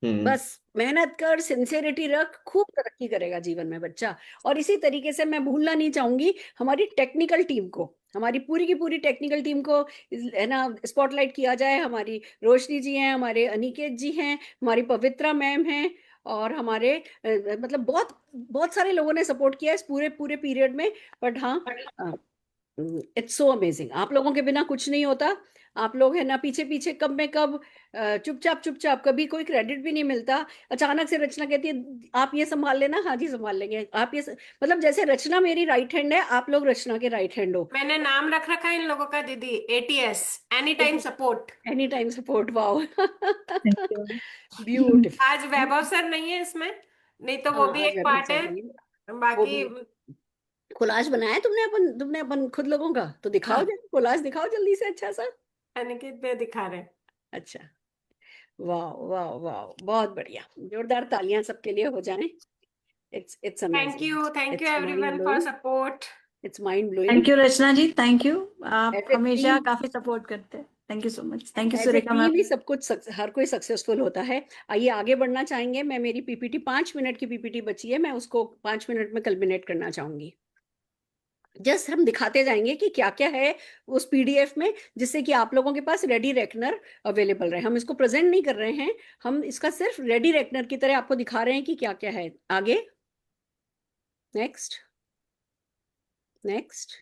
बस मेहनत कर, सिंसियरिटी रख, खूब तरक्की करेगा जीवन में बच्चा। और इसी तरीके से मैं भूलना नहीं चाहूंगी हमारी टेक्निकल टीम को, हमारी पूरी की पूरी टेक्निकल टीम को है ना स्पॉटलाइट किया जाए। हमारी रोशनी जी हैं, हमारे अनिकेत जी हैं, हमारी पवित्रा मैम हैं, और हमारे मतलब बहुत बहुत सारे लोगों ने सपोर्ट किया इस पूरे पूरे पीरियड में। बट हाँ, इट्स सो अमेजिंग। आप लोगों के बिना कुछ नहीं होता। आप लोग है ना पीछे पीछे कब में कब, चुपचाप चुपचाप, कभी कोई क्रेडिट भी नहीं मिलता। अचानक से रचना कहती है आप ये संभाल लेना, हाँ जी संभाल लेंगे। आप ये मतलब जैसे रचना मेरी राइट हैंड है, आप लोग रचना के राइट हैंड हो। मैंने नाम रख रखा है इन लोगों का दीदी, ATS, any time support. Any time support, wow beautiful. आज वैभव सर नहीं है इसमें, नहीं तो वो भी एक पार्ट है। बाकी कोलाज बनाया तुमने अपन खुद लोगों का, तो दिखाओ जल्दी, कोलाज दिखाओ जल्दी से अच्छा सा। अनिकेत भैया दिखा रहे हैं। अच्छा, वाह वाह वाह, बहुत बढ़िया, जोरदार तालियां सबके लिए हो जाएं। It's amazing. Thank you everyone for support. It's mind blowing. Thank you Rachna ji, thank you. आप हमेशा काफी सपोर्ट करते हैं। Thank you so much. Thank you Surekha ma'am. भी सब कुछ हर कोई सक्सेसफुल होता है। आइए आगे बढ़ना चाहेंगे। मैं मेरी पीपीटी 5 मिनट की पीपीटी बची है, मैं उसको 5 मिनट में कल्मिनेट करना चाहूंगी। जस्ट हम दिखाते जाएंगे कि क्या क्या है उस पीडीएफ में, जिससे कि आप लोगों के पास रेडी रेकनर अवेलेबल रहे। हम इसको प्रेजेंट नहीं कर रहे हैं, हम इसका सिर्फ रेडी रेकनर की तरह आपको दिखा रहे हैं कि क्या क्या है। आगे नेक्स्ट नेक्स्ट।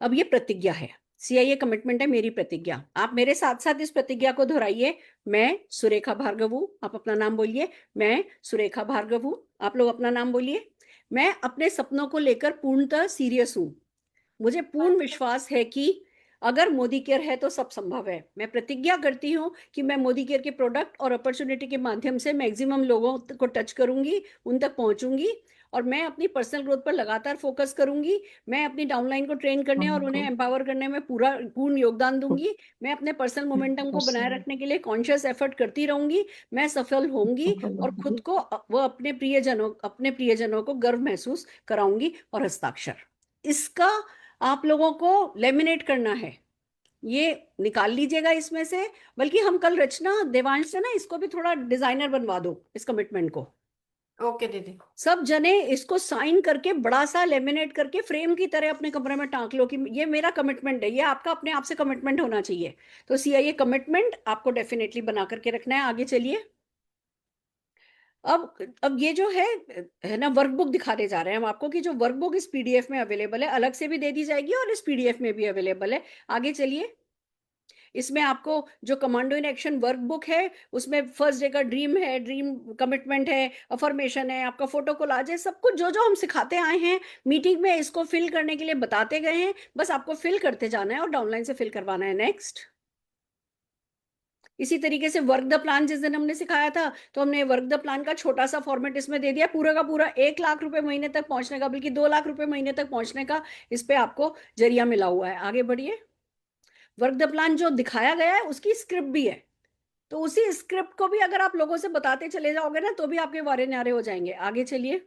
अब ये प्रतिज्ञा है, सीआईए कमिटमेंट है, मेरी प्रतिज्ञा। आप मेरे साथ साथ इस प्रतिज्ञा को दोहराइए। मैं सुरेखा भार्गव हूं, आप अपना नाम बोलिए। मैं सुरेखा भार्गव हूं, आप लोग अपना नाम बोलिए। मैं अपने सपनों को लेकर पूर्णतः सीरियस हूं। मुझे पूर्ण विश्वास है कि अगर मोदी केयर है तो सब संभव है। मैं प्रतिज्ञा करती हूं कि मैं मोदी केयर के प्रोडक्ट और अपॉर्चुनिटी के माध्यम से मैक्सिमम लोगों को टच करूंगी, उन तक पहुंचूंगी, और मैं अपनी पर्सनल ग्रोथ पर लगातार फोकस करूंगी। मैं अपनी डाउनलाइन को ट्रेन करने और उन्हें एम्पावर करने में पूर्ण योगदान दूंगी। मैं अपने पर्सनल मोमेंटम को बनाए रखने के लिए कॉन्शियस एफर्ट करती रहूंगी। मैं सफल होंगी और खुद को वो अपने प्रियजनों को गर्व महसूस कराऊंगी। और हस्ताक्षर, इसका आप लोगों को लेमिनेट करना है, ये निकाल लीजिएगा इसमें से। बल्कि हम कल रचना देवांश से ना इसको भी थोड़ा डिजाइनर बनवा दो, इस कमिटमेंट को। ओके दीदी। सब जने इसको साइन करके बड़ा सा लेमिनेट करके फ्रेम की तरह अपने कमरे में टांग लो कि ये मेरा कमिटमेंट है। ये आपका अपने आप से कमिटमेंट होना चाहिए। तो सीआईए कमिटमेंट आपको डेफिनेटली बना करके रखना है। आगे चलिए। अब ये जो है ना वर्कबुक दिखाने जा रहे हैं हम आपको कि जो वर्कबुक इस पीडीएफ में अवेलेबल है, अलग से भी दे दी जाएगी और इस पीडीएफ में भी अवेलेबल है। आगे चलिए। इसमें आपको जो कमांडो इन एक्शन वर्कबुक है, उसमें फर्स्ट डे का ड्रीम है, ड्रीम कमिटमेंट है, अफर्मेशन है, आपका फोटो कोलाज है, सब कुछ जो जो हम सिखाते आए हैं मीटिंग में, इसको फिल करने के लिए बताते गए हैं। बस आपको फिल करते जाना है और डाउनलाइन से फिल करवाना है। नेक्स्ट। इसी तरीके से वर्क द प्लान जिस दिन हमने सिखाया था, तो हमने वर्क द प्लान का छोटा सा फॉर्मेट इसमें दे दिया। पूरा का पूरा 1 लाख रुपए महीने तक पहुंचने का, बल्कि 2 लाख रुपए महीने तक पहुंचने का इस पे आपको जरिया मिला हुआ है। आगे बढ़िए। वर्क द प्लान जो दिखाया गया है उसकी स्क्रिप्ट भी है, तो उसी स्क्रिप्ट को भी अगर आप लोगों से बताते चले जाओगे ना, तो भी आपके वारे न्यारे हो जाएंगे। आगे चलिए।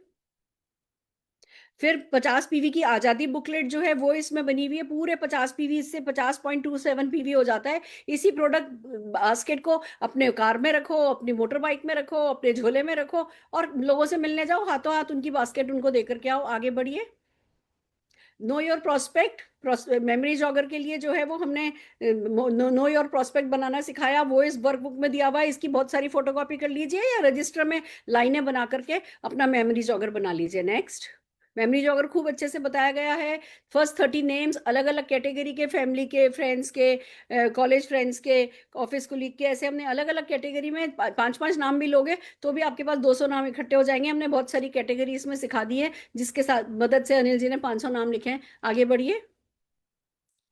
फिर 50 पीवी की आजादी बुकलेट जो है वो इसमें बनी हुई है। पूरे 50 पीवी, इससे 50.27 पीवी हो जाता है। इसी प्रोडक्ट बास्केट को अपने कार में रखो, अपनी मोटर बाइक में रखो, अपने झोले में रखो, और लोगों से मिलने जाओ, हाथों हाथ उनकी बास्केट उनको देकर के आओ। आगे बढ़िए। Know your prospect, memory jogger के लिए जो है वो हमने नो योर प्रोस्पेक्ट बनाना सिखाया, वो इस वर्कबुक में दिया हुआ है। इसकी बहुत सारी फोटोकॉपी कर लीजिए या रजिस्टर में लाइनें बना करके अपना मेमोरी जॉगर बना लीजिए। नेक्स्ट। मेमोरी जॉगर खूब अच्छे से बताया गया है। फर्स्ट 30 नेम्स अलग अलग कैटेगरी के, फैमिली के, फ्रेंड्स के, कॉलेज फ्रेंड्स के, ऑफिस कोलीग के, ऐसे हमने अलग अलग कैटेगरी में 5-5 नाम भी लोगे तो भी आपके पास 200 नाम इकट्ठे हो जाएंगे। हमने बहुत सारी कैटेगरी इसमें सिखा दी है, जिसके साथ मदद से अनिल जी ने 500 नाम लिखे हैं। आगे बढ़िए,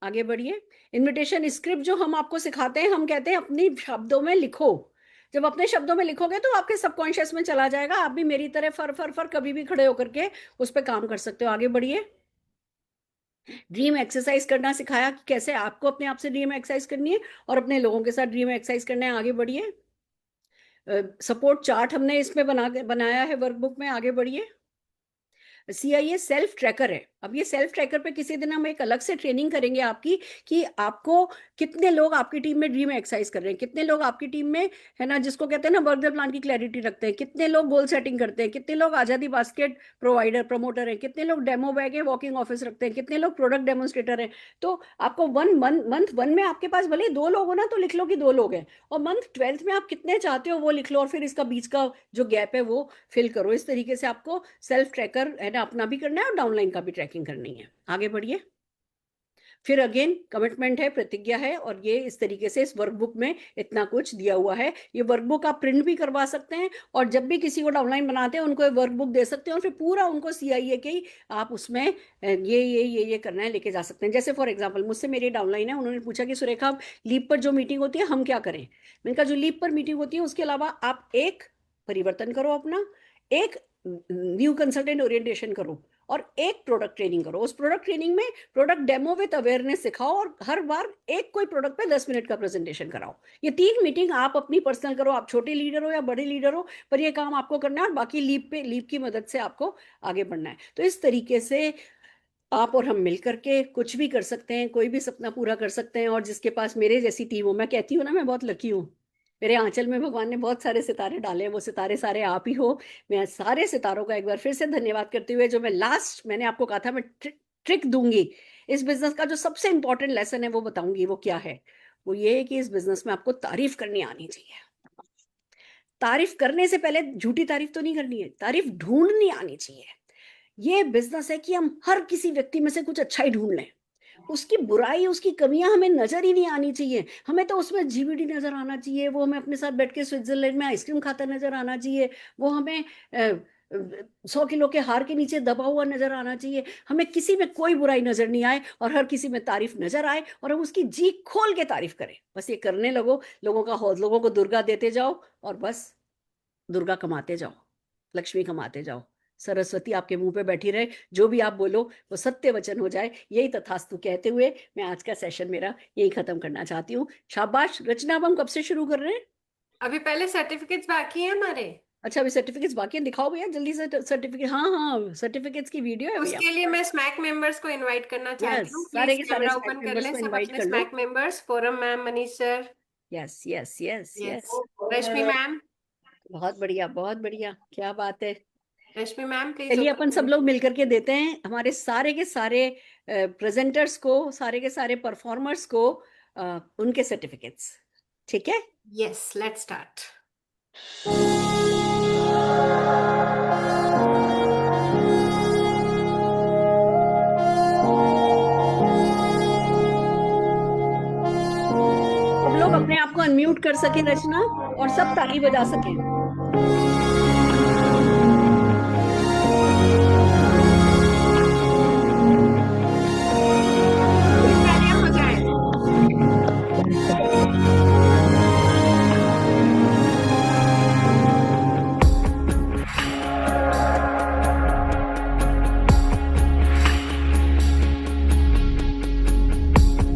आगे बढ़िए। इनविटेशन स्क्रिप्ट जो हम आपको सिखाते हैं, हम कहते हैं अपनी शब्दों में लिखो। जब अपने शब्दों में लिखोगे तो आपके सबकॉन्शियस में चला जाएगा, आप भी मेरी तरह फर फर फर कभी भी खड़े होकर के उस पर काम कर सकते हो। आगे बढ़िए। ड्रीम एक्सरसाइज करना सिखाया कि कैसे आपको अपने आप से ड्रीम एक्सरसाइज करनी है और अपने लोगों के साथ ड्रीम एक्सरसाइज करना है। आगे बढ़िए। सपोर्ट चार्ट हमने इसमें बनाया है वर्कबुक में। आगे बढ़िए। CIA सेल्फ ट्रैकर है। अब ये सेल्फ ट्रैकर पे किसी दिन हम एक अलग से ट्रेनिंग करेंगे आपकी, कि आपको कितने लोग आपकी टीम में ड्रीम एक्सरसाइज कर रहे हैं, कितने लोग आपकी टीम में, है ना, जिसको कहते हैं ना वर्क द प्लान की क्लैरिटी रखते हैं, कितने लोग गोल सेटिंग करते हैं, कितने लोग आजादी बास्केट प्रोवाइडर प्रमोटर हैं, कितने लोग डेमो बैग है वॉकिंग ऑफिस रखते हैं, कितने लोग प्रोडक्ट डेमोन्स्ट्रेटर हैं। तो आपको मंथ 1 में आपके पास भले 2 लोग हो ना, तो लिख लो कि 2 लोग हैं, और मंथ 12 में आप कितने चाहते हो वो लिख लो, और फिर इसका बीच का जो गैप है वो फिल करो। इस तरीके से आपको सेल्फ ट्रैकर है ना अपना भी करना है और डाउनलाइन का भी ट्रैकिंग करनी है। आगे बढ़िए। फिर अगेन कमिटमेंट है, प्रतिज्ञा है, और ये इस तरीके से इस वर्कबुक में इतना कुछ दिया हुआ है। ये वर्कबुक आप प्रिंट भी करवा सकते हैं, और जब भी किसी को डाउनलाइन बनाते हैं उनको वर्कबुक दे सकते हैं, और फिर पूरा उनको CIA के ही आप उसमें ये करना है लेके जा सकते हैं। जैसे फॉर एग्जांपल मुझसे मेरी डाउनलाइन है, उन्होंने पूछा कि सुरेखा लीप पर जो मीटिंग होती है हम क्या करें। मैंने कहा जो लीप पर मीटिंग होती है उसके अलावा आप एक परिवर्तन करो, अपना एक न्यू कंसल्टेंट ओरिएंटेशन करो, और एक प्रोडक्ट ट्रेनिंग करो। उस प्रोडक्ट ट्रेनिंग में प्रोडक्ट डेमो विद अवेयरनेस सिखाओ, और हर बार एक कोई प्रोडक्ट पे 10 मिनट का प्रेजेंटेशन कराओ। ये 3 मीटिंग आप अपनी पर्सनल करो, आप छोटे लीडर हो या बड़े लीडर हो, पर ये काम आपको करना है, और बाकी लीप की मदद से आपको आगे बढ़ना है। तो इस तरीके से आप और हम मिलकर के कुछ भी कर सकते हैं, कोई भी सपना पूरा कर सकते हैं। और जिसके पास मेरे जैसी टीम हो, मैं कहती हूँ ना मैं बहुत लकी हूँ, मेरे आंचल में भगवान ने बहुत सारे सितारे डाले हैं, वो सितारे सारे आप ही हो। मैं सारे सितारों का एक बार फिर से धन्यवाद करते हुए, जो मैंने आपको कहा था मैं ट्रिक दूंगी इस बिजनेस का, जो सबसे इंपॉर्टेंट लेसन है वो बताऊंगी। वो क्या है? वो ये है कि इस बिजनेस में आपको तारीफ करनी आनी चाहिए। तारीफ करने से पहले झूठी तारीफ तो नहीं करनी है, तारीफ ढूंढनी आनी चाहिए। ये बिजनेस है कि हम हर किसी व्यक्ति में से कुछ अच्छा ही ढूंढ लें, उसकी बुराई, उसकी कमियां हमें नजर ही नहीं आनी चाहिए। हमें तो उसमें GVD नजर आना चाहिए, वो हमें अपने साथ बैठ के स्विट्जरलैंड में आइसक्रीम खाता नजर आना चाहिए, वो हमें 100 किलो के हार के नीचे दबा हुआ नजर आना चाहिए। हमें किसी में कोई बुराई नजर नहीं आए और हर किसी में तारीफ नजर आए, और हम उसकी जी खोल के तारीफ करें। बस ये करने लगो, लोगों को दुर्गा देते जाओ, और बस दुर्गा कमाते जाओ, लक्ष्मी कमाते जाओ, सरस्वती आपके मुंह पे बैठी रहे, जो भी आप बोलो वो सत्य वचन हो जाए। यही तथास्तु कहते हुए मैं आज का सेशन मेरा यही खत्म करना चाहती हूँ। शाबाश। रचना, अब हम कब से शुरू कर रहे हैं? अभी पहले सर्टिफिकेट्स बाकी है हमारे। अच्छा, अभी सर्टिफिकेट्स बाकी है, दिखाओ भैया जल्दी से सर्टिफिकेट। हाँ, सर्टिफिकेट्स की वीडियो है भैया। उसके लिए मैं स्मैक मेंबर्स को इनवाइट करना चाहती हूँ। सारे के प्लीज सारे कैमरा स्मैक ओपन कर मेंबर्स लें को सब इनवाइट अपने कर लो। Smack members. Forum ma'am, Manish sir, yes yes yes yes, Rashmi ma'am. बहुत बढ़िया, बहुत बढ़िया, क्या बात है। Rashmi ma'am please. चलिए अपन सब लोग मिलकर के देते हैं हमारे सारे के सारे प्रेजेंटर्स को, सारे के सारे परफॉर्मर्स को उनके सर्टिफिकेट्स। ठीक है? Yes, let's start. सब लोग अपने आप को अनम्यूट कर सके रचना, और सब ताली बजा सके।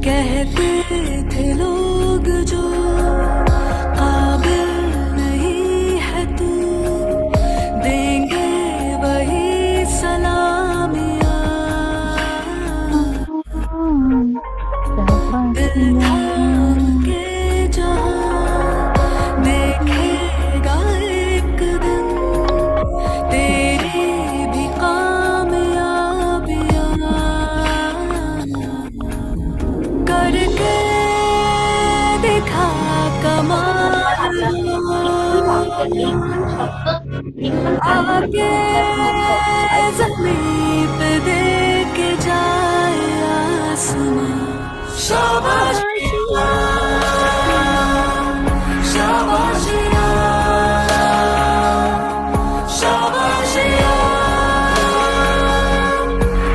कहते थे लोग जो काबिल नहीं है तू, देंगे वही सलामियाँ। दिल थाम के जहाँ देखेगा एक दिन तेरी भी कामयाबियाँ। करके दिखा कमाल, आके ज़मीं पे दे के जाए आसमां। शाबाशियाँ शाबाशियाँ शाबाशियाँ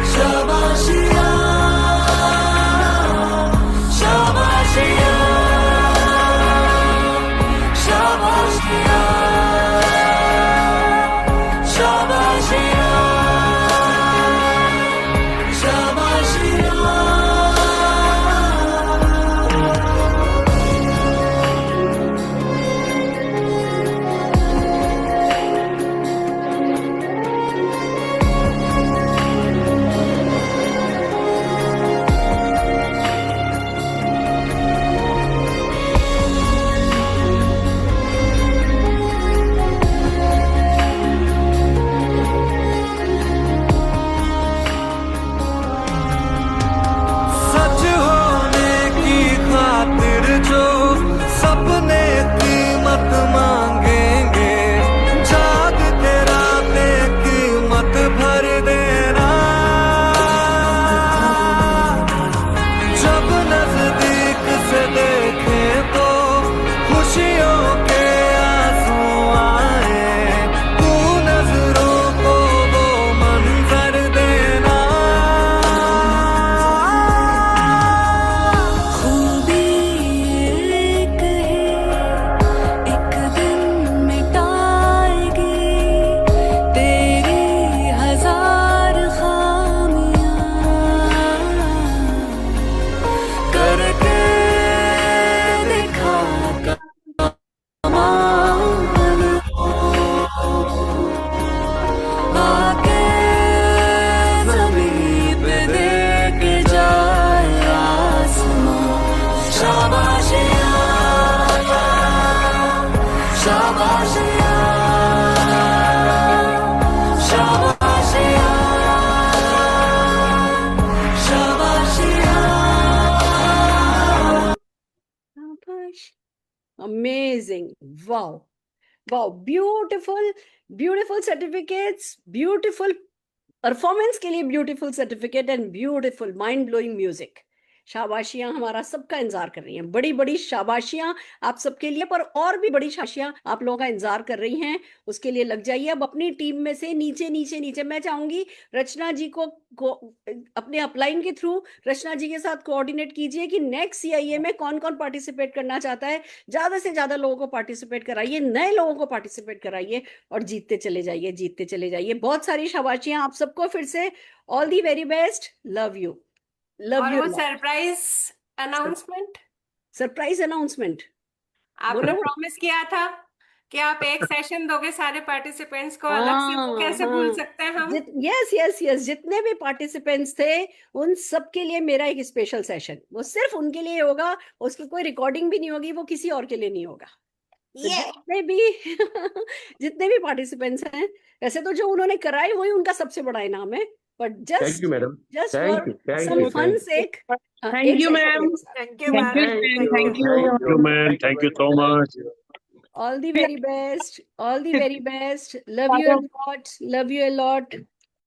शाबाशियाँ शाबाशियाँ शाबाशियाँ शाबाशियाँ शाबाशियाँ। सच होने की खातिर जो सपने कीमत मांगेंगे, जाग के रातें कीमत भर देना। जब नजदीक से देखें तो खुशियों के आंसू आए, तू नजरों को वो मंजर देना। खूबी एक ही एक दिन मिटाएगी तेरी हजार खामियां, करके दिखा कमाल आके ज़मीं पे दे के जाए आसमां। शाबाशियाँ शाबाशियाँ शाबाशियाँ शाबाशियाँ। Amazing. Wow. Wow. Beautiful, beautiful certificates, beautiful performance के लिए beautiful certificate and beautiful mind blowing music. शाबाशियां हमारा सबका इंतजार कर रही हैं, बड़ी बड़ी शाबाशियां आप सबके लिए, पर और भी बड़ी शाबाशियां आप लोगों का इंतजार कर रही हैं। उसके लिए लग जाइए अब अपनी टीम में से नीचे नीचे नीचे। मैं चाहूंगी रचना जी को अपने अपलाइन के थ्रू रचना जी के साथ कोऑर्डिनेट कीजिए कि नेक्स्ट सीआईए में कौन कौन पार्टिसिपेट करना चाहता है। ज्यादा से ज्यादा लोगों को पार्टिसिपेट कराइए, नए लोगों को पार्टिसिपेट कराइए और जीतते चले जाइए, जीतते चले जाइए। बहुत सारी शाबाशियां आप सबको फिर से। All the very best, love you, love और यू। वो सरप्राइज अनाउंसमेंट सरप्राइज अनाउंसमेंट आपने बोलो। प्रॉमिस किया था कि आप एक सेशन दोगे सारे पार्टिसिपेंट्स को अलग से, वो कैसे भूल सकते हैं हम? यस यस यस, जितने भी पार्टिसिपेंट्स थे उन सब के लिए मेरा एक स्पेशल सेशन, वो सिर्फ उनके लिए होगा। उसकी कोई रिकॉर्डिंग भी नहीं होगी, वो किसी और के लिए नहीं होगा। तो जितने भी जितने भी पार्टिसिपेंट्स हैं, वैसे तो जो उन्होंने कराई वही उनका सबसे बड़ा इनाम है, but thank just you madam, just thank for you, thank some you, fun thank sake thank you ma'am, thank you thank ma'am, you thank you. Thank you, man. Thank you so much. all the very best, all the very best. Love you a lot, love you a lot.